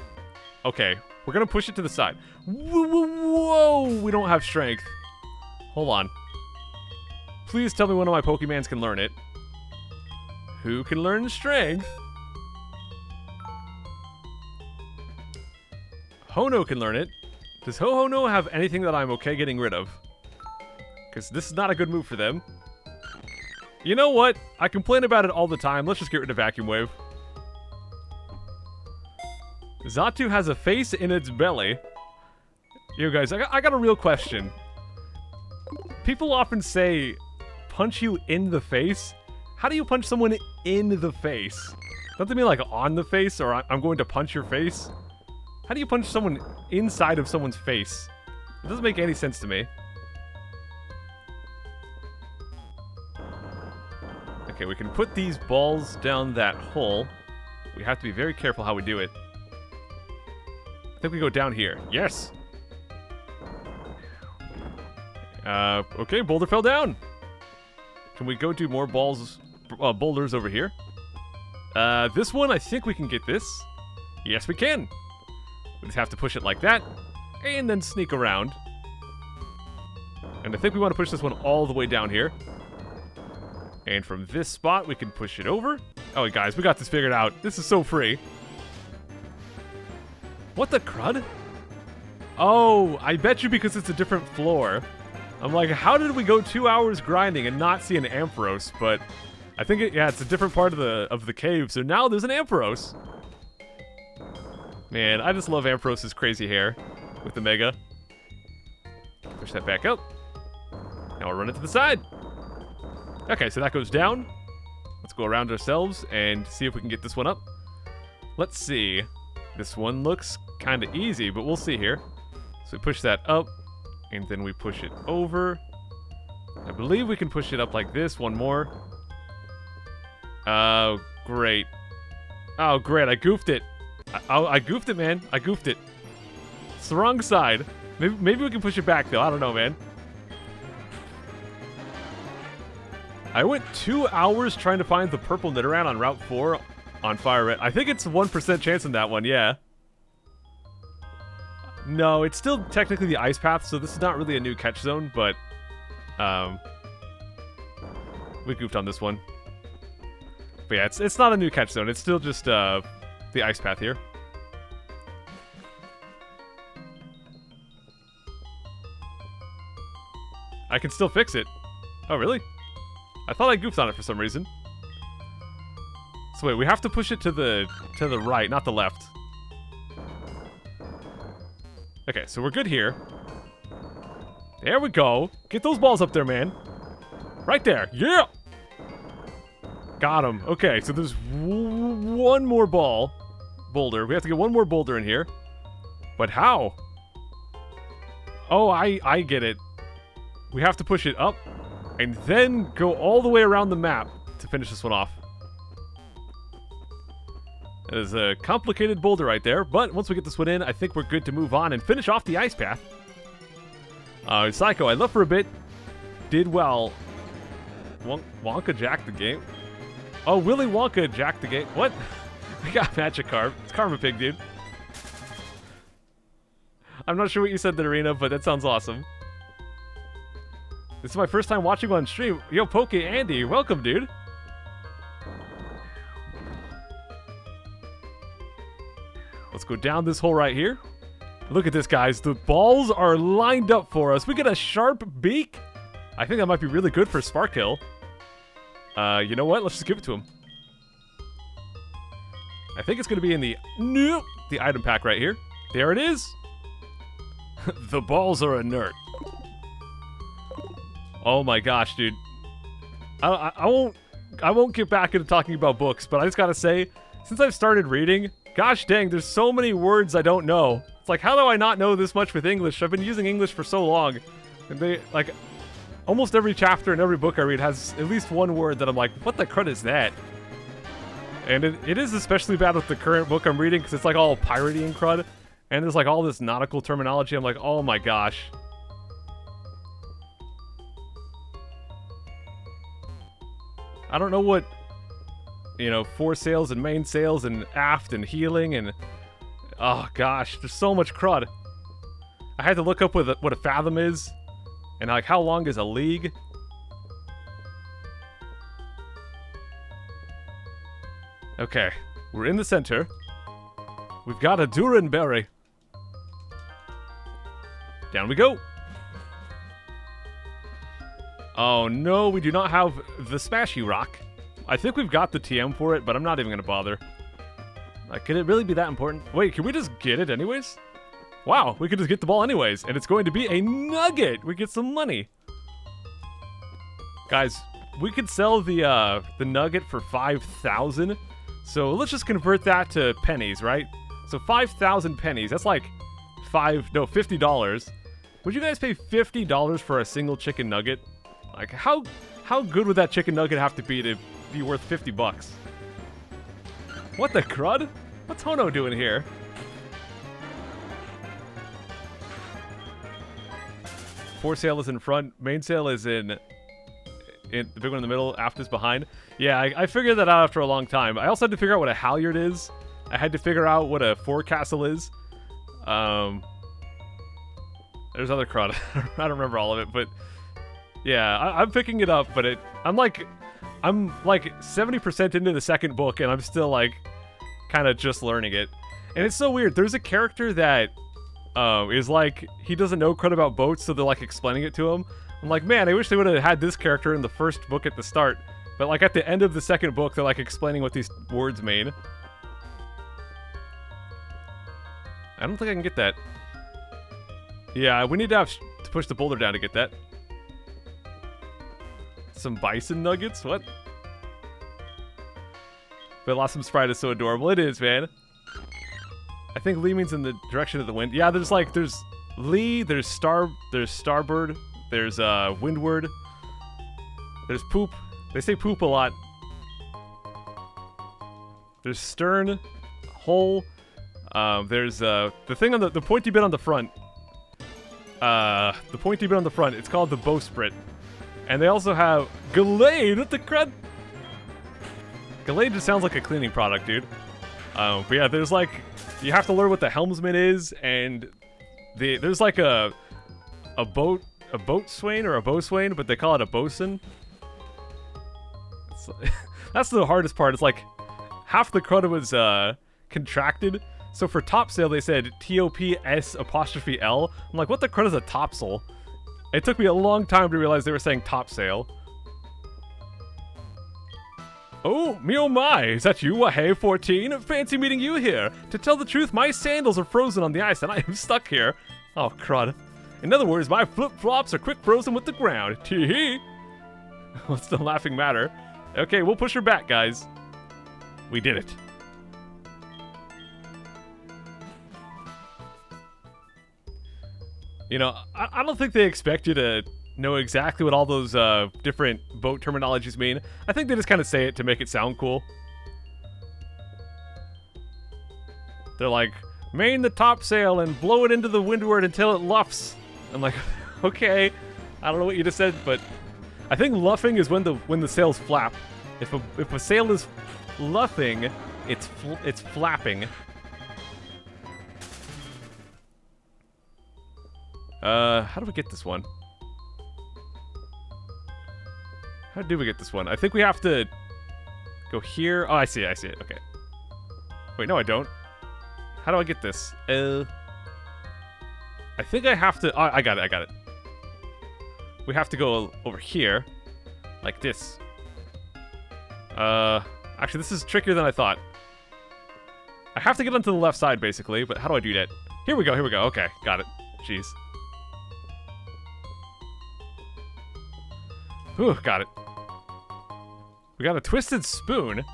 Okay. We're gonna push it to the side. Whoa! We don't have strength. Hold on. Please tell me one of my Pokemons can learn it. Who can learn strength? Hono can learn it. Does Ho-Ho-No have anything that I'm okay getting rid of? Because this is not a good move for them. You know what? I complain about it all the time. Let's just get rid of Vacuum Wave. Xatu has a face in its belly. You guys, I got a real question. People often say, punch you in the face. How do you punch someone in the face? Don't they mean like on the face, or I'm going to punch your face? How do you punch someone inside of someone's face? It doesn't make any sense to me. Okay, we can put these balls down that hole. We have to be very careful how we do it. I think we go down here. Yes! Okay, boulder fell down. Can we go do more boulders over here? This one, I think we can get this. Yes, we can. We just have to push it like that, and then sneak around. And I think we want to push this one all the way down here. And from this spot, we can push it over. Oh, guys, we got this figured out. This is so free. What the crud? Oh, I bet you because it's a different floor. I'm like, how did we go 2 hours grinding and not see an Ampharos? But I think, it's a different part of the cave. So now there's an Ampharos. Man, I just love Ampharos's crazy hair with the Mega. Push that back up. Now we'll run it to the side. Okay, so that goes down. Let's go around ourselves and see if we can get this one up. Let's see. This one looks kind of easy, but we'll see here. So we push that up, and then we push it over. I believe we can push it up like this. One more. Oh, great. Oh, great. I goofed it. I goofed it, man. I goofed it. It's the wrong side. Maybe we can push it back, though. I don't know, man. I went 2 hours trying to find the purple Nidoran on Route 4 on Fire Red. I think it's 1% chance in that one, yeah. No, it's still technically the Ice Path, so this is not really a new catch zone, but we goofed on this one. But yeah, it's not a new catch zone. It's still just the Ice Path here. I can still fix it. Oh, really? I thought I goofed on it for some reason. So wait, we have to push it to the right, not the left. Okay, so we're good here. There we go. Get those balls up there, man. Right there. Yeah! Got him. Okay, so there's one more boulder. We have to get one more boulder in here. But how? Oh, I get it. We have to push it up and then go all the way around the map to finish this one off. That is a complicated boulder right there, but once we get this one in, I think we're good to move on and finish off the Ice Path. Psycho, I left for a bit. Did well. Wonka jacked the game. Oh, Willy Wonka jacked the game. What? We got Magikarp. It's Karma Pig, dude. I'm not sure what you said there, Arena, but that sounds awesome. This is my first time watching on stream. Yo, Poke Andy, welcome, dude. Let's go down this hole right here. Look at this, guys. The balls are lined up for us. We get a sharp beak. I think that might be really good for Sparkhill. You know what? Let's just give it to him. I think it's going to be in the item pack right here. There it is. The balls are inert. Oh my gosh, dude. I won't get back into talking about books, but I just gotta say, since I've started reading, gosh dang, there's so many words I don't know. It's like, how do I not know this much with English? I've been using English for so long. And almost every chapter in every book I read has at least one word that I'm like, what the crud is that? And it is especially bad with the current book I'm reading, because it's like all piratey and crud. And there's like all this nautical terminology. I'm like, oh my gosh. I don't know what, foresails and mainsails and aft and heeling and, oh gosh, there's so much crud. I had to look up what a fathom is and like how long is a league. Okay, we're in the center. We've got a Duran Berry. Down we go. Oh no, we do not have the Smashy Rock. I think we've got the TM for it, but I'm not even gonna bother. Like, could it really be that important? Wait, can we just get it anyways? Wow, we could just get the ball anyways, and it's going to be a nugget. We get some money. Guys, we could sell the nugget for 5,000. So let's just convert that to pennies, right? So 5,000 pennies, that's like $50. Would you guys pay $50 for a single chicken nugget? Like, how good would that chicken nugget have to be worth 50 bucks? What the crud? What's Hono doing here? Four sail is in front, main sail is in the big one in the middle, aft is behind. Yeah, I figured that out after a long time. I also had to figure out what a halyard is. I had to figure out what a forecastle is. There's other crud. I don't remember all of it, but yeah, I'm picking it up, but I'm like 70% into the second book, and I'm still like kind of just learning it. And it's so weird. There's a character that is like, he doesn't know crud about boats, so they're like explaining it to him. I'm like, man, I wish they would have had this character in the first book at the start. But like at the end of the second book, they're like explaining what these words mean. I don't think I can get that. Yeah, we need to push the boulder down to get that. Some bison nuggets? What? Blossom Sprite is so adorable. It is, man. I think lee means in the direction of the wind. Yeah, there's lee, there's starboard, there's windward, there's poop. They say poop a lot. There's stern, hull. There's the thing on the pointy bit on the front. The pointy bit on the front. It's called the bowsprit. And they also have Gallade. What the crud? Gallade just sounds like a cleaning product, dude. But yeah, there's like, you have to learn what the helmsman is, and there's like a boatswain or a bowswain, but they call it a bosun. That's the hardest part. It's like half the crud was contracted. So for topsail, they said TOPS''L. I'm like, what the crud is a topsail? It took me a long time to realize they were saying topsail. Oh, me oh my, is that you, Wahey 14? Fancy meeting you here. To tell the truth, my sandals are frozen on the ice and I am stuck here. Oh, crud. In other words, my flip-flops are quick frozen with the ground. Tee-hee. What's the laughing matter? Okay, we'll push her back, guys. We did it. You know, I don't think they expect you to know exactly what all those different boat terminologies mean. I think they just kind of say it to make it sound cool. They're like, main the topsail and blow it into the windward until it luffs. I'm like, okay, I don't know what you just said, but I think luffing is when the sails flap. If a sail is luffing, it's flapping. How do we get this one? How do we get this one? I think we have to go here. Oh, I see it, okay. Wait, no I don't. How do I get this? I think I have to, oh, I got it. We have to go over here, like this. Actually this is trickier than I thought. I have to get onto the left side basically, but how do I do that? Here we go, okay, got it. Jeez. Whew, got it. We got a twisted spoon.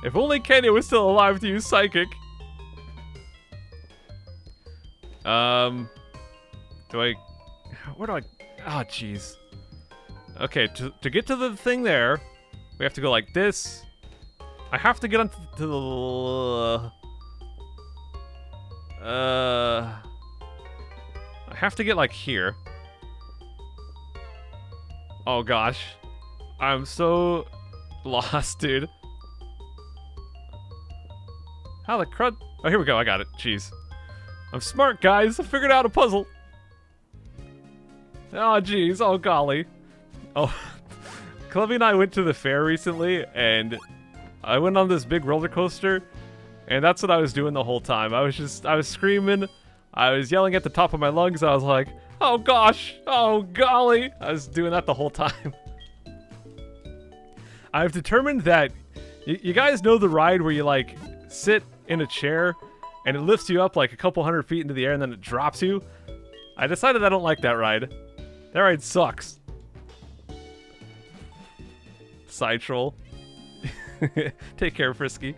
If only Kenya was still alive to use psychic. Where do I... Oh, jeez. Okay, to get to the thing there, we have to go like this. I have to get onto the... I have to get like here. Oh gosh. I'm so lost, dude. How the crud? Oh, here we go. I got it. Jeez. I'm smart, guys. I figured out a puzzle. Oh, jeez. Oh, golly. Oh. Clevy and I went to the fair recently, and I went on this big roller coaster, and that's what I was doing the whole time. I was screaming. I was yelling at the top of my lungs. I was like, oh gosh, oh golly. I was doing that the whole time. I've determined that you guys know the ride where you like sit in a chair and it lifts you up like a couple 100 feet into the air and then it drops you. I decided I don't like that ride. That ride sucks. Side troll. Take care, Frisky.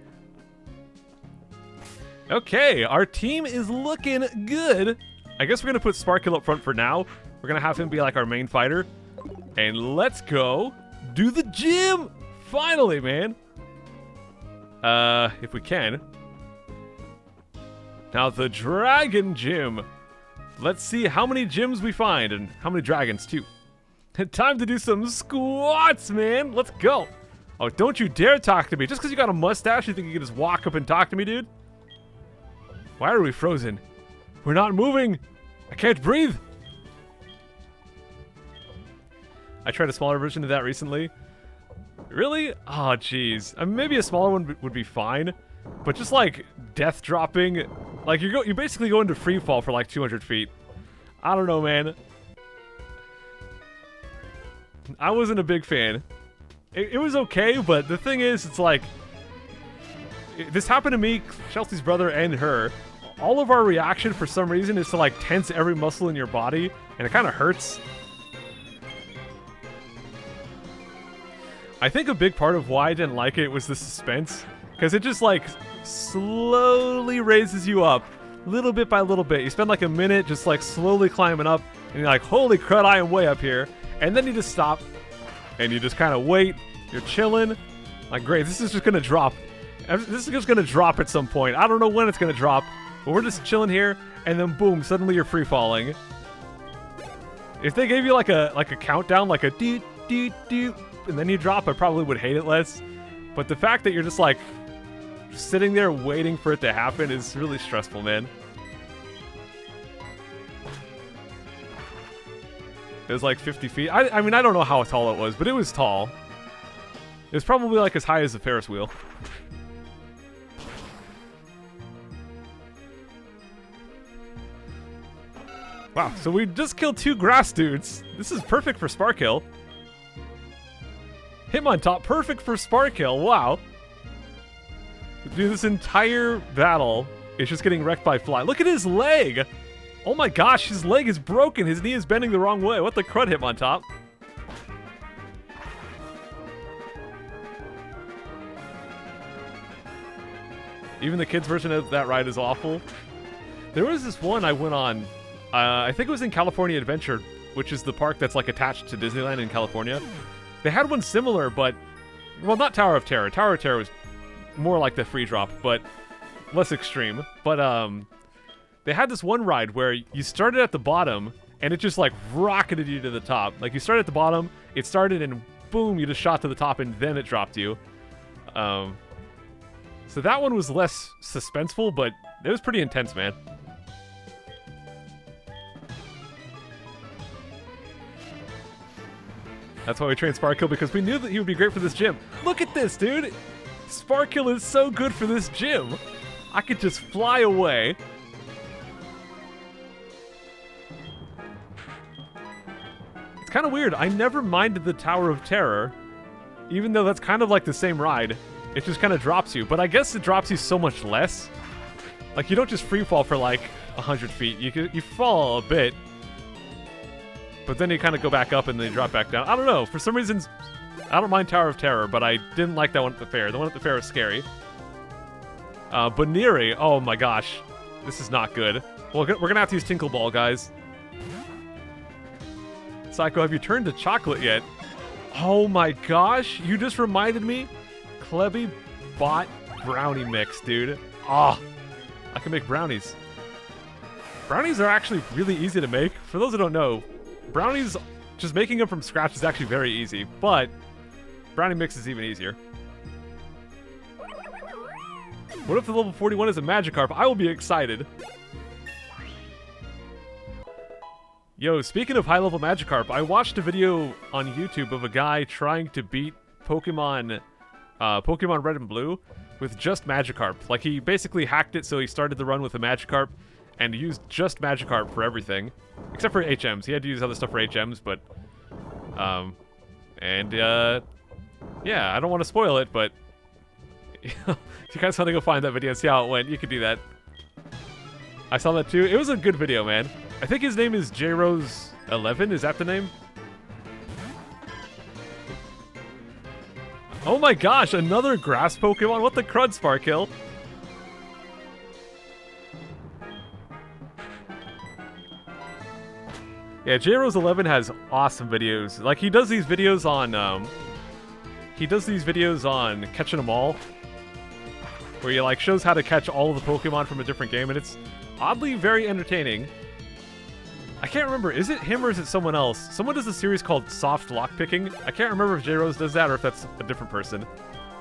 Okay, our team is looking good. I guess we're gonna put Sparkle up front for now. We're gonna have him be like our main fighter. And let's go do the gym! Finally, man. If we can. Now the dragon gym. Let's see how many gyms we find and how many dragons too. Time to do some squats, man. Let's go. Oh, don't you dare talk to me. Just because you got a mustache, you think you can just walk up and talk to me, dude? Why are we frozen? We're not moving. I can't breathe. I tried a smaller version of that recently. Really? Oh, jeez. Maybe a smaller one would be fine. But just like death dropping, like you basically go into free fall for like 200 feet. I don't know, man. I wasn't a big fan. It was okay, but the thing is, it's like this happened to me, Chelsea's brother, and her. All of our reaction for some reason is to like tense every muscle in your body, and it kind of hurts. I think a big part of why I didn't like it was the suspense, because it just like slowly raises you up, little bit by little bit. You spend like a minute just like slowly climbing up, and you're like, holy crud, I am way up here. And then you just stop, and you just kind of wait. You're chilling. Like, great, this is just going to drop. This is just going to drop at some point. I don't know when it's going to drop, but we're just chilling here, and then boom, suddenly you're free falling. If they gave you like a countdown, like a doot, doot, doot, and then you drop, I probably would hate it less. But the fact that you're just like sitting there waiting for it to happen is really stressful, man. It was like 50 feet. I mean, I don't know how tall it was, but it was tall. It was probably like as high as the Ferris wheel. Wow, so we just killed 2 grass dudes. This is perfect for Sparkle. Hitmontop, perfect for Sparkle. Wow. Dude, this entire battle is just getting wrecked by Fly. Look at his leg! Oh my gosh, his leg is broken. His knee is bending the wrong way. What the crud, Hitmontop? Even the kids' version of that ride is awful. There was this one I went on, I think it was in California Adventure, which is the park that's like attached to Disneyland in California. They had one similar, but, well, not Tower of Terror. Tower of Terror was more like the free drop, but less extreme. But, they had this one ride where you started at the bottom, and it just, like, rocketed you to the top. Like, you started at the bottom, it started, and boom, you just shot to the top, and then it dropped you. So that one was less suspenseful, but it was pretty intense, man. That's why we trained Sparkle, because we knew that he would be great for this gym. Look at this, dude! Sparkle is so good for this gym! I could just fly away. It's kind of weird. I never minded the Tower of Terror, even though that's kind of like the same ride. It just kind of drops you, but I guess it drops you so much less. Like, you don't just free fall for like 100 feet. You fall a bit, but then you kind of go back up and then you drop back down. I don't know. For some reason, I don't mind Tower of Terror, but I didn't like that one at the fair. The one at the fair was scary. Baniri, oh my gosh. This is not good. Well, we're going to have to use Tinkle Ball, guys. Psycho, have you turned to chocolate yet? Oh my gosh, you just reminded me. Klebby bought brownie mix, dude. Ah, I can make brownies. Brownies are actually really easy to make. For those who don't know, brownies, just making them from scratch is actually very easy, but brownie mix is even easier. What if the level 41 is a Magikarp? I will be excited. Yo, speaking of high-level Magikarp, I watched a video on YouTube of a guy trying to beat Pokemon Red and Blue with just Magikarp. Like, he basically hacked it, so he started the run with a Magikarp, and used just Magikarp for everything. Except for HMs. He had to use other stuff for HMs, but... yeah, I don't want to spoil it, but... if you guys want to go find that video and see how it went, you could do that. I saw that too. It was a good video, man. I think his name is JRose11. Is that the name? Oh my gosh, another grass Pokemon? What the crud, Sparkill? Yeah, JRose11 has awesome videos. Like, he does these videos on, catching them all. Where he, like, shows how to catch all of the Pokemon from a different game, and it's oddly very entertaining. I can't remember, is it him or is it someone else? Someone does a series called Soft Lockpicking. I can't remember if JRose does that or if that's a different person.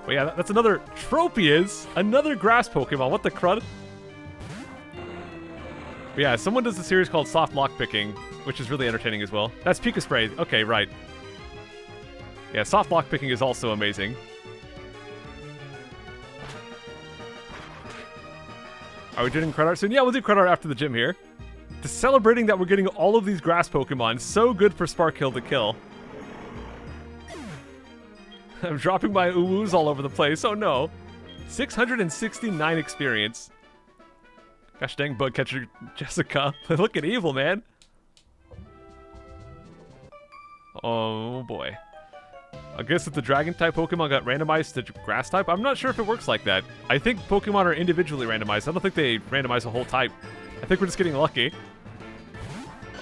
But yeah, that's another Tropius, another grass Pokemon. What the crud? But yeah, someone does a series called Soft Lockpicking, which is really entertaining as well. That's Pika Spray. Okay, right. Yeah, Soft Lockpicking is also amazing. Are we doing credit art soon? Yeah, we'll do credit art after the gym here. Just celebrating that we're getting all of these grass Pokemon. So good for Sparkill to kill. I'm dropping my uwoos all over the place. Oh no. 669 experience. Gosh dang, Bug Catcher Jessica. Looking evil, man. Oh boy. I guess if the Dragon-type Pokemon got randomized to Grass-type, I'm not sure if it works like that. I think Pokemon are individually randomized. I don't think they randomize a whole type. I think we're just getting lucky.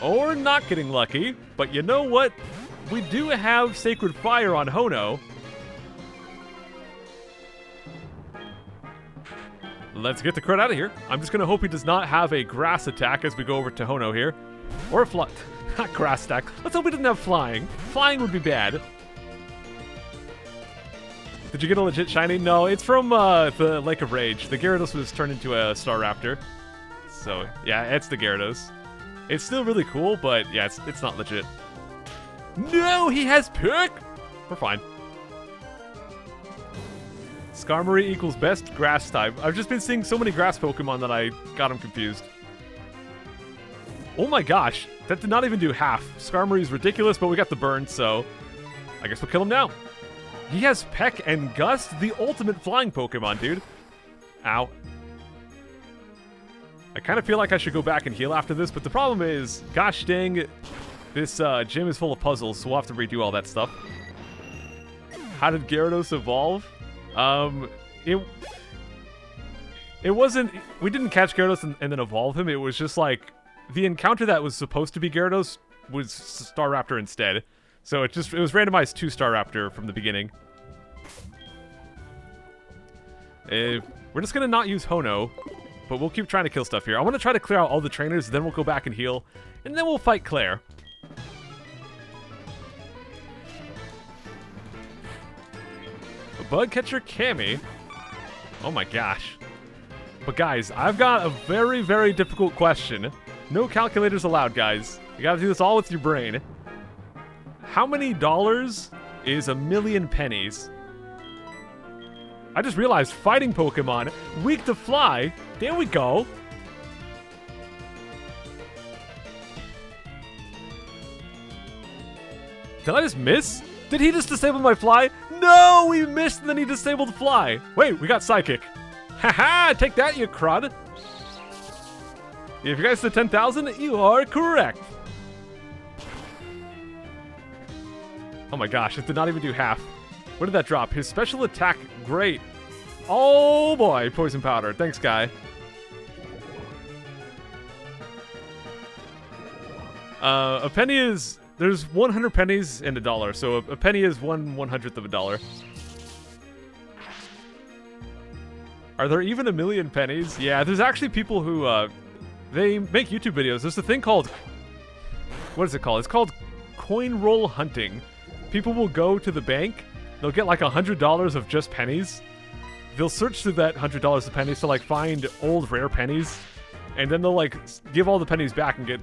Or not getting lucky. But you know what? We do have Sacred Fire on Hono. Let's get the crud out of here. I'm just going to hope he does not have a Grass attack as we go over to Hono here. Or a not Grass attack. Let's hope he doesn't have Flying. Flying would be bad. Did you get a legit shiny? No, it's from the Lake of Rage. The Gyarados was turned into a Staraptor. So, yeah, it's the Gyarados. It's still really cool, but yeah, it's not legit. No, he has Pick! We're fine. Skarmory equals best grass type. I've just been seeing so many grass Pokemon that I got him confused. Oh my gosh, that did not even do half. Skarmory is ridiculous, but we got the burn, so I guess we'll kill him now. He has Peck and Gust, the ultimate flying Pokemon, dude. Ow. I kind of feel like I should go back and heal after this, but the problem is, gosh dang, this gym is full of puzzles, so we'll have to redo all that stuff. How did Gyarados evolve? It wasn't, we didn't catch Gyarados and then evolve him. It was just like, the encounter that was supposed to be Gyarados was Staraptor instead. So it was randomized to Staraptor from the beginning. We're just gonna not use Hono, but we'll keep trying to kill stuff here. I want to try to clear out all the trainers, then we'll go back and heal, and then we'll fight Claire. Bug Catcher Cammy. Oh my gosh. But guys, I've got a very, very difficult question. No calculators allowed, guys. You gotta do this all with your brain. How many dollars is 1,000,000 pennies? I just realized fighting Pokemon, weak to fly. There we go. Did I just miss? Did he just disable my fly? No, we missed and then he disabled the fly. Wait, we got Psychic. Haha, take that, you crud. If you guys said 10,000, you are correct. Oh my gosh, it did not even do half. What did that drop? His special attack, great. Oh boy, Poison Powder. Thanks, guy. A penny is... There's 100 pennies and $1, so a penny is 1/100th of $1. Are there even 1,000,000 pennies? Yeah, there's actually people who, they make YouTube videos. There's a thing called... What is it called? It's called coin roll hunting. People will go to the bank, they'll get like $100 of just pennies. They'll search through that $100 of pennies to like find old rare pennies, and then they'll like give all the pennies back and get...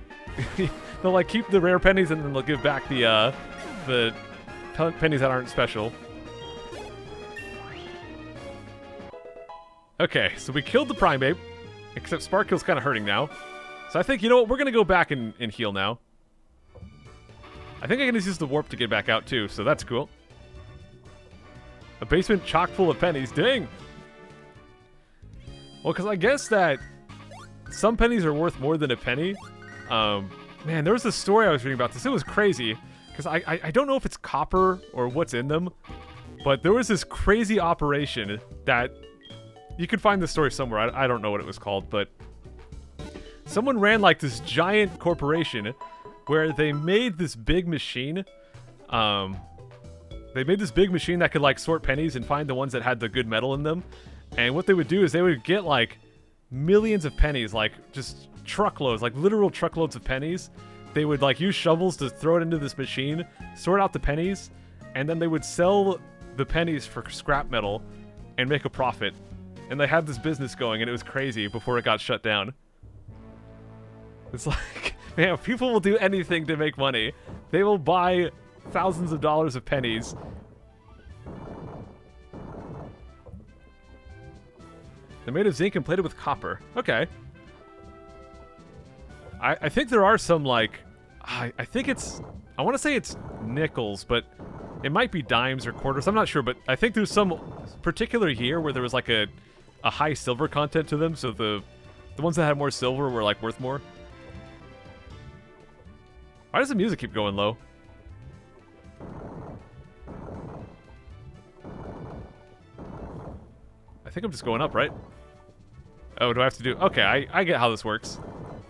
They'll like keep the rare pennies and then they'll give back the pennies that aren't special. Okay, so we killed the Primeape, except Sparkill's kind of hurting now. So I think, you know what, we're going to go back and heal now. I think I can just use the warp to get back out too, so that's cool. A basement chock full of pennies, dang! Well, because I guess that some pennies are worth more than a penny. Man, there was a story I was reading about this. It was crazy, because I don't know if it's copper or what's in them, but there was this crazy operation that you could find the story somewhere. I don't know what it was called, but someone ran like this giant corporation where they made this big machine. They made this big machine that could like sort pennies and find the ones that had the good metal in them. And what they would do is they would get like millions of pennies, like just truckloads, like literal truckloads of pennies. They would like use shovels to throw it into this machine, sort out the pennies, and then they would sell the pennies for scrap metal and make a profit. And they had this business going, and it was crazy before it got shut down. It's like, man, people will do anything to make money. They will buy thousands of dollars of pennies. They're made of zinc and plated with copper. Okay. I think there are some, like... I think it's... I want to say it's nickels, but it might be dimes or quarters. I'm not sure, but I think there's some particular here where there was, like, a high silver content to them, so the ones that had more silver were, like, worth more. Why does the music keep going low? I think I'm just going up, right? Oh, do I have to do... Okay, I get how this works.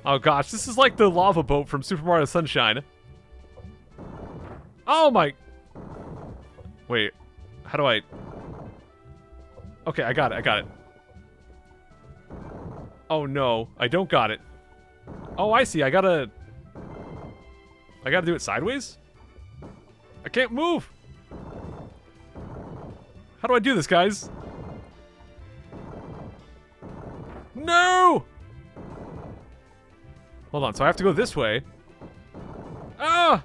Oh gosh, this is like the lava boat from Super Mario Sunshine. Oh my... Wait, how do I... Okay, I got it. Oh no, I don't got it. Oh, I see, I gotta do it sideways? I can't move! How do I do this, guys? No! Hold on, so I have to go this way. Ah!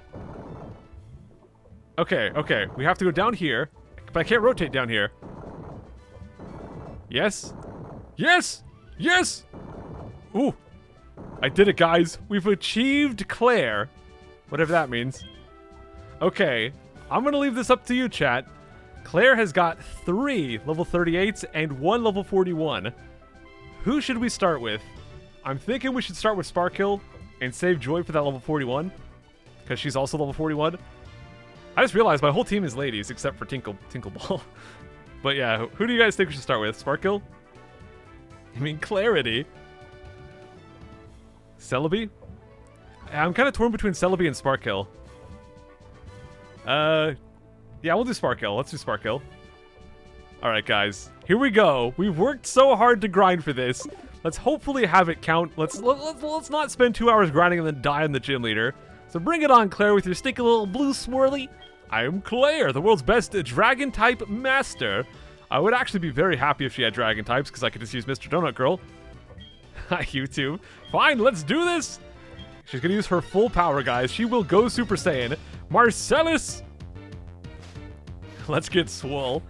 Okay, we have to go down here, but I can't rotate down here. Yes? Yes! Yes! Ooh! I did it, guys. We've achieved Claire. Whatever that means. Okay, I'm gonna leave this up to you, chat. Claire has got 3 level 38s and 1 level 41. Who should we start with? I'm thinking we should start with Sparkhill and save Joy for that level 41, because she's also level 41. I just realized my whole team is ladies except for Tinkleball. But yeah, who do you guys think we should start with? Sparkhill? I mean, Clarity. Celebi? I'm kind of torn between Celebi and Sparkhill. Yeah, we'll do Sparkhill. Let's do Sparkhill. Alright, guys. Here we go. We've worked so hard to grind for this. Let's hopefully have it count. Let's not spend 2 hours grinding and then die on the gym leader. So bring it on, Claire, with your stinky little blue swirly. I am Claire, the world's best Dragon-type master. I would actually be very happy if she had Dragon types, because I could just use Mr. Donut Girl. Hi, YouTube. Fine, let's do this. She's going to use her full power, guys. She will go Super Saiyan. Marcellus! Let's get swole.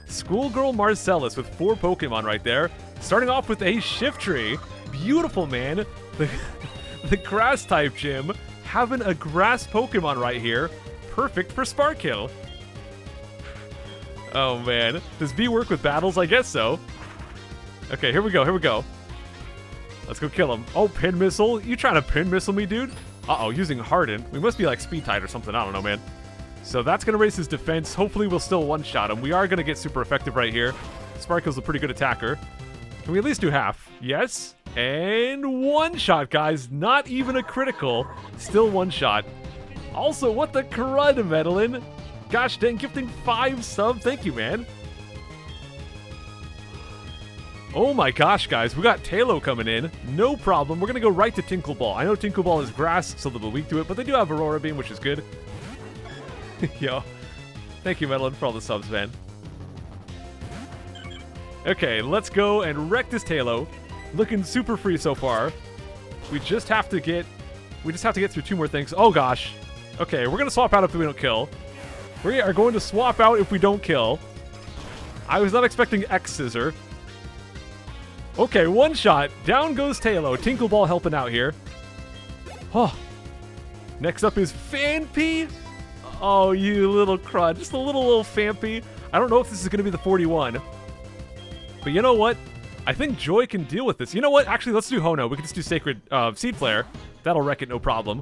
Schoolgirl Marcellus with 4 Pokemon right there. Starting off with a Shiftry. Beautiful, man. The Grass-type gym having a Grass Pokemon right here. Perfect for Sparkhill. Oh, man. Does B work with battles? I guess so. Okay, here we go. Let's go kill him. Oh, Pin Missile. You trying to Pin Missile me, dude? Uh-oh, using Harden. We must be like Speed Tide or something. I don't know, man. So that's going to raise his defense. Hopefully we'll still one-shot him. We are going to get super effective right here. Sparkle's a pretty good attacker. Can we at least do half? Yes. And one-shot, guys. Not even a critical. Still one-shot. Also, what the crud, Medellin? Gosh dang, gifting 5 sub. Thank you, man. Oh my gosh, guys. We got Talo coming in. No problem. We're going to go right to Tinkleball. I know Tinkleball is grass, so they'll be weak to it, but they do have Aurora Beam, which is good. Yo. Thank you, Medellin, for all the subs, man. Okay, let's go and wreck this Talo. Looking super free so far. We just have to get through 2 more things. Oh gosh. Okay, we're gonna swap out if we don't kill. We are going to swap out if we don't kill. I was not expecting X Scissor. Okay, one shot. Down goes Talo. Tinkleball helping out here. Oh. Next up is Fanpy. Oh, you little crud. Just a little Fampy. I don't know if this is going to be the 41. But you know what? I think Joy can deal with this. You know what? Actually, let's do Hono. We can just do Sacred Seed Flare. That'll wreck it, no problem.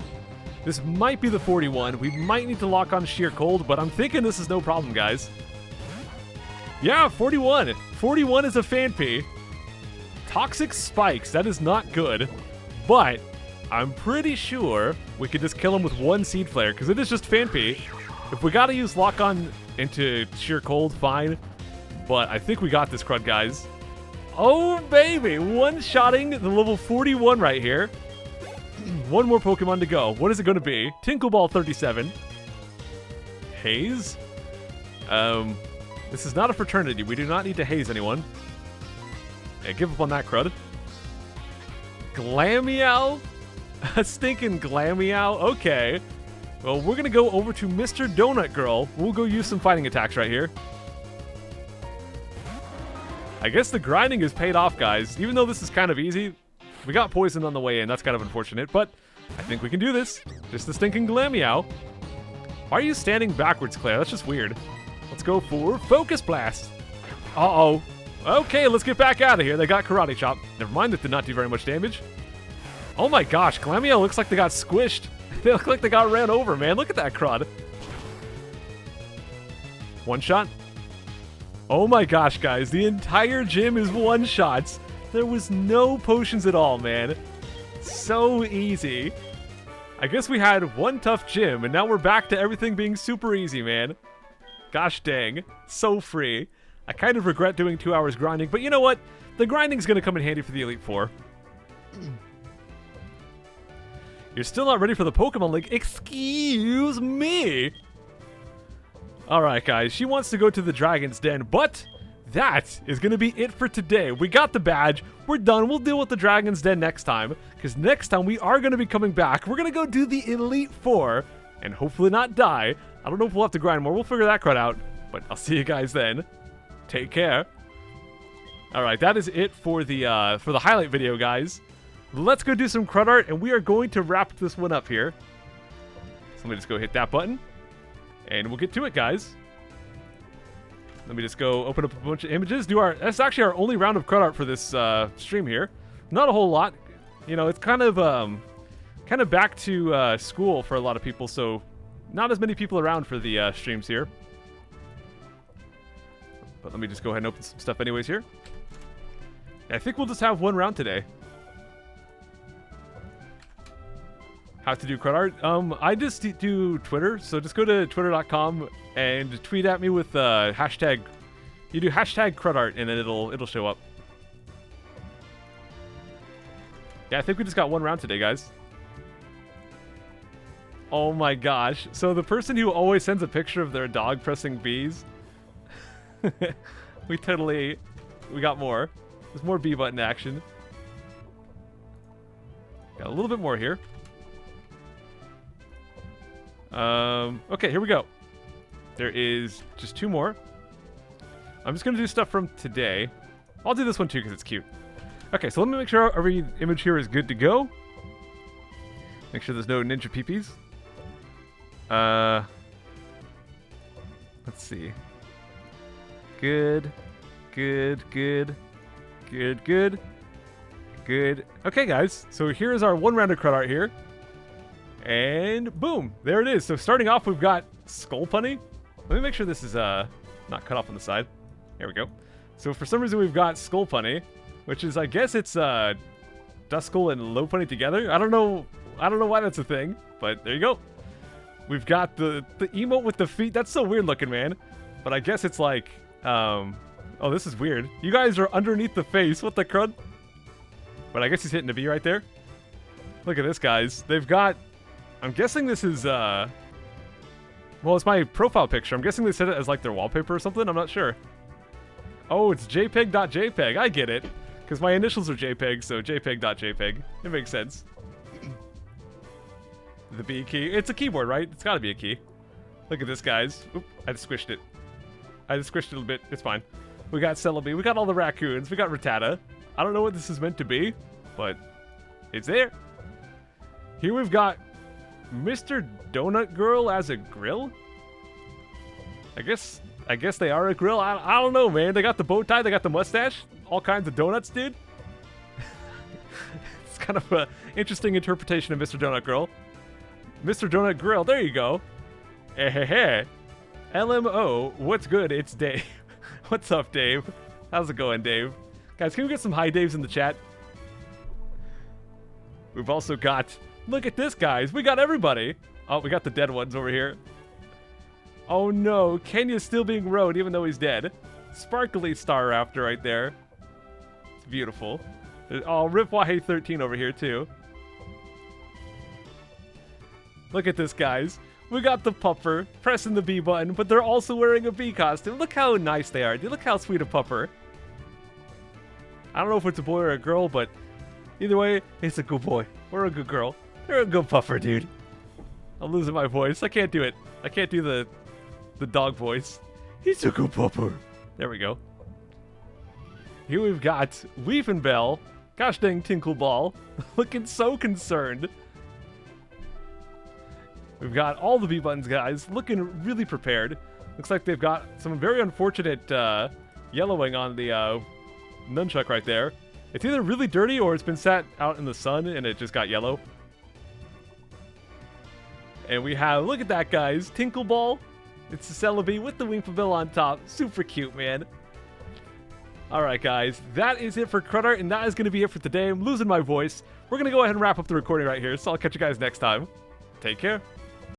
This might be the 41. We might need to lock on Sheer Cold, but I'm thinking this is no problem, guys. Yeah, 41. 41 is a Fanpy. Toxic Spikes. That is not good. But I'm pretty sure we could just kill him with one Seed Flare, because it is just Fanpy. If we gotta use Lock On into Sheer Cold, fine. But I think we got this, crud, guys. Oh, baby. One-shotting the level 41 right here. One more Pokemon to go. What is it going to be? Tinkleball 37. Haze? This is not a fraternity. We do not need to haze anyone. Yeah, give up on that, crud. Glameow? A stinking Glameow? Okay. Well, we're going to go over to Mr. Donut Girl. We'll go use some fighting attacks right here. I guess the grinding is paid off, guys. Even though this is kind of easy, we got poisoned on the way in. That's kind of unfortunate, but I think we can do this. Just the stinking Glameow. Why are you standing backwards, Claire? That's just weird. Let's go for Focus Blast. Uh-oh. Okay, let's get back out of here. They got Karate Chop. Never mind, that did not do very much damage. Oh my gosh, Glameow looks like they got squished. They look like they got ran over, man. Look at that crud. One shot. Oh my gosh, guys. The entire gym is one-shots. There was no potions at all, man. So easy. I guess we had one tough gym, and now we're back to everything being super easy, man. Gosh dang. So free. I kind of regret doing 2 hours grinding, but you know what? The grinding's going to come in handy for the Elite Four. You're still not ready for the Pokemon League? Excuse me! Alright, guys. She wants to go to the Dragon's Den, but that is going to be it for today. We got the badge. We're done. We'll deal with the Dragon's Den next time, because next time we are going to be coming back. We're going to go do the Elite Four and hopefully not die. I don't know if we'll have to grind more. We'll figure that crud out, but I'll see you guys then. Take care. Alright, that is it for the highlight video, guys. Let's go do some crud art, and we are going to wrap this one up here. So let me just go hit that button. And we'll get to it, guys. Let me just go open up a bunch of images. That's actually our only round of crud art for this stream here. Not a whole lot. You know, it's kind of back to school for a lot of people, so not as many people around for the streams here. But let me just go ahead and open some stuff anyways here. I think we'll just have one round today. How to do crud art? I just do Twitter, so just go to twitter.com and tweet at me with hashtag. You do hashtag crud art, and then it'll show up. Yeah, I think we just got one round today, guys. Oh my gosh! So the person who always sends a picture of their dog pressing B's, we got more. There's more B button action. Got a little bit more here. Okay, here we go. There is just two more. I'm just gonna do stuff from today. I'll do this one too because it's cute. Okay, so let me make sure every image here is good to go. Make sure there's no ninja peepees. Let's see. Good. Okay, guys. So here is our one round of crud art here. And boom, there it is. So starting off, we've got Skullpunny. Let me make sure this is not cut off on the side. There we go. So for some reason, we've got Skullpunny, which is, I guess it's Duskull and Lopunny together. I don't know why that's a thing, but there you go. We've got the emote with the feet. That's so weird looking, man. But I guess it's like, oh, this is weird. You guys are underneath the face. What the crud? But I guess he's hitting the V right there. Look at this, guys. They've got, I'm guessing this is, well, it's my profile picture. I'm guessing they set it as like their wallpaper or something. I'm not sure. Oh, it's JPEG.jpg. I get it. Because my initials are JPEG, so JPEG.jpg. It makes sense. The B key. It's a keyboard, right? It's gotta be a key. Look at this, guys. Oop, I just squished it. I just squished it a bit. It's fine. We got Celebi. We got all the raccoons. We got Rattata. I don't know what this is meant to be, but it's there. Here we've got Mr. Donut Girl as a grill? I guess they are a grill. I don't know, man. They got the bow tie, they got the mustache, all kinds of donuts, dude. It's kind of an interesting interpretation of Mr. Donut Girl. Mr. Donut Grill, there you go. Hey, hey, hey. LMO, what's good? It's Dave. What's up, Dave? How's it going, Dave? Guys, can we get some hi Daves in the chat? We've also got... Look at this, guys. We got everybody. Oh, we got the dead ones over here. Oh, no. Kenya's still being rode, even though he's dead. Sparkly Star Raptor right there. It's beautiful. Oh, Rip Wahey 13 over here, too. Look at this, guys. We got the pupper pressing the B button, but they're also wearing a bee costume. Look how nice they are, dude. Look how sweet a pupper. I don't know if it's a boy or a girl, but either way, it's a good boy or a good girl. They're a good puffer, dude. I'm losing my voice. I can't do it. I can't do the dog voice. He's a good pupper. There we go. Here we've got Weepin' Bell. Gosh dang Tinkleball. Looking so concerned. We've got all the B buttons, guys. Looking really prepared. Looks like they've got some very unfortunate yellowing on the nunchuck right there. It's either really dirty or it's been sat out in the sun and it just got yellow. And we have, look at that, guys. Tinkleball. It's the Celebi with the Weepin' Bell on top. Super cute, man. Alright, guys. That is it for Crud Art, and that is going to be it for today. I'm losing my voice. We're going to go ahead and wrap up the recording right here, so I'll catch you guys next time. Take care.